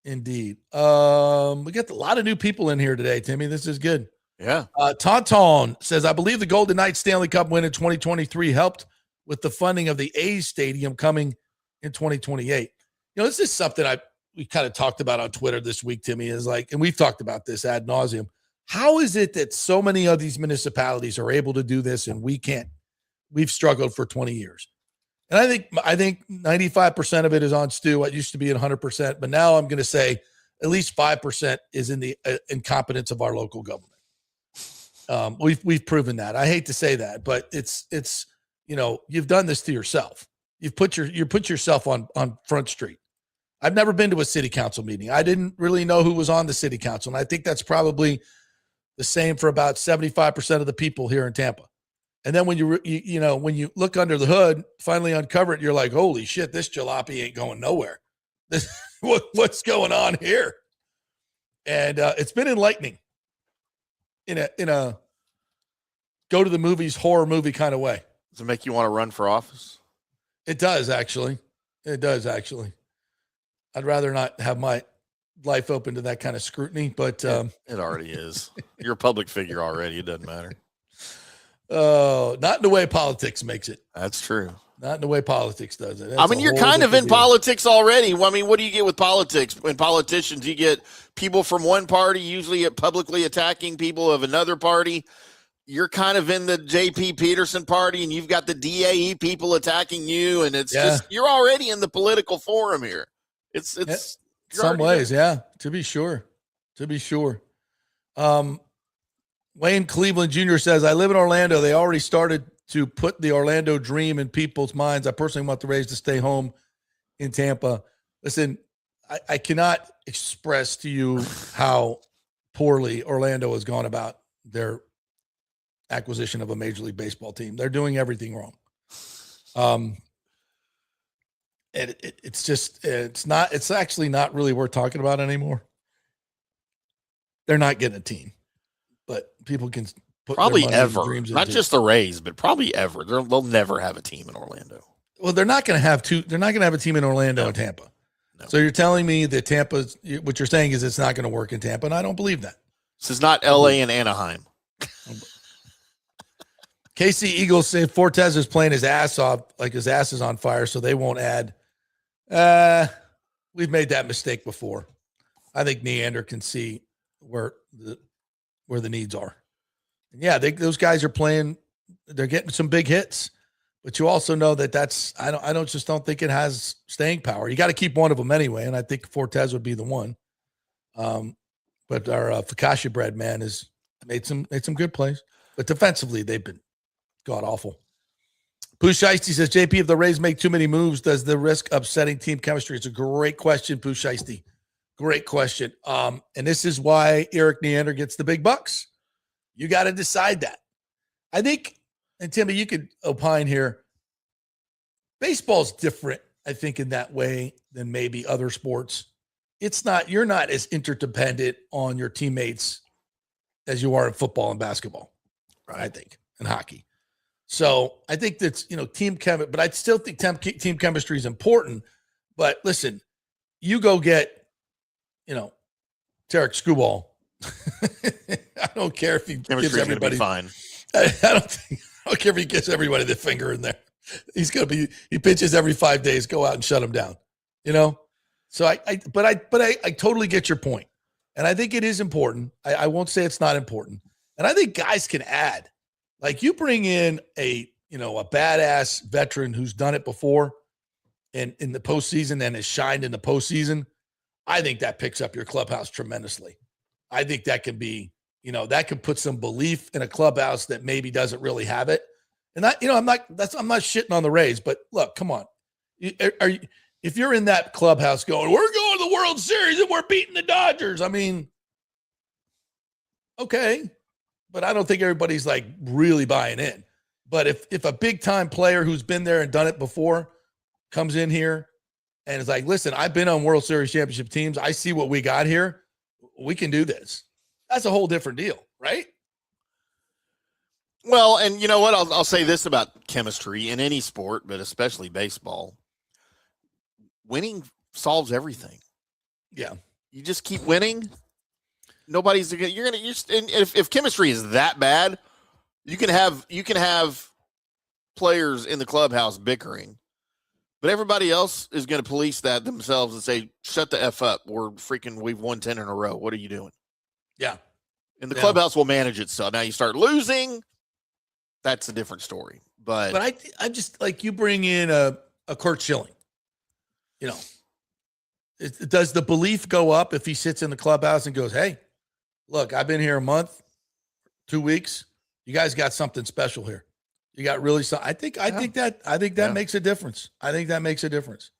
B: Indeed. We got a lot of new people in here today, Timmy. This is good.
C: Yeah.
B: Tauntaun says, I believe the Golden Knights Stanley Cup win in 2023 helped with the funding of the A's stadium coming in 2028. This is something we kind of talked about on Twitter this week, Timmy, is like, and we've talked about this ad nauseum. How is it that so many of these municipalities are able to do this and we can't? We've struggled for 20 years. And I think 95% of it is on Stu. It used to be at 100%, but now I'm going to say at least 5% is in the incompetence of our local government. We've proven that. I hate to say that, but it's you've done this to yourself. You put yourself on Front Street. I've never been to a city council meeting. I didn't really know who was on the city council, and I think that's probably the same for about 75% of the people here in Tampa. And then when when you look under the hood, finally uncover it, you're like, holy shit, this jalopy ain't going nowhere. What's going on here? And it's been enlightening in a go to the movies horror movie kind of way.
C: Does it make you want to run for office?
B: It does actually. I'd rather not have my life open to that kind of scrutiny, but
C: it already is. You're a public figure already. It doesn't matter.
B: Not in the way politics makes it.
C: That's true.
B: Not in the way politics does it.
C: You're kind of in politics already. I mean, what do you get with politics? When politicians, you get people from one party usually publicly attacking people of another party. You're kind of in the JP Peterson party, and you've got the DAE people attacking you, and it's just you're already in the political forum here. It's
B: some ways, yeah, to be sure. Wayne Cleveland Jr. says, I live in Orlando. They already started to put the Orlando dream in people's minds. I personally want the Rays to stay home in Tampa. Listen, I cannot express to you how poorly Orlando has gone about their acquisition of a Major League Baseball team. They're doing everything wrong. It's actually not really worth talking about anymore. They're not getting a team, but people can put
C: probably
B: their money
C: ever,
B: and dreams
C: not
B: into
C: just the Rays, but probably ever. They'll never have a team in Orlando.
B: Well, they're not going to have two. They're not going to have a team in Orlando and Tampa.
C: No.
B: So you're telling me that Tampa's, what you're saying is it's not going to work in Tampa, and I don't believe that.
C: This is not LA and Anaheim.
B: KC Eagles say Fortes is playing his ass off, like his ass is on fire, so they won't add. We've made that mistake before. I think Neander can see where the needs are. And yeah, those guys are playing. They're getting some big hits, but you also know that I don't think it has staying power. You got to keep one of them anyway, and I think Fortes would be the one. But our Fakashi bread man has made some good plays, but defensively they've been god awful. Pooh Shiesty says, JP, if the Rays make too many moves, does the risk upsetting team chemistry? It's a great question, Pooh Shiesty. Great question. And this is why Eric Neander gets the big bucks. You got to decide that. I think, and Timmy, you could opine here. Baseball's different, I think, in that way than maybe other sports. You're not as interdependent on your teammates as you are in football and basketball, right? I think, and hockey. So I think that's, team chemistry, but I still think team chemistry is important. But listen, you go get, Tarek Skubal. I don't care if he gives everybody
C: fine.
B: I don't care if he gives everybody the finger in there. He pitches every 5 days, go out and shut him down, So I totally get your point. And I think it is important. I won't say it's not important. And I think guys can add. Like you bring in a badass veteran who's done it before and in the postseason and has shined in the postseason. I think that picks up your clubhouse tremendously. I think that can be, that could put some belief in a clubhouse that maybe doesn't really have it. And I'm not shitting on the Rays, but look, come on. If you're in that clubhouse going, we're going to the World Series and we're beating the Dodgers. I mean, okay. But I don't think everybody's like really buying in. But if a big time player who's been there and done it before comes in here and is like, listen, I've been on World Series championship teams. I see what we got here. We can do this. That's a whole different deal, right?
C: Well, and you know what? I'll say this about chemistry in any sport, but especially baseball. Winning solves everything.
B: Yeah.
C: You just keep winning. Nobody's and if chemistry is that bad, you can have players in the clubhouse bickering, but everybody else is going to police that themselves and say, shut the F up. We've won 10 in a row. What are you doing?
B: Yeah.
C: And the clubhouse will manage itself. Now you start losing. That's a different story. But
B: I just like you bring in a Kurt Schilling, does the belief go up if he sits in the clubhouse and goes, hey, look, I've been here a month, 2 weeks, you guys got something special here. You got really something. I think that makes a difference. I think that makes a difference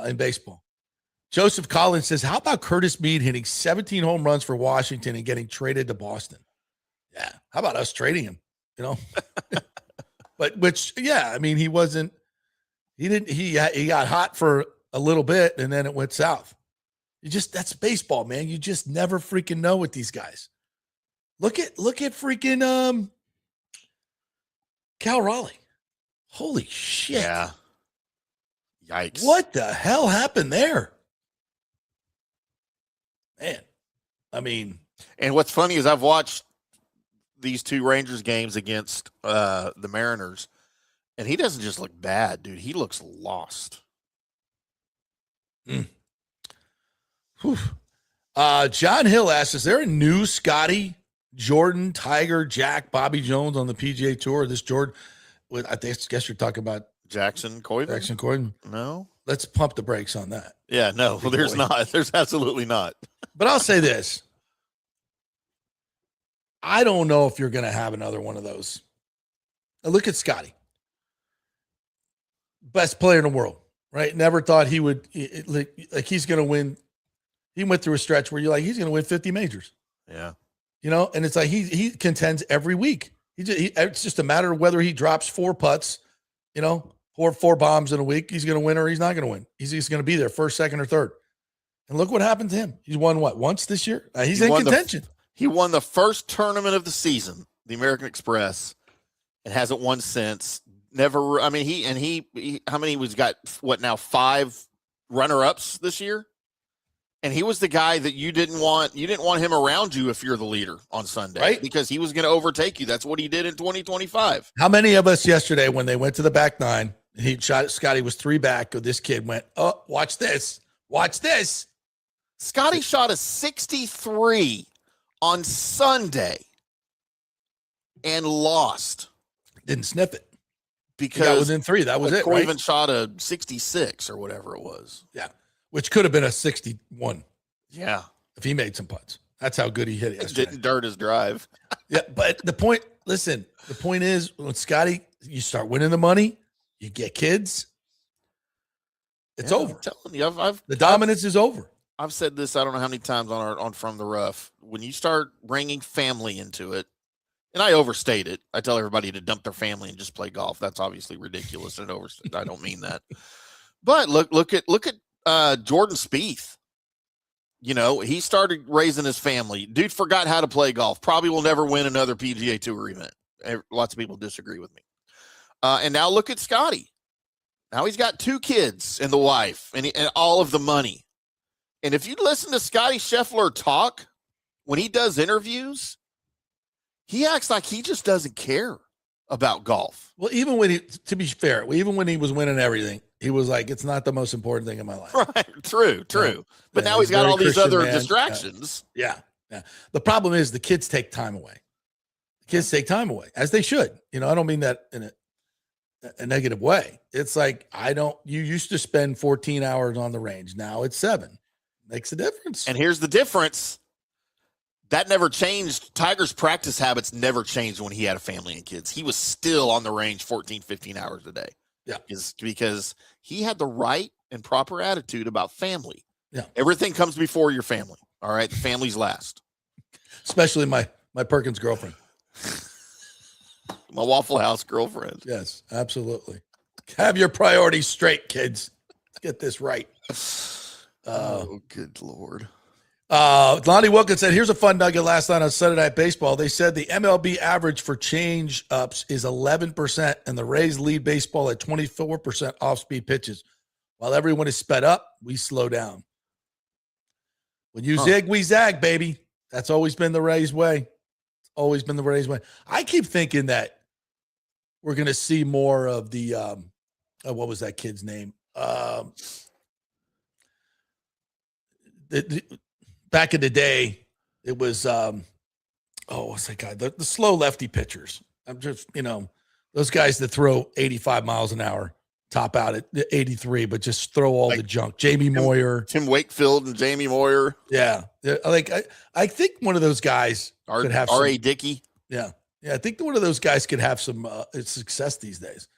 B: in baseball. Joseph Collins says, how about Curtis Mead hitting 17 home runs for Washington and getting traded to Boston? Yeah. How about us trading him? You know, I mean, he got hot for a little bit and then it went south. That's baseball, man. You just never freaking know with these guys. Look at freaking Cal Raleigh. Holy shit.
C: Yeah. Yikes.
B: What the hell happened there? Man. I mean,
C: and what's funny is I've watched these two Rangers games against the Mariners, and he doesn't just look bad, dude. He looks lost.
B: John Hill asks, is there a new Scotty, Jordan, Tiger, Jack, Bobby Jones on the PGA Tour? This Jordan, I guess you're talking about
C: Jackson Coyden? No.
B: Let's pump the brakes on that.
C: Yeah, no, well, there's not. There's absolutely not.
B: But I'll say this. I don't know if you're going to have another one of those. Now look at Scotty. Best player in the world, right? Never thought he would, like he's going to win. He went through a stretch where you're like, he's going to win 50 majors.
C: Yeah.
B: You know, and it's like he contends every week. It's just a matter of whether he drops 4 putts, you know, four bombs in a week. He's going to win or he's not going to win. He's just going to be there first, second, or third. And look what happened to him. He's won what, once this year? He's in contention.
C: He won the first tournament of the season, the American Express, and hasn't won since. Never. I mean, he how many was got what now 5 runner-ups this year? And he was the guy that you didn't want him around you if you're the leader on Sunday,
B: right?
C: Because he was going to overtake you. That's what he did in 2025.
B: How many of us yesterday, when they went to the back 9, he shot, Scotty was 3 back. This kid went, oh, watch this. Watch this.
C: Scotty shot a 63 on Sunday and lost.
B: Didn't sniff it.
C: Because
B: he got within 3. That was it, right?
C: Even shot a 66 or whatever it was.
B: Yeah. Which could have been a 61.
C: Yeah.
B: If he made some putts. That's how good he hit it yesterday.
C: Didn't dirt his drive.
B: Yeah, but the point is when Scotty, you start winning the money, you get kids, it's over.
C: I'm telling you,
B: the dominance is over.
C: I've said this, I don't know how many times on From the Rough. When you start bringing family into it, and I overstate it, I tell everybody to dump their family and just play golf. That's obviously ridiculous and overstated. I don't mean that. But look at Jordan Spieth. You know, he started raising his family. Dude forgot how to play golf. Probably will never win another PGA Tour event. Lots of people disagree with me. And now look at Scotty. Now he's got 2 kids and the wife and all of the money. And if you listen to Scotty Scheffler talk when he does interviews, he acts like he just doesn't care about golf.
B: Well, even when to be fair, even when he was winning everything, he was like, it's not the most important thing in my life.
C: Right. True. But now he's got all these other distractions.
B: Yeah. The problem is the kids take time away. The kids take time away, as they should. You know, I don't mean that in a negative way. It's like, you used to spend 14 hours on the range. Now it's 7. Makes a difference.
C: And here's the difference. That never changed. Tiger's practice habits never changed when he had a family and kids. He was still on the range 14, 15 hours a day.
B: Yeah.
C: Because he had the right and proper attitude about family.
B: Yeah.
C: Everything comes before your family. All right. The family's last.
B: Especially my Perkins girlfriend.
C: My Waffle House girlfriend.
B: Yes, absolutely. Have your priorities straight, kids. Let's get this right.
C: Oh, good Lord.
B: Lonnie Wilkins said, here's a fun nugget last night on Sunday Night Baseball. They said the MLB average for change ups is 11%, and the Rays lead baseball at 24% off-speed pitches. While everyone is sped up, we slow down. When you zig, we zag, baby. That's always been the Rays way. Always been the Rays way. I keep thinking that we're going to see more of the, what was that kid's name? Back in the day, it was, what's that guy? The slow lefty pitchers. I'm just, those guys that throw 85 miles an hour, top out at 83, but just throw all the junk. Jamie Moyer.
C: Tim Wakefield and Jamie Moyer.
B: Yeah. I think one of those guys could have
C: R.A. Dickey.
B: Yeah. Yeah. I think one of those guys could have some success these days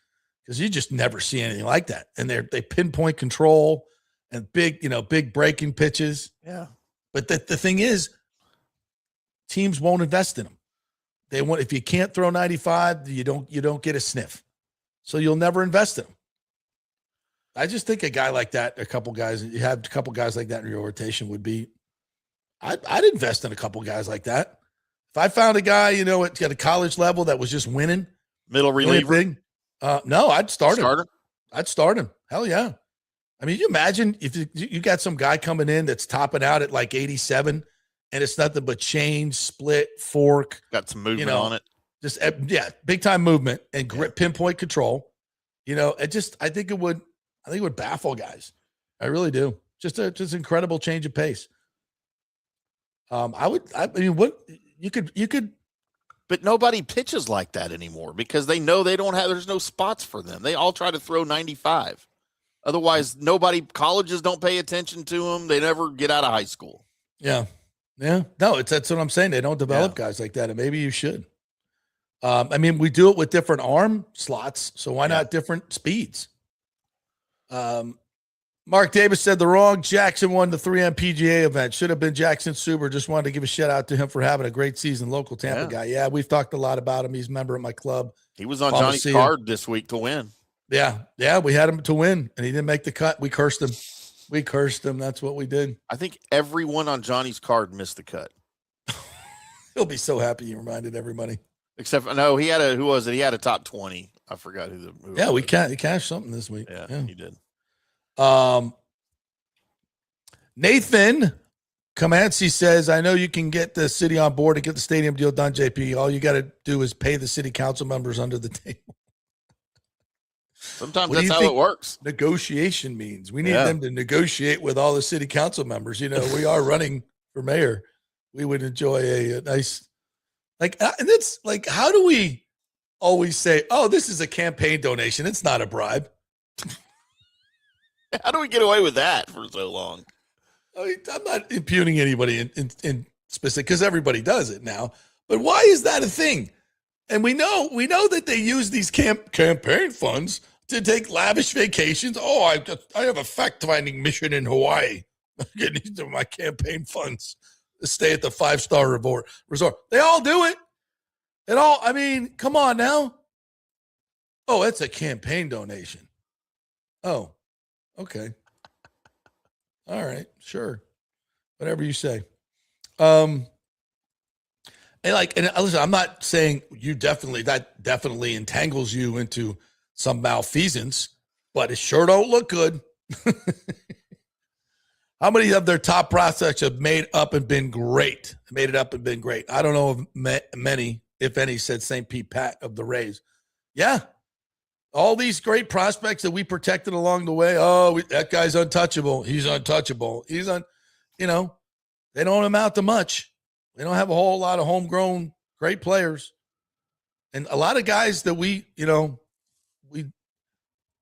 B: because you just never see anything like that. And they pinpoint control and big breaking pitches.
C: Yeah.
B: But the thing is, teams won't invest in them. They want, if you can't throw 95, you don't get a sniff. So you'll never invest in them. I just think a guy like that, you have a couple guys like that in your rotation would be, I'd invest in a couple guys like that. If I found a guy, at a college level that was just winning.
C: Middle reliever?
B: No, I'd start him.
C: Starter?
B: I'd start him. Hell yeah. I mean, you imagine if you got some guy coming in that's topping out at like 87 and it's nothing but change, split, fork.
C: Got some movement on it.
B: Just, big time movement and pinpoint control. I think it would baffle guys. I really do. Just incredible change of pace. You could,
C: but nobody pitches like that anymore because they know there's no spots for them. They all try to throw 95. Otherwise, colleges don't pay attention to them. They never get out of high school.
B: Yeah. Yeah. No, that's what I'm saying. They don't develop guys like that. And maybe you should. We do it with different arm slots. So why not different speeds? Mark Davis said the wrong Jackson won the 3M PGA event. Should have been Jackson Suber. Just wanted to give a shout out to him for having a great season. Local Tampa guy. Yeah, we've talked a lot about him. He's a member of my club.
C: He was on Johnny's card this week to win.
B: Yeah, we had him to win, and he didn't make the cut. We cursed him. That's what we did.
C: I think everyone on Johnny's card missed the cut.
B: He'll be so happy you reminded everybody.
C: Except he had who was it? He had a top 20. I forgot who
B: he cashed something this week.
C: Yeah, he did.
B: Nathan Comanci says, I know you can get the city on board to get the stadium deal done, JP. All you got to do is pay the city council members under the table.
C: Sometimes that's how it works.
B: Negotiation means we need them to negotiate with all the city council members. We are running for mayor. We would enjoy a nice, and it's like, how do we always say, oh, this is a campaign donation? It's not a bribe.
C: How do we get away with that for so long?
B: I'm not impugning anybody in specific because everybody does it now. But why is that a thing? And we know that they use these campaign funds to take lavish vacations. Oh, I have a fact-finding mission in Hawaii. I'm getting into my campaign funds to stay at the 5-star resort. They all do it. Come on now. Oh, it's a campaign donation. Oh, okay. All right, sure. Whatever you say. And listen, I'm not saying that definitely entangles you into some malfeasance, but it sure don't look good. How many of their top prospects have made it up and been great? I don't know if many, if any, said St. Pete Pat of the Rays. Yeah. All these great prospects that we protected along the way. Oh, that guy's untouchable. He's untouchable. They don't amount to much. They don't have a whole lot of homegrown great players. And a lot of guys that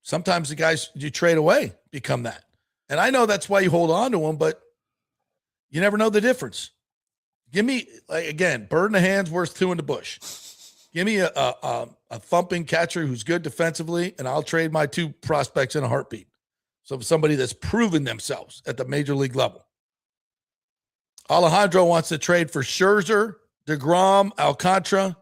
B: sometimes the guys you trade away become that. And I know that's why you hold on to them, but you never know the difference. Give me, bird in the hand's worth two in the bush. Give me a thumping catcher who's good defensively, and I'll trade my two prospects in a heartbeat. So somebody that's proven themselves at the major league level. Alejandro wants to trade for Scherzer, DeGrom, Alcantara,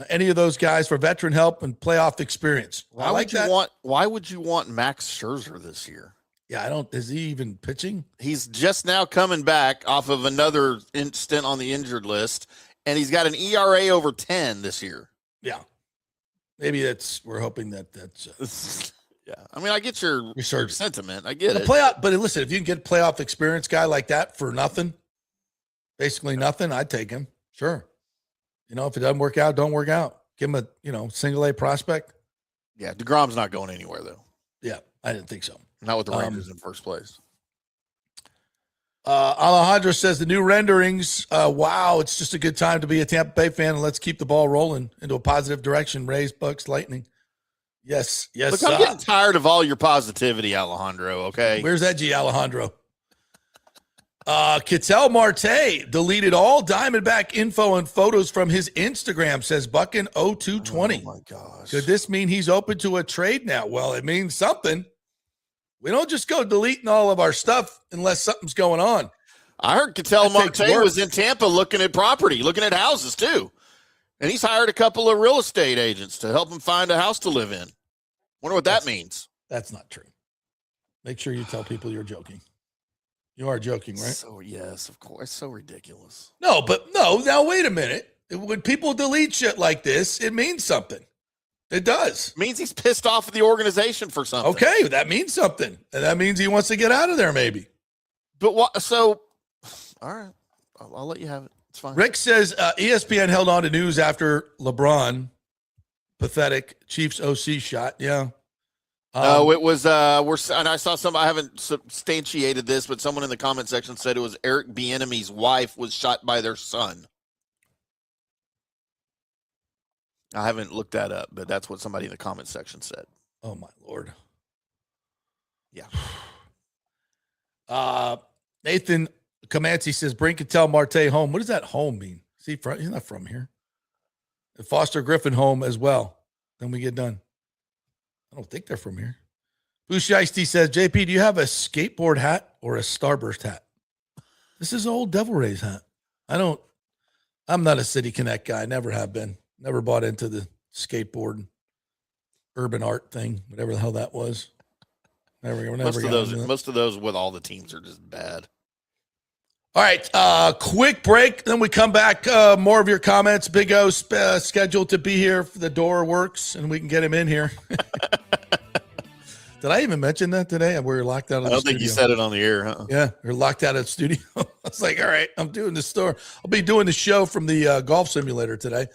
B: any of those guys for veteran help and playoff experience.
C: Why would you want Max Scherzer this year?
B: Yeah, is he even pitching?
C: He's just now coming back off of another stint on the injured list, and he's got an ERA over 10 this year.
B: Yeah. Maybe we're hoping that's
C: yeah. I get your sentiment. I get it.
B: But listen, if you can get a playoff experience guy like that for nothing, basically nothing, I'd take him. Sure. If it doesn't work out, don't work out. Give him a single A prospect.
C: Yeah, DeGrom's not going anywhere though.
B: Yeah, I didn't think so.
C: Not with the Rangers in first place.
B: Alejandro says the new renderings. Wow, it's just a good time to be a Tampa Bay fan, and let's keep the ball rolling into a positive direction. Rays, Bucs, Lightning. Yes.
C: Look, I'm getting tired of all your positivity, Alejandro. Okay,
B: where's Edgy Alejandro? Ketel Marte deleted all Diamondback info and photos from his Instagram, says Buckin 0220.
C: Oh, my gosh.
B: Could this mean he's open to a trade now? Well, it means something. We don't just go deleting all of our stuff unless something's going on.
C: I heard Ketel
B: That takes
C: Marte
B: work.
C: was in Tampa looking at property, looking at houses too. And he's hired a couple of real estate agents to help him find a house to live in. Wonder what that means.
B: That's not true. Make sure you tell people you're joking. You are joking, right?
C: So, yes, of course. So ridiculous.
B: No, but no. Now, wait a minute. When people delete shit like this, it means something. It does.
C: It means he's pissed off at the organization for something.
B: Okay, that means something. And that means he wants to get out of there, maybe.
C: But what? So, all right. I'll let you have it. It's fine.
B: Rick says ESPN held on to news after LeBron, pathetic Chiefs OC shot. Yeah.
C: It was, and I saw I haven't substantiated this, but someone in the comment section said it was Eric Bieniemy's wife was shot by their son. I haven't looked that up, but that's what somebody in the comment section said.
B: Oh, my Lord.
C: Yeah.
B: Nathan Comanche says, bring Ketel Marte home. What does that home mean? Is he from? He's not from here. And Foster Griffin home as well. Then we get done. I don't think they're from here. Blue Shiesty says, JP, do you have a skateboard hat or a Starburst hat? This is an old Devil Rays hat. I'm not a City Connect guy. Never have been. Never bought into the skateboard urban art thing, whatever the hell that was.
C: Most of those with all the teams are just bad.
B: All right, quick break. Then we come back. More of your comments. Big O scheduled to be here. The door works, and we can get him in here. Did I even mention that today? We were locked out of the studio.
C: I don't think you said it on the air, huh?
B: Yeah, we're locked out of the studio. I was like, all right, I'm doing the store. I'll be doing the show from the golf simulator today.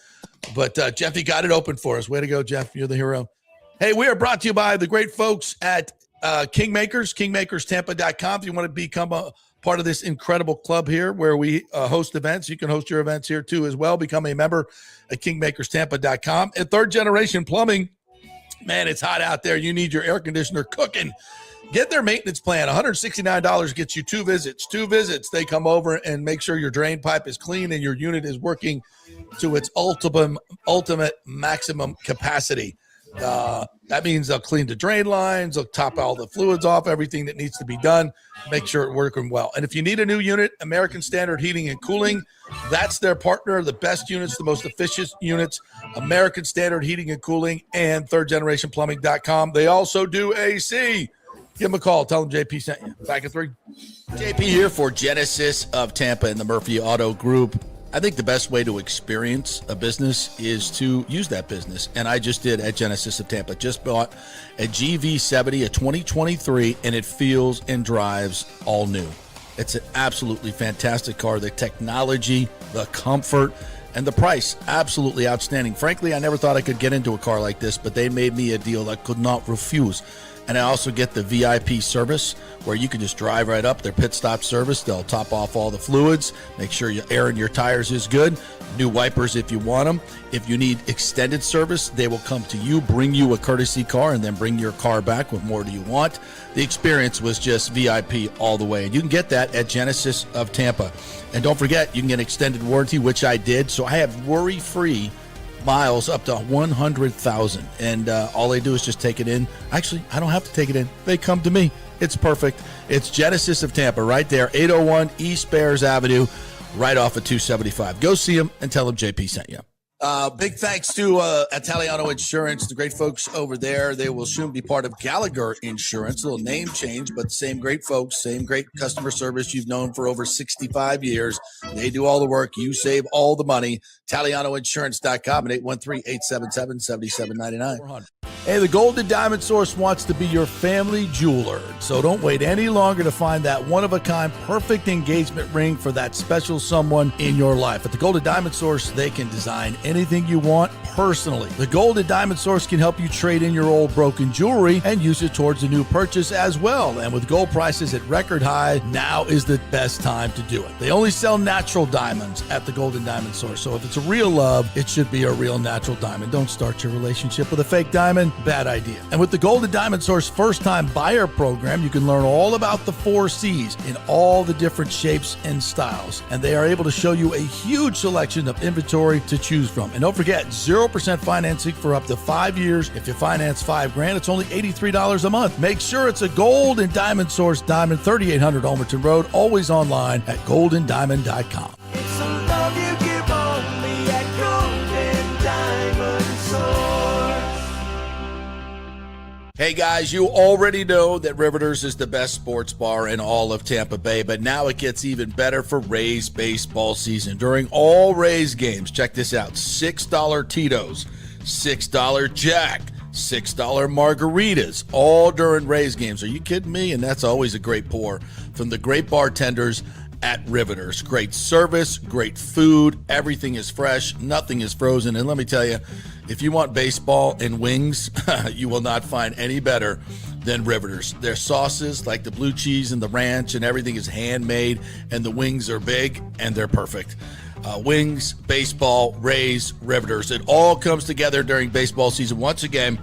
B: But Jeffy got it open for us. Way to go, Jeff. You're the hero. Hey, we are brought to you by the great folks at Kingmakers, kingmakerstampa.com. If you want to become a part of this incredible club here where we host events, you can host your events here too as well. Become a member at kingmakerstampa.com. And Third Generation Plumbing, man, it's hot out there. You need your air conditioner cooking. Get their maintenance plan. $169 gets you two visits. They come over and make sure your drain pipe is clean and your unit is working to its ultimate maximum capacity. That means they'll clean the drain lines, they'll top all the fluids off, everything that needs to be done, make sure it's working well. And if you need a new unit, American Standard Heating and Cooling, that's their partner, the best units, the most efficient units, American Standard Heating and Cooling and thirdgenerationplumbing.com. They also do AC. Give them a call. Tell them JP sent you. Back at 3. JP here for Genesis of Tampa and the Murphy Auto Group. I think the best way to experience a business is to use that business. And I just did at Genesis of Tampa. Just bought a GV70, a 2023, and it feels and drives all new. It's an absolutely fantastic car. The technology, the comfort, and the price, absolutely outstanding. Frankly, I never thought I could get into a car like this, but they made me a deal I could not refuse. And I also get the VIP service where you can just drive right up, their pit stop service. They'll top off all the fluids, make sure your air in your tires is good, new wipers if you want them. If you need extended service, they will come to you, bring you a courtesy car, and then bring your car back. What more do you want? The experience was just VIP all the way. And you can get that at Genesis of Tampa. And don't forget, you can get extended warranty, which I did. So I have worry-free miles up to 100,000, and all they do is just take it in. Actually, I don't have to take it in. They come to me. It's perfect. It's Genesis of Tampa right there, 801 East Bears Avenue, right off of 275. Go see them and tell them JP sent you. Big thanks to Italiano Insurance, the great folks over there. They will soon be part of Gallagher Insurance. A little name change, but same great folks, same great customer service you've known for over 65 years. They do all the work. You save all the money. ItalianoInsurance.com at 813-877-7799. Hey, the Golden Diamond Source wants to be your family jeweler. So don't wait any longer to find that one-of-a-kind perfect engagement ring for that special someone in your life. At the Golden Diamond Source, they can design anything you want personally. The Golden Diamond Source can help you trade in your old broken jewelry and use it towards a new purchase as well. And with gold prices at record high, now is the best time to do it. They only sell natural diamonds at the Golden Diamond Source. So if it's a real love, it should be a real natural diamond. Don't start your relationship with a fake diamond. bad idea. And with the Golden Diamond Source first-time buyer program, you can learn all about the 4 C's in all the different shapes and styles. And they are able to show you a huge selection of inventory to choose from. And don't forget, 0% financing for up to 5 years. If you finance $5,000, it's only $83 a month. Make sure it's a Golden Diamond Source Diamond, 3800 Almerton Road, always online at goldendiamond.com.
A: It's the love you give only at Golden Diamond Source.
B: Hey guys, you already know that Riveters is the best sports bar in all of Tampa Bay, but now it gets even better for Rays baseball season. During all Rays games, check this out, $6 Tito's, $6 Jack, $6 margaritas, all during Rays games. Are you kidding me? And that's always a great pour from the great bartenders at Riveters. Great service, great food, everything is fresh, nothing is frozen. And let me tell you, if you want baseball and wings, you will not find any better than Riveters. Their sauces, like the blue cheese and the ranch and everything, is handmade, and the wings are big and they're perfect. Wings, baseball, Rays, Riveters. It all comes together during baseball season. Once again,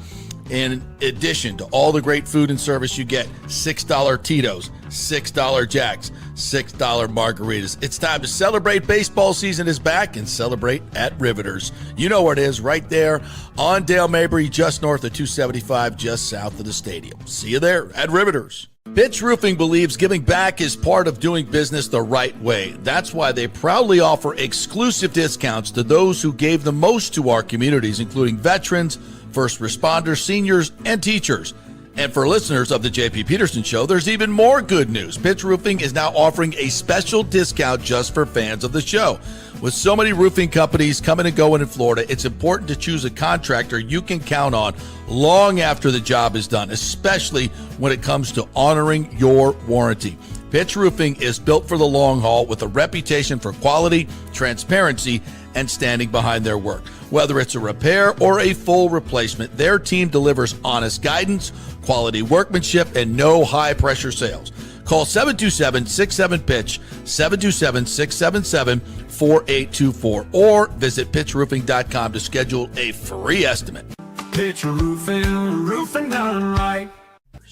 B: in addition to all the great food and service, you get $6 Tito's, $6 Jacks, $6 margaritas. It's time to celebrate. Baseball season is back, and celebrate at Riveters. You know where it is, right there on Dale Mabry, just north of 275, just south of the stadium. See you there at Riveters. Pitch Roofing believes giving back is part of doing business the right way. That's why they proudly offer exclusive discounts to those who gave the most to our communities, including veterans, first responders, seniors, and teachers. And for listeners of the JP Peterson Show, there's even more good news. Pitch Roofing is now offering a special discount just for fans of the show. With so many roofing companies coming and going in Florida, it's important to choose a contractor you can count on long after the job is done, especially when it comes to honoring your warranty. Pitch Roofing is built for the long haul with a reputation for quality, transparency, and standing behind their work. Whether it's a repair or a full replacement, their team delivers honest guidance, quality workmanship, and no high-pressure sales. Call 727-67-PITCH, 727-677-4824, or visit pitchroofing.com to schedule a free estimate.
A: Pitch roofing, roofing done right.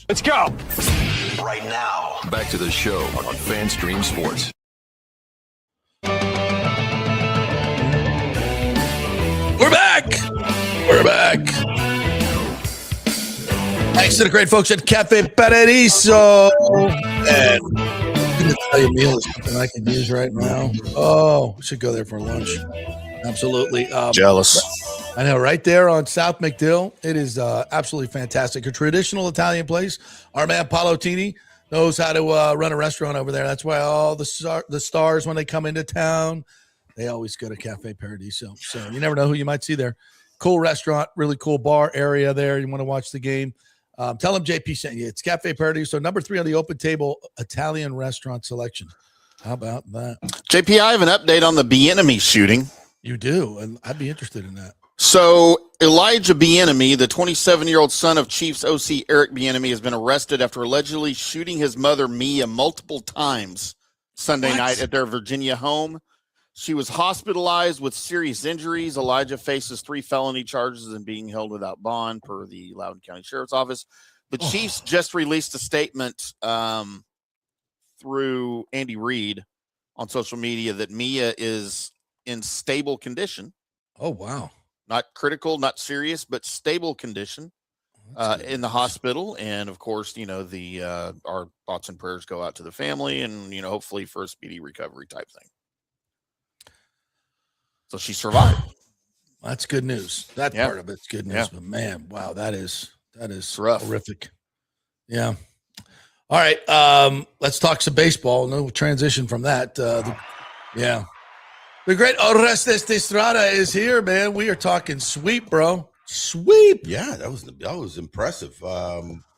E: Let's go. Right now, back to the show on FanStream Sports.
B: We're back. We're back. Thanks to the great folks at Cafe Paradiso. And an Italian meal is something I can use right now. Oh, we should go there for lunch. Absolutely.
C: Jealous.
B: I know, right there on South McDill. It is absolutely fantastic. A traditional Italian place. Our man Palotini knows how to run a restaurant over there. That's why all the stars, when they come into town, they always go to Cafe Paradiso. So you never know who you might see there. Cool restaurant, really cool bar area there. You want to watch the game. Tell them JP sent you. It's Cafe Paradiso, number 3 on the open table Italian restaurant selection. How about that?
C: JP, I have an update on the Bieniemy shooting.
B: You do, and I'd be interested in that.
C: So Elijah Bieniemy, the 27-year-old son of Chiefs OC Eric Bieniemy, has been arrested after allegedly shooting his mother Mia multiple times Sunday night at their Virginia home. She was hospitalized with serious injuries. Elijah faces 3 felony charges and being held without bond per the Loudoun County Sheriff's Office. The Chiefs just released a statement through Andy Reid on social media that Mia is in stable condition.
B: Oh, wow.
C: Not critical, not serious, but stable condition in the hospital. And of course, you know, our thoughts and prayers go out to the family and, you know, hopefully for a speedy recovery type thing. So she survived.
B: That's good news. That part of it's good news.
C: Yeah.
B: But man, wow, that is
C: rough.
B: Horrific. Yeah. All right. Let's talk some baseball. No transition from that. The great Orestes de Estrada is here, man. We are talking sweep, bro. Sweep.
F: Yeah, that was impressive.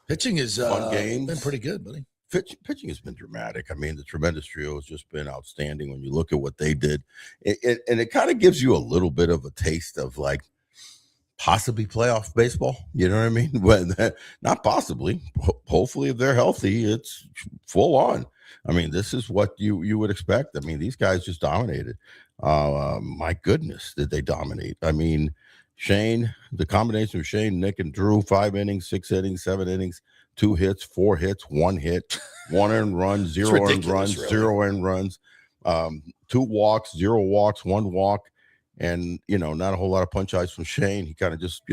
B: Pitching is
F: fun games.
B: been pretty good, buddy.
F: Pitching has been dramatic. I mean, the Tremendous Trio has just been outstanding when you look at what they did. And it kind of gives you a little bit of a taste of like possibly playoff baseball. You know what I mean? But not possibly. Hopefully, if they're healthy, it's full on. I mean, this is what you would expect. I mean, these guys just dominated. My goodness, did they dominate? I mean, Shane, the combination of Shane, Nick, and Drew, 5 innings, 6 innings, 7 innings, 2 hits, 4 hits, 1 hit, 1 earned run, 0 earned runs, really. 0 earned runs, 2 walks, 0 walks, 1 walk, and, not a whole lot of punch outs from Shane. He kind of just,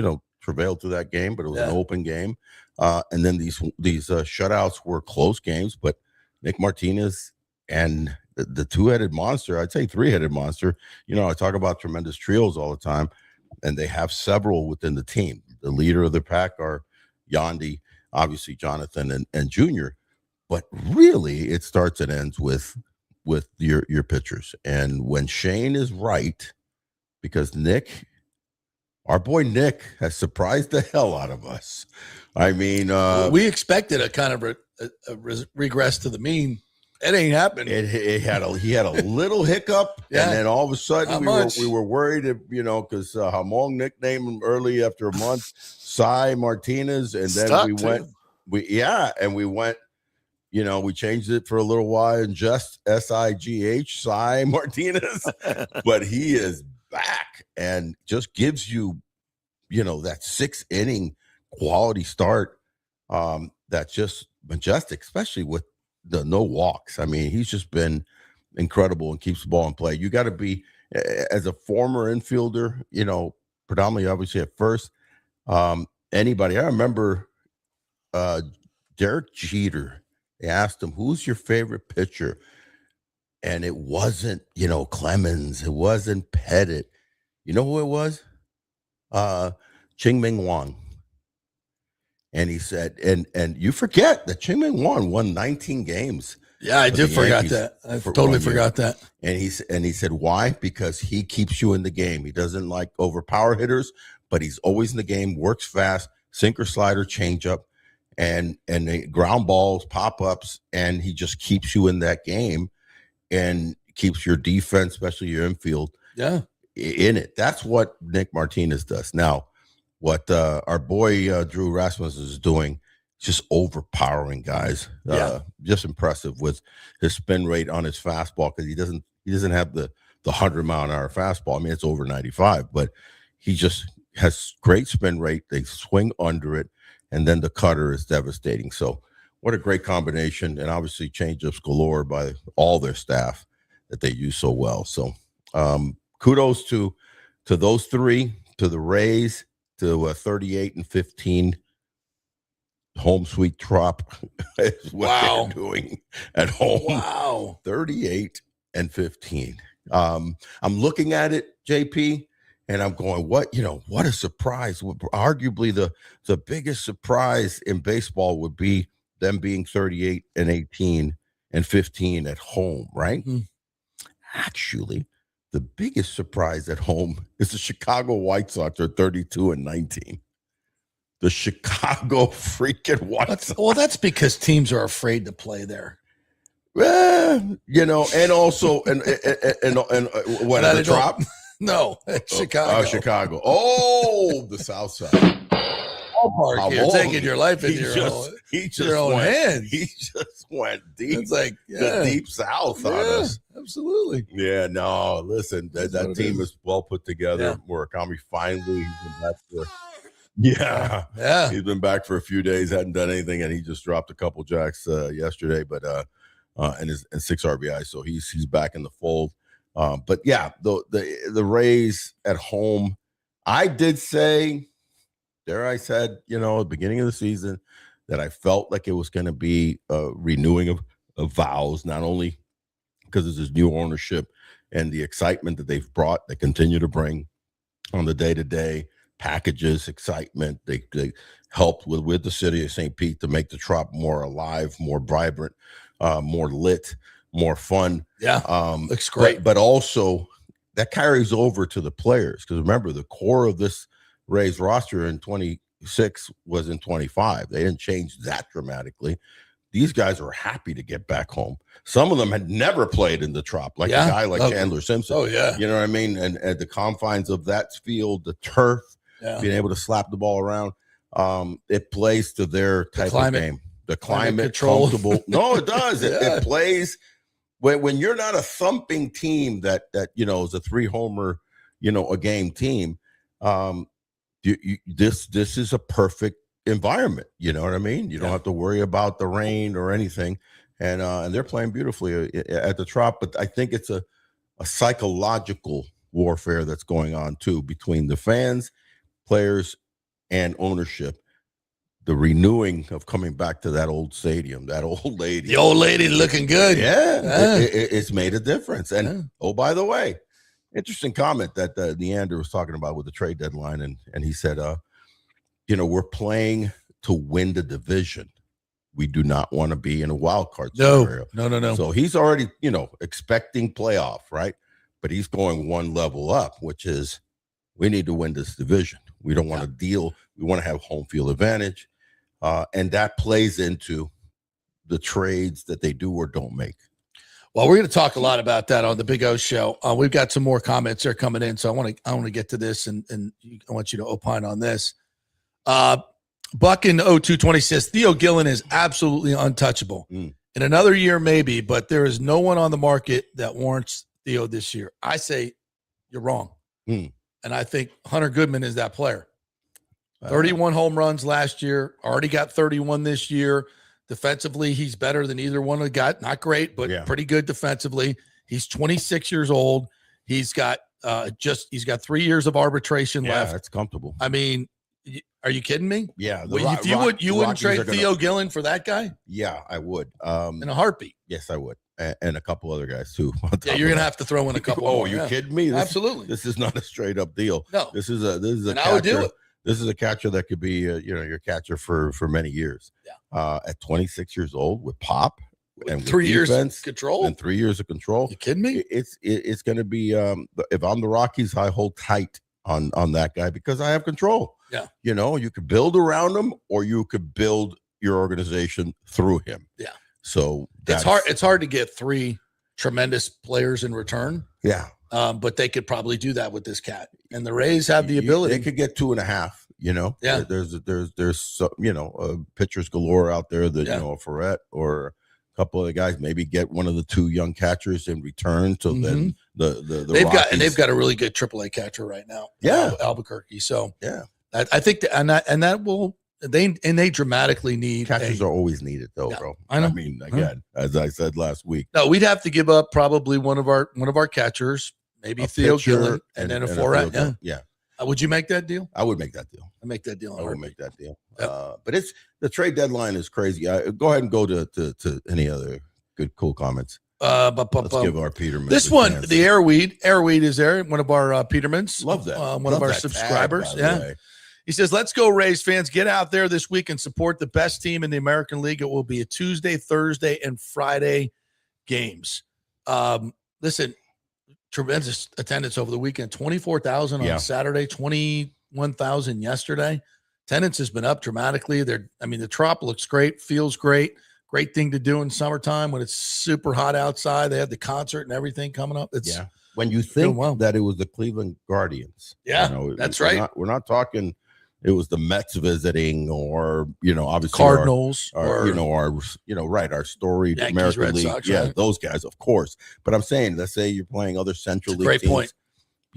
F: travailed through that game, but it was an open game. And then these shutouts were close games, but Nick Martinez and the 2-headed monster, I'd say 3-headed monster. I talk about tremendous trios all the time, and they have several within the team. The leader of the pack are Yandy, obviously Jonathan and Junior, but really it starts and ends with your pitchers. And when Shane is right, because our boy Nick has surprised the hell out of us. I mean,
B: we expected a kind of a regress to the mean. It ain't happened.
F: He had a little hiccup, and then all of a sudden we were worried, because Hamong nicknamed him early after a month, Cy Martinez, and then we went, we changed it for a little while and just SIGH, Cy Martinez, but he is back and just gives you, that 6-inning quality start, that's just majestic, especially with the no walks. I mean, he's just been incredible and keeps the ball in play. You got to be, as a former infielder, predominantly obviously at first, anybody. I remember Derek Jeter. They asked him, "Who's your favorite pitcher?" And it wasn't, Clemens. It wasn't Pettit. You know who it was? Ching-Ming Wang. And he said, and you forget that Ching-Ming Wang won 19 games.
B: Yeah, I did forget that. I totally forgot that.
F: And he said, why? Because he keeps you in the game. He doesn't like overpower hitters, but he's always in the game, works fast, sinker, slider, changeup, and ground balls, pop-ups, and he just keeps you in that game and keeps your defense, especially your infield, in it. That's what Nick Martinez does. Now, what our boy Drew Rasmussen is doing, just overpowering guys. Just impressive with his spin rate on his fastball, because he doesn't have the 100-mile-an-hour fastball. I mean, it's over 95, but he just has great spin rate. They swing under it, and then the cutter is devastating. So what a great combination, and obviously change-ups galore by all their staff that they use so well. So kudos to those three, to the Rays, to 38-15 home sweet trop is what they're doing at home.
B: Wow.
F: 38-15. I'm looking at it, JP, and I'm going, what a surprise. Arguably the biggest surprise in baseball would be them being 38-18 and 15 at home, right? Mm-hmm. Actually, the biggest surprise at home is the Chicago White Sox are 32-19. The Chicago freaking White Sox.
B: Well, that's because teams are afraid to play there.
F: And also, and what at the drop?
B: No, Chicago.
F: Chicago. Oh, the South Side.
B: You're taking your life in your own hands.
F: He just went deep.
B: It's like
F: the deep South on us.
B: Absolutely.
F: Yeah, no, listen, that team is well put together. Murakami finally back for, he's been back for a few days, hadn't done anything, and he just dropped a couple jacks yesterday, but and 6 RBI, so he's back in the fold. But yeah, the Rays at home, I did say, I said, at the beginning of the season, that I felt like it was going to be a renewing of vows, not only because of this new ownership and the excitement that they've brought, they continue to bring on the day-to-day packages, excitement. They helped with the city of St. Pete to make the Trop more alive, more vibrant, more lit, more fun.
B: Yeah, looks great.
F: But also that carries over to the players, because remember, the core of this Rays roster in 26 was in 25. They didn't change that dramatically. These guys are happy to get back home. Some of them had never played in the Trop, like a guy like Chandler Simpson.
B: Oh, yeah.
F: You know what I mean? And at the confines of that field, the turf, being able to slap the ball around, it plays to their type of game. The climate comfortable. No, it does. It plays when you're not a thumping team that is a 3-homer, a game team. this is a perfect environment. You know what I mean? You don't have to worry about the rain or anything, and they're playing beautifully at the Trop. But I think it's a psychological warfare that's going on too between the fans, players, and ownership. The renewing of coming back to that old stadium, that old lady.
B: The old lady looking good.
F: Yeah. It's made a difference. And oh, by the way, interesting comment that Neander was talking about with the trade deadline. And he said, we're playing to win the division. We do not want to be in a wild card scenario.
B: No.
F: So he's already, expecting playoff, right? But he's going one level up, which is we need to win this division. We don't want to deal. We want to have home field advantage. And that plays into the trades that they do or don't make.
B: Well, we're going to talk a lot about that on the Big O Show. We've got some more comments that are coming in, so I want to get to this, and I want you to opine on this. Buck in 0220 says Theo Gillen is absolutely untouchable. In another year, maybe, but there is no one on the market that warrants Theo this year. I say you're wrong, and I think Hunter Goodman is that player. 31 home runs last year, already got 31 this year. Defensively, he's better than either one of the guys. Not great, but pretty good defensively. He's 26 years old. He's got he's got 3 years of arbitration left.
F: That's comfortable.
B: I mean, are you kidding me?
F: Yeah.
B: If you wouldn't trade Theo Gillen for that guy?
F: Yeah, I would.
B: In a heartbeat.
F: Yes, I would. And a couple other guys too.
B: Yeah, you're gonna have to throw in a couple.
F: Oh, you kidding me?
B: Absolutely.
F: This is not a straight up deal.
B: No.
F: This is a
B: and I would do it.
F: This is a catcher that could be, your catcher for many years. Yeah. At 26 years old with pop and with
B: 3 years
F: defense,
B: of control
F: and 3 years of control.
B: You kidding me?
F: It's going to be. If I'm the Rockies, I hold tight on that guy because I have control.
B: Yeah.
F: You could build around him, or you could build your organization through him.
B: Yeah.
F: So
B: it's hard to get three tremendous players in return.
F: Yeah.
B: But they could probably do that with this cat, and the Rays have the ability.
F: They could get 2.5.
B: Yeah.
F: There's some, pitchers galore out there that a Ferret or a couple of guys maybe get one of the two young catchers in return. So then
B: they've got a really good AAA catcher right now.
F: Yeah,
B: Albuquerque. So
F: yeah,
B: I think that will. They dramatically need
F: catchers are always needed though, bro.
B: I know.
F: I mean, again, as I said last week,
B: no, we'd have to give up probably one of our catchers, maybe Theo Gillen, and then a Ferret.
F: Yeah.
B: Would you make that deal?
F: I would make that deal.
B: I make that deal.
F: I would make that deal.
B: Yep.
F: But it's the trade deadline is crazy. Go ahead and go to any other good, cool comments. Let's give our Peterman
B: this one, chance. The Airweed is there. One of our Petermans.
F: Love that.
B: One of our subscribers. He says, "Let's go, Rays fans! Get out there this week and support the best team in the American League. It will be a Tuesday, Thursday, and Friday games." Listen. Tremendous attendance over the weekend. 24,000 on Saturday, 21,000 yesterday. Attendance has been up dramatically. The Trop looks great, feels great. Great thing to do in summertime when it's super hot outside. They have the concert and everything coming up.
F: When you think that it was the Cleveland Guardians.
B: That's right.
F: We're not talking it was the Mets visiting, or obviously
B: Cardinals,
F: our storied
B: Yankees,
F: American
B: Red
F: League,
B: Sox, right?
F: Those guys, of course. But I'm saying, let's say you're playing other Central League
B: great
F: teams.
B: Point.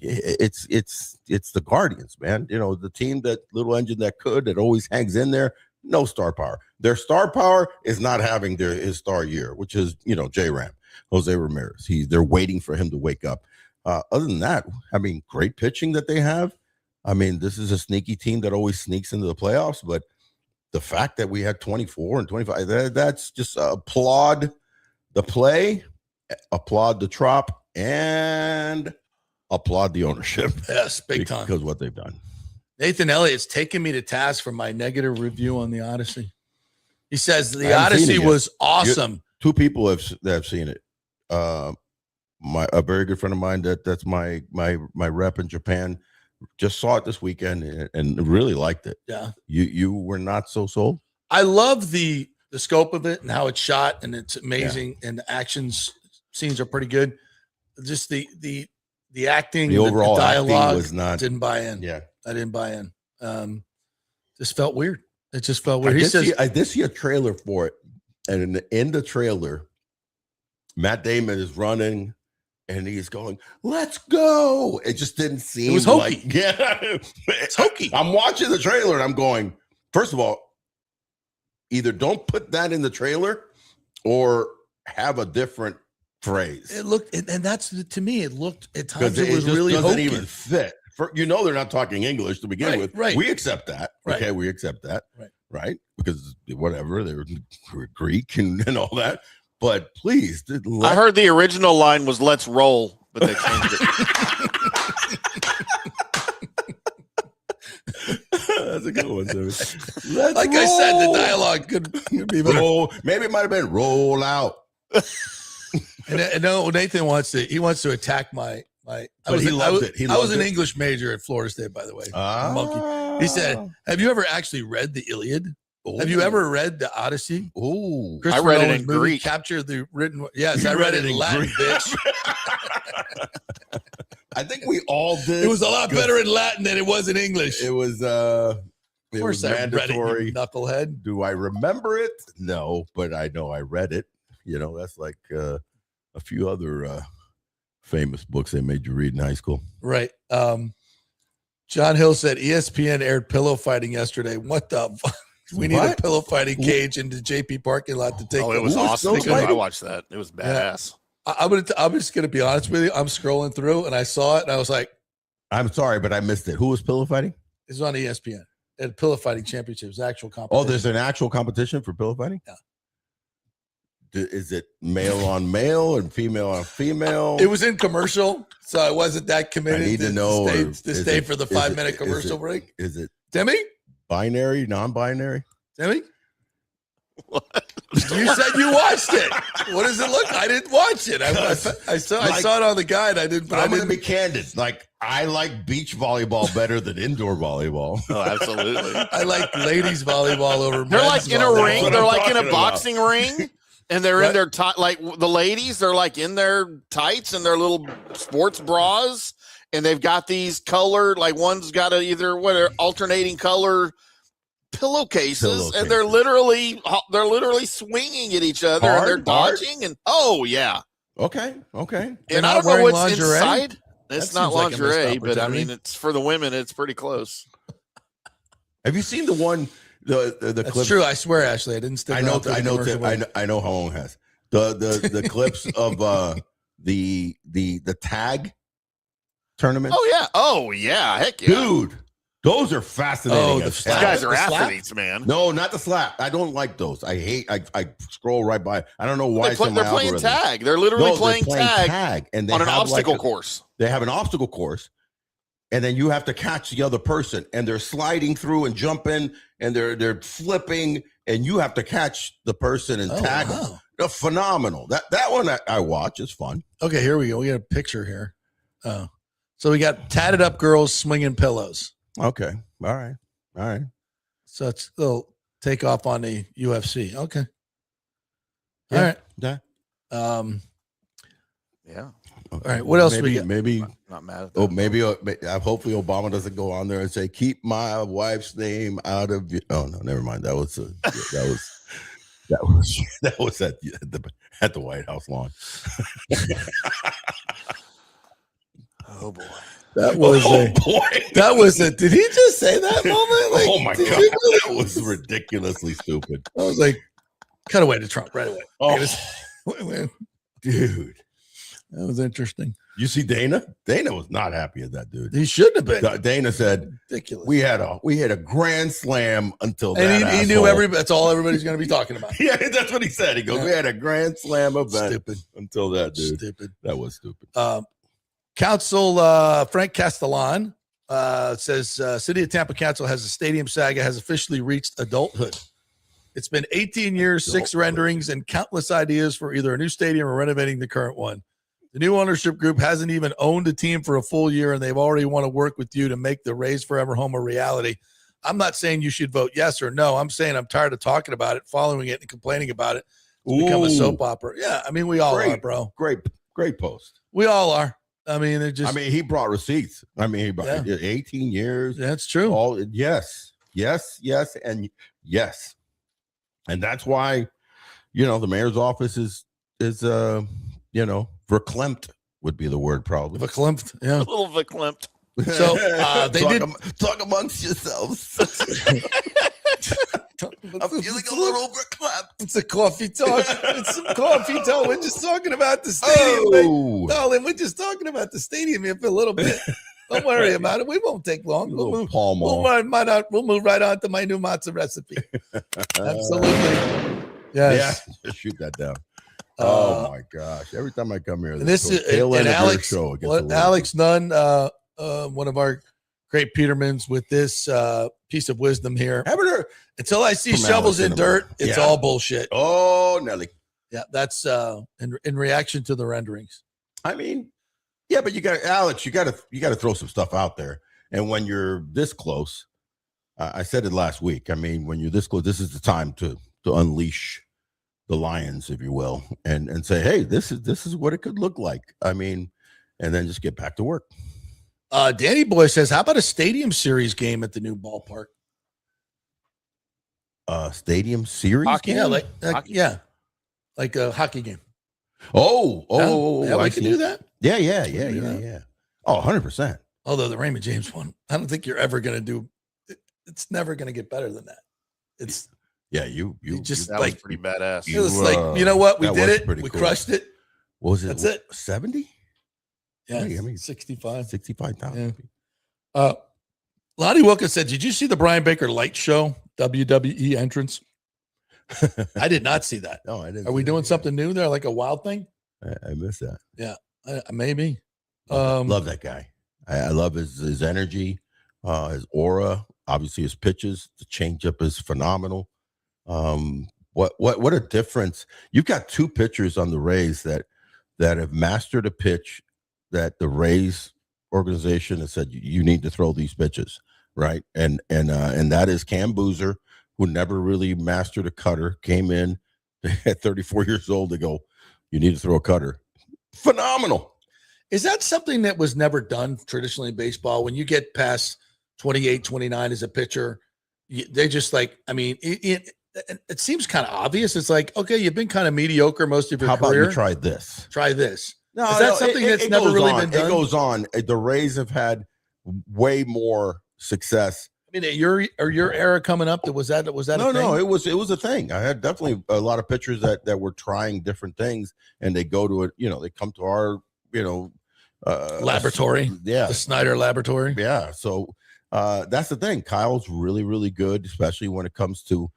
F: It's the Guardians, man. The team, that little engine that always hangs in there. No star power. Their star power is not having his star year, which is J-Ram, Jose Ramirez. They're waiting for him to wake up. Other than that, great pitching that they have. This is a sneaky team that always sneaks into the playoffs, but the fact that we had 24 and 25, that's just applaud the play, applaud the Trop, and applaud the ownership.
B: Yes, big time.
F: Because what they've done.
B: Nathan Elliott's taking me to task for my negative review on the Odyssey. He says the Odyssey was awesome.
F: Two people have seen it. A very good friend of mine that's my rep in Japan just saw it this weekend and really liked it.
B: Yeah.
F: You were not so sold?
B: I love the scope of it and how it's shot, and it's amazing, and the scenes are pretty good. Just the acting,
F: the overall
B: the dialogue
F: was not.
B: Didn't buy in.
F: Yeah,
B: I didn't buy in. Just felt weird. It just felt weird.
F: I did see a trailer for it, and in the trailer, Matt Damon is running and he's going, "Let's go." It just didn't seem.
B: It was hokey.
F: Like, yeah,
B: it's hokey.
F: I'm watching the trailer and I'm going, first of all, either don't put that in the trailer or have a different phrase.
B: It looked, and that's to me. It looked at times it was
F: just
B: really
F: doesn't
B: hokey.
F: even fit. They're not talking English to begin with.
B: Right.
F: We accept that.
B: Right.
F: Okay, we accept that.
B: Right.
F: Because whatever, they were Greek and all that. But please,
C: I heard the original line was "Let's roll," but they changed it.
F: That's a good one, Sammy.
B: Like roll. I said, the dialogue could be better.
F: Maybe it might have been "roll out."
B: and no, Nathan wants to attack my. I was an English major at Florida State, by the way. Monkey. He said, "Have you ever actually read the Iliad? Oh. Have you ever read the Odyssey?"
F: Oh,
C: I read it in Greek.
B: Capture the written. Yes, I read it in Latin, bitch.
F: I think we all did.
B: It was a lot better in Latin than it was in English.
F: It was.
B: Of
F: was
B: course, I
F: mandatory.
B: read it, you knucklehead.
F: Do I remember it? No, but I know I read it. That's like a few other famous books they made you read in high school.
B: Right. John Hill said ESPN aired pillow fighting yesterday. What the fuck? We need a pillow fighting cage in the JP parking lot to take.
C: Oh, it was awesome. I watched that. It was badass.
B: Yeah. I'm just going to be honest with you. I'm scrolling through and I saw it and I was like,
F: I'm sorry, but I missed it. Who was pillow fighting?
B: It's on ESPN. At Pillow Fighting Championships, actual competition.
F: Oh, there's an actual competition for pillow fighting?
B: Yeah.
F: Is it male on male and female on female?
B: It was in commercial, so I wasn't that committed.
F: I need to know
B: to stay for the 5-minute commercial break.
F: Is it
B: Timmy?
F: Binary, non-binary?
B: Timmy? What? You said you watched it. What does it look? I didn't watch it. I saw it on the guide. I didn't. But
F: I'm going to be candid. Like, I like beach volleyball better than indoor volleyball.
C: Oh, absolutely.
B: I like ladies volleyball over.
C: They're like in a ring. They're like in a boxing ring. And they're
B: right.
C: in their like the ladies, they're like in their tights and their little sports bras, and they've got these colored, like one's got alternating color pillowcases, and they're literally swinging at each other and they're dodging and
F: Okay.
C: And I don't know what's lingerie? Inside. It's not lingerie,
B: like
C: but I mean it's for the women. It's pretty close.
F: Have you seen the one? The
B: That's
F: clips.
B: True. I swear, Ashley, I didn't stick.
F: I know how long has the clips of the tag tournament.
C: Oh yeah, heck yeah,
F: dude. Those are fascinating.
C: These guys are athletes, man.
F: No, not the slap. I don't like those. I scroll right by. I don't know why
C: they're playing tag. They're literally playing tag
F: and they
C: on an
F: have
C: obstacle course.
F: They have an obstacle course. And then you have to catch the other person, and they're sliding through and jumping, and they're flipping, and you have to catch the person and tag them. They're phenomenal. That one I watch is fun.
B: Okay, here we go. We got a picture here. So we got tatted up girls swinging pillows.
F: Okay, all right.
B: So it's a little take off on the UFC. Okay,
F: yeah.
B: All right.
F: Yeah.
C: Yeah.
B: All right. What else we got?
F: Maybe
C: not mad at that.
F: Maybe hopefully Obama doesn't go on there and say, "Keep my wife's name out of." Oh no, never mind. That was at the White House lawn.
C: Oh boy.
B: That was a. Did he just say that moment? Like,
F: oh my god, that was ridiculously stupid.
B: I was like, cut away to Trump right away.
F: Oh, dude.
B: That was interesting.
F: You see Dana? Dana was not happy at that dude.
B: He shouldn't have been.
F: Dana said,
B: ridiculous.
F: We had a grand slam until
B: and
F: that.
B: He knew that's all everybody's going to be talking about.
F: Yeah, that's what he said. He goes, we had a grand slam event until that dude.
B: Stupid.
F: That was stupid.
B: Council Frank Castellan says City of Tampa Council has a stadium saga has officially reached adulthood. It's been 18 years, 6 renderings, and countless ideas for either a new stadium or renovating the current one. The new ownership group hasn't even owned a team for a full year, and they've already want to work with you to make the Rays Forever home a reality. I'm not saying you should vote yes or no. I'm saying I'm tired of talking about it, following it, and complaining about it to become a soap opera. Yeah, I mean, we all are, bro.
F: Great post.
B: We all are. I mean, they're just.
F: I mean, he brought receipts. I mean, he brought 18 years.
B: That's true.
F: Yes, and yes. And that's why, the mayor's office is verklempt would be the word probably.
B: Verklempt, yeah.
C: A little verklempt.
B: So they
F: talk,
B: did
F: talk amongst yourselves. I'm feeling a little verklempt.
B: It's a coffee talk. It's some coffee talk. We're just talking about the stadium.
F: Oh,
B: Darling, we're just talking about the stadium here for a little bit. Don't worry about it. We won't take long. We'll move right on to my new matzo recipe. Absolutely. Yes.
F: Yeah, just shoot that down. Oh my gosh! Every time I come here,
B: this is and Alex. Alex Nunn, one of our great Petermans, with this piece of wisdom here. Until I see shovels in dirt, it's all bullshit.
F: Oh, Nelly.
B: Yeah, that's in reaction to the renderings.
F: I mean, yeah, but you got Alex. You got to throw some stuff out there. And when you're this close, I said it last week. I mean, when you're this close, this is the time to unleash the lions, if you will, and say, hey, this is what it could look like. I mean, and then just get back to work.
B: Danny Boy says, how about a stadium series game at the new ballpark?
F: Stadium series
C: Hockey,
F: game?
B: Yeah, like a hockey game.
F: Oh,
B: we can do that.
F: Yeah. Oh, 100%.
B: Although the Raymond James one, I don't think you're ever going to do. It's never going to get better than that. It's
F: you
B: just
C: that
B: like
C: was pretty badass.
B: It was like, you know what? We did it. We crushed it.
F: What was it?
B: That's it.
F: 70?
B: Yeah,
F: I mean
B: 65,000.
F: Yeah.
B: Lonnie Wilkins said, did you see the Brian Baker Light Show WWE entrance? I did not see that.
F: No, I didn't.
B: Are we doing something new there, like a wild thing?
F: I missed that.
B: Yeah, maybe.
F: Love that guy. I love his energy, his aura. Obviously, his pitches. The changeup is phenomenal. What a difference! You've got two pitchers on the Rays that have mastered a pitch that the Rays organization has said you need to throw these pitches, right? And that is Cam Boozer, who never really mastered a cutter, came in at 34 years old to go, you need to throw a cutter. Phenomenal.
B: Is that something that was never done traditionally in baseball? When you get past 28, 29 as a pitcher, they just like, I mean, it seems kind of obvious. It's like, okay, you've been kind of mediocre most of your career.
F: How about you try this?
B: Try this.
F: No,
B: is that something that's never really been done?
F: It goes on. The Rays have had way more success.
B: I mean, your era coming up, was that
F: no,
B: a thing?
F: No, it was a thing. I had definitely a lot of pitchers that were trying different things, and they go to it. They come to our
B: laboratory.
F: Yeah,
B: the Snyder Laboratory.
F: Yeah. So that's the thing. Kyle's really, really good, especially when it comes to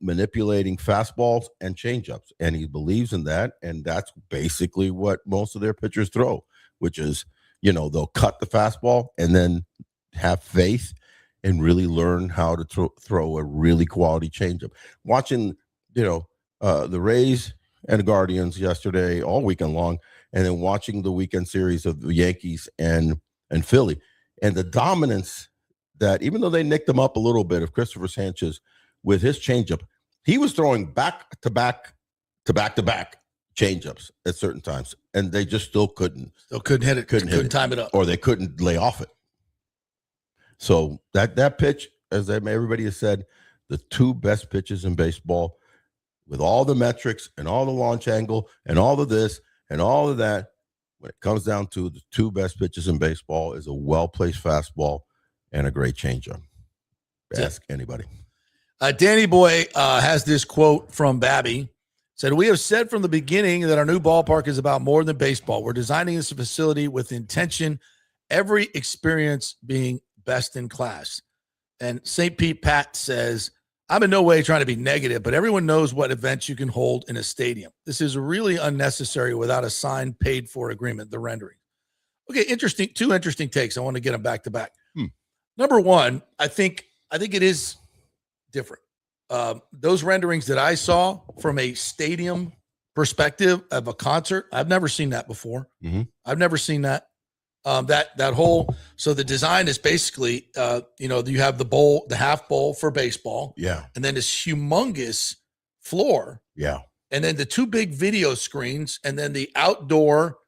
F: manipulating fastballs and changeups, and he believes in that, and that's basically what most of their pitchers throw, which is they'll cut the fastball and then have faith and really learn how to throw a really quality changeup. Watching the Rays and the Guardians yesterday all weekend long, and then watching the weekend series of the Yankees and Philly, and the dominance that, even though they nicked them up a little bit, of Christopher Sanchez with his changeup, he was throwing back to back changeups at certain times, and they just still couldn't
B: hit it, couldn't time it up,
F: or they couldn't lay off it. So that pitch, as everybody has said, the two best pitches in baseball, with all the metrics and all the launch angle and all of this and all of that, when it comes down to the two best pitches in baseball, is a well-placed fastball and a great changeup. Ask anybody.
B: Danny Boy has this quote from Babby. Said, we have said from the beginning that our new ballpark is about more than baseball. We're designing this facility with intention, every experience being best in class. And St. Pete Pat says, I'm in no way trying to be negative, but everyone knows what events you can hold in a stadium. This is really unnecessary without a signed, paid for agreement, the rendering. Okay, two interesting takes. I want to get them back to back. Number one, I think it is different. Those renderings that I saw from a stadium perspective of a concert, I've never seen that before.
F: Mm-hmm.
B: I've never seen that. That whole, so the design is basically, you have the bowl, the half bowl for baseball.
F: Yeah.
B: And then this humongous floor.
F: Yeah.
B: And then the two big video screens, and then the outdoor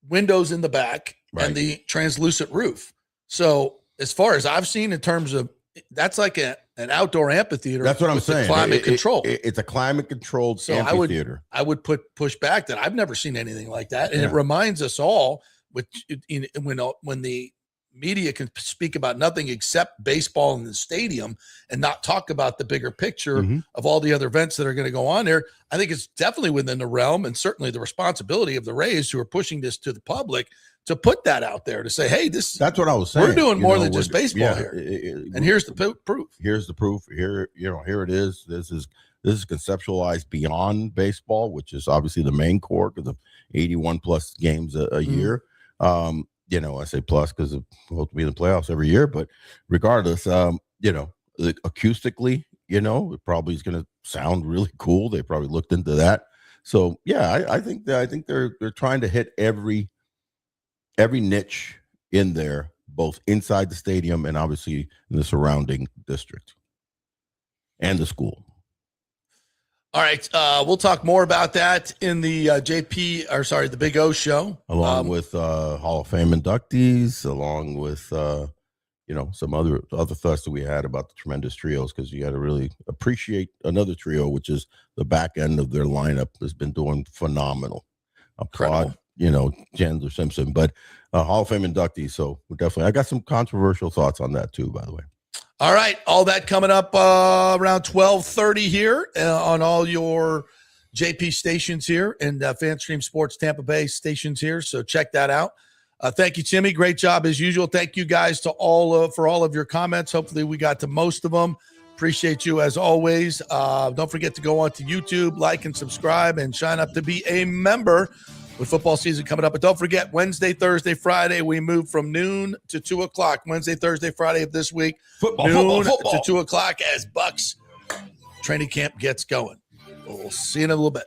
B: windows in the back,
F: right,
B: and the translucent roof. So as far as I've seen in terms of that's like an outdoor amphitheater.
F: That's what I'm
B: with
F: saying.
B: Climate control.
F: It's a climate controlled amphitheater.
B: I would push back that I've never seen anything like that, and
F: Yeah.
B: it reminds us all, when the media can speak about nothing except baseball in the stadium and not talk about the bigger picture of all the other events that are going to go on there. I think it's definitely within the realm and certainly the responsibility of the Rays, who are pushing this to the public, to put that out there, to say, hey, that's
F: what I was saying.
B: We're doing more than just baseball here. And here's the proof.
F: Here's the proof. Here it is. This is conceptualized beyond baseball, which is obviously the main core because of 81 plus games a year. I say plus because we hope to be in the playoffs every year, but regardless, acoustically, it probably is going to sound really cool. They probably looked into that. So yeah, I think they're trying to hit every niche in there, both inside the stadium and obviously in the surrounding district and the school.
B: All right. We'll talk more about that in the the Big O show.
F: Along with Hall of Fame inductees, along with, some other thoughts that we had about the tremendous trios, because you got to really appreciate another trio, which is the back end of their lineup has been doing phenomenal. Applaud, Chandler Simpson, but Hall of Fame inductees. So I got some controversial thoughts on that too, by the way.
B: All right. All that coming up around 12:30 here on all your JP stations here and FanStream Sports Tampa Bay stations here. So check that out. Thank you, Timmy. Great job as usual. Thank you guys for all of your comments. Hopefully we got to most of them. Appreciate you as always. Don't forget to go on to YouTube, like and subscribe, and sign up to be a member with football season coming up. But don't forget, Wednesday, Thursday, Friday, we move from noon to 2 o'clock. Wednesday, Thursday, Friday of this week, noon to 2 o'clock as Bucs training camp gets going. We'll see you in a little bit.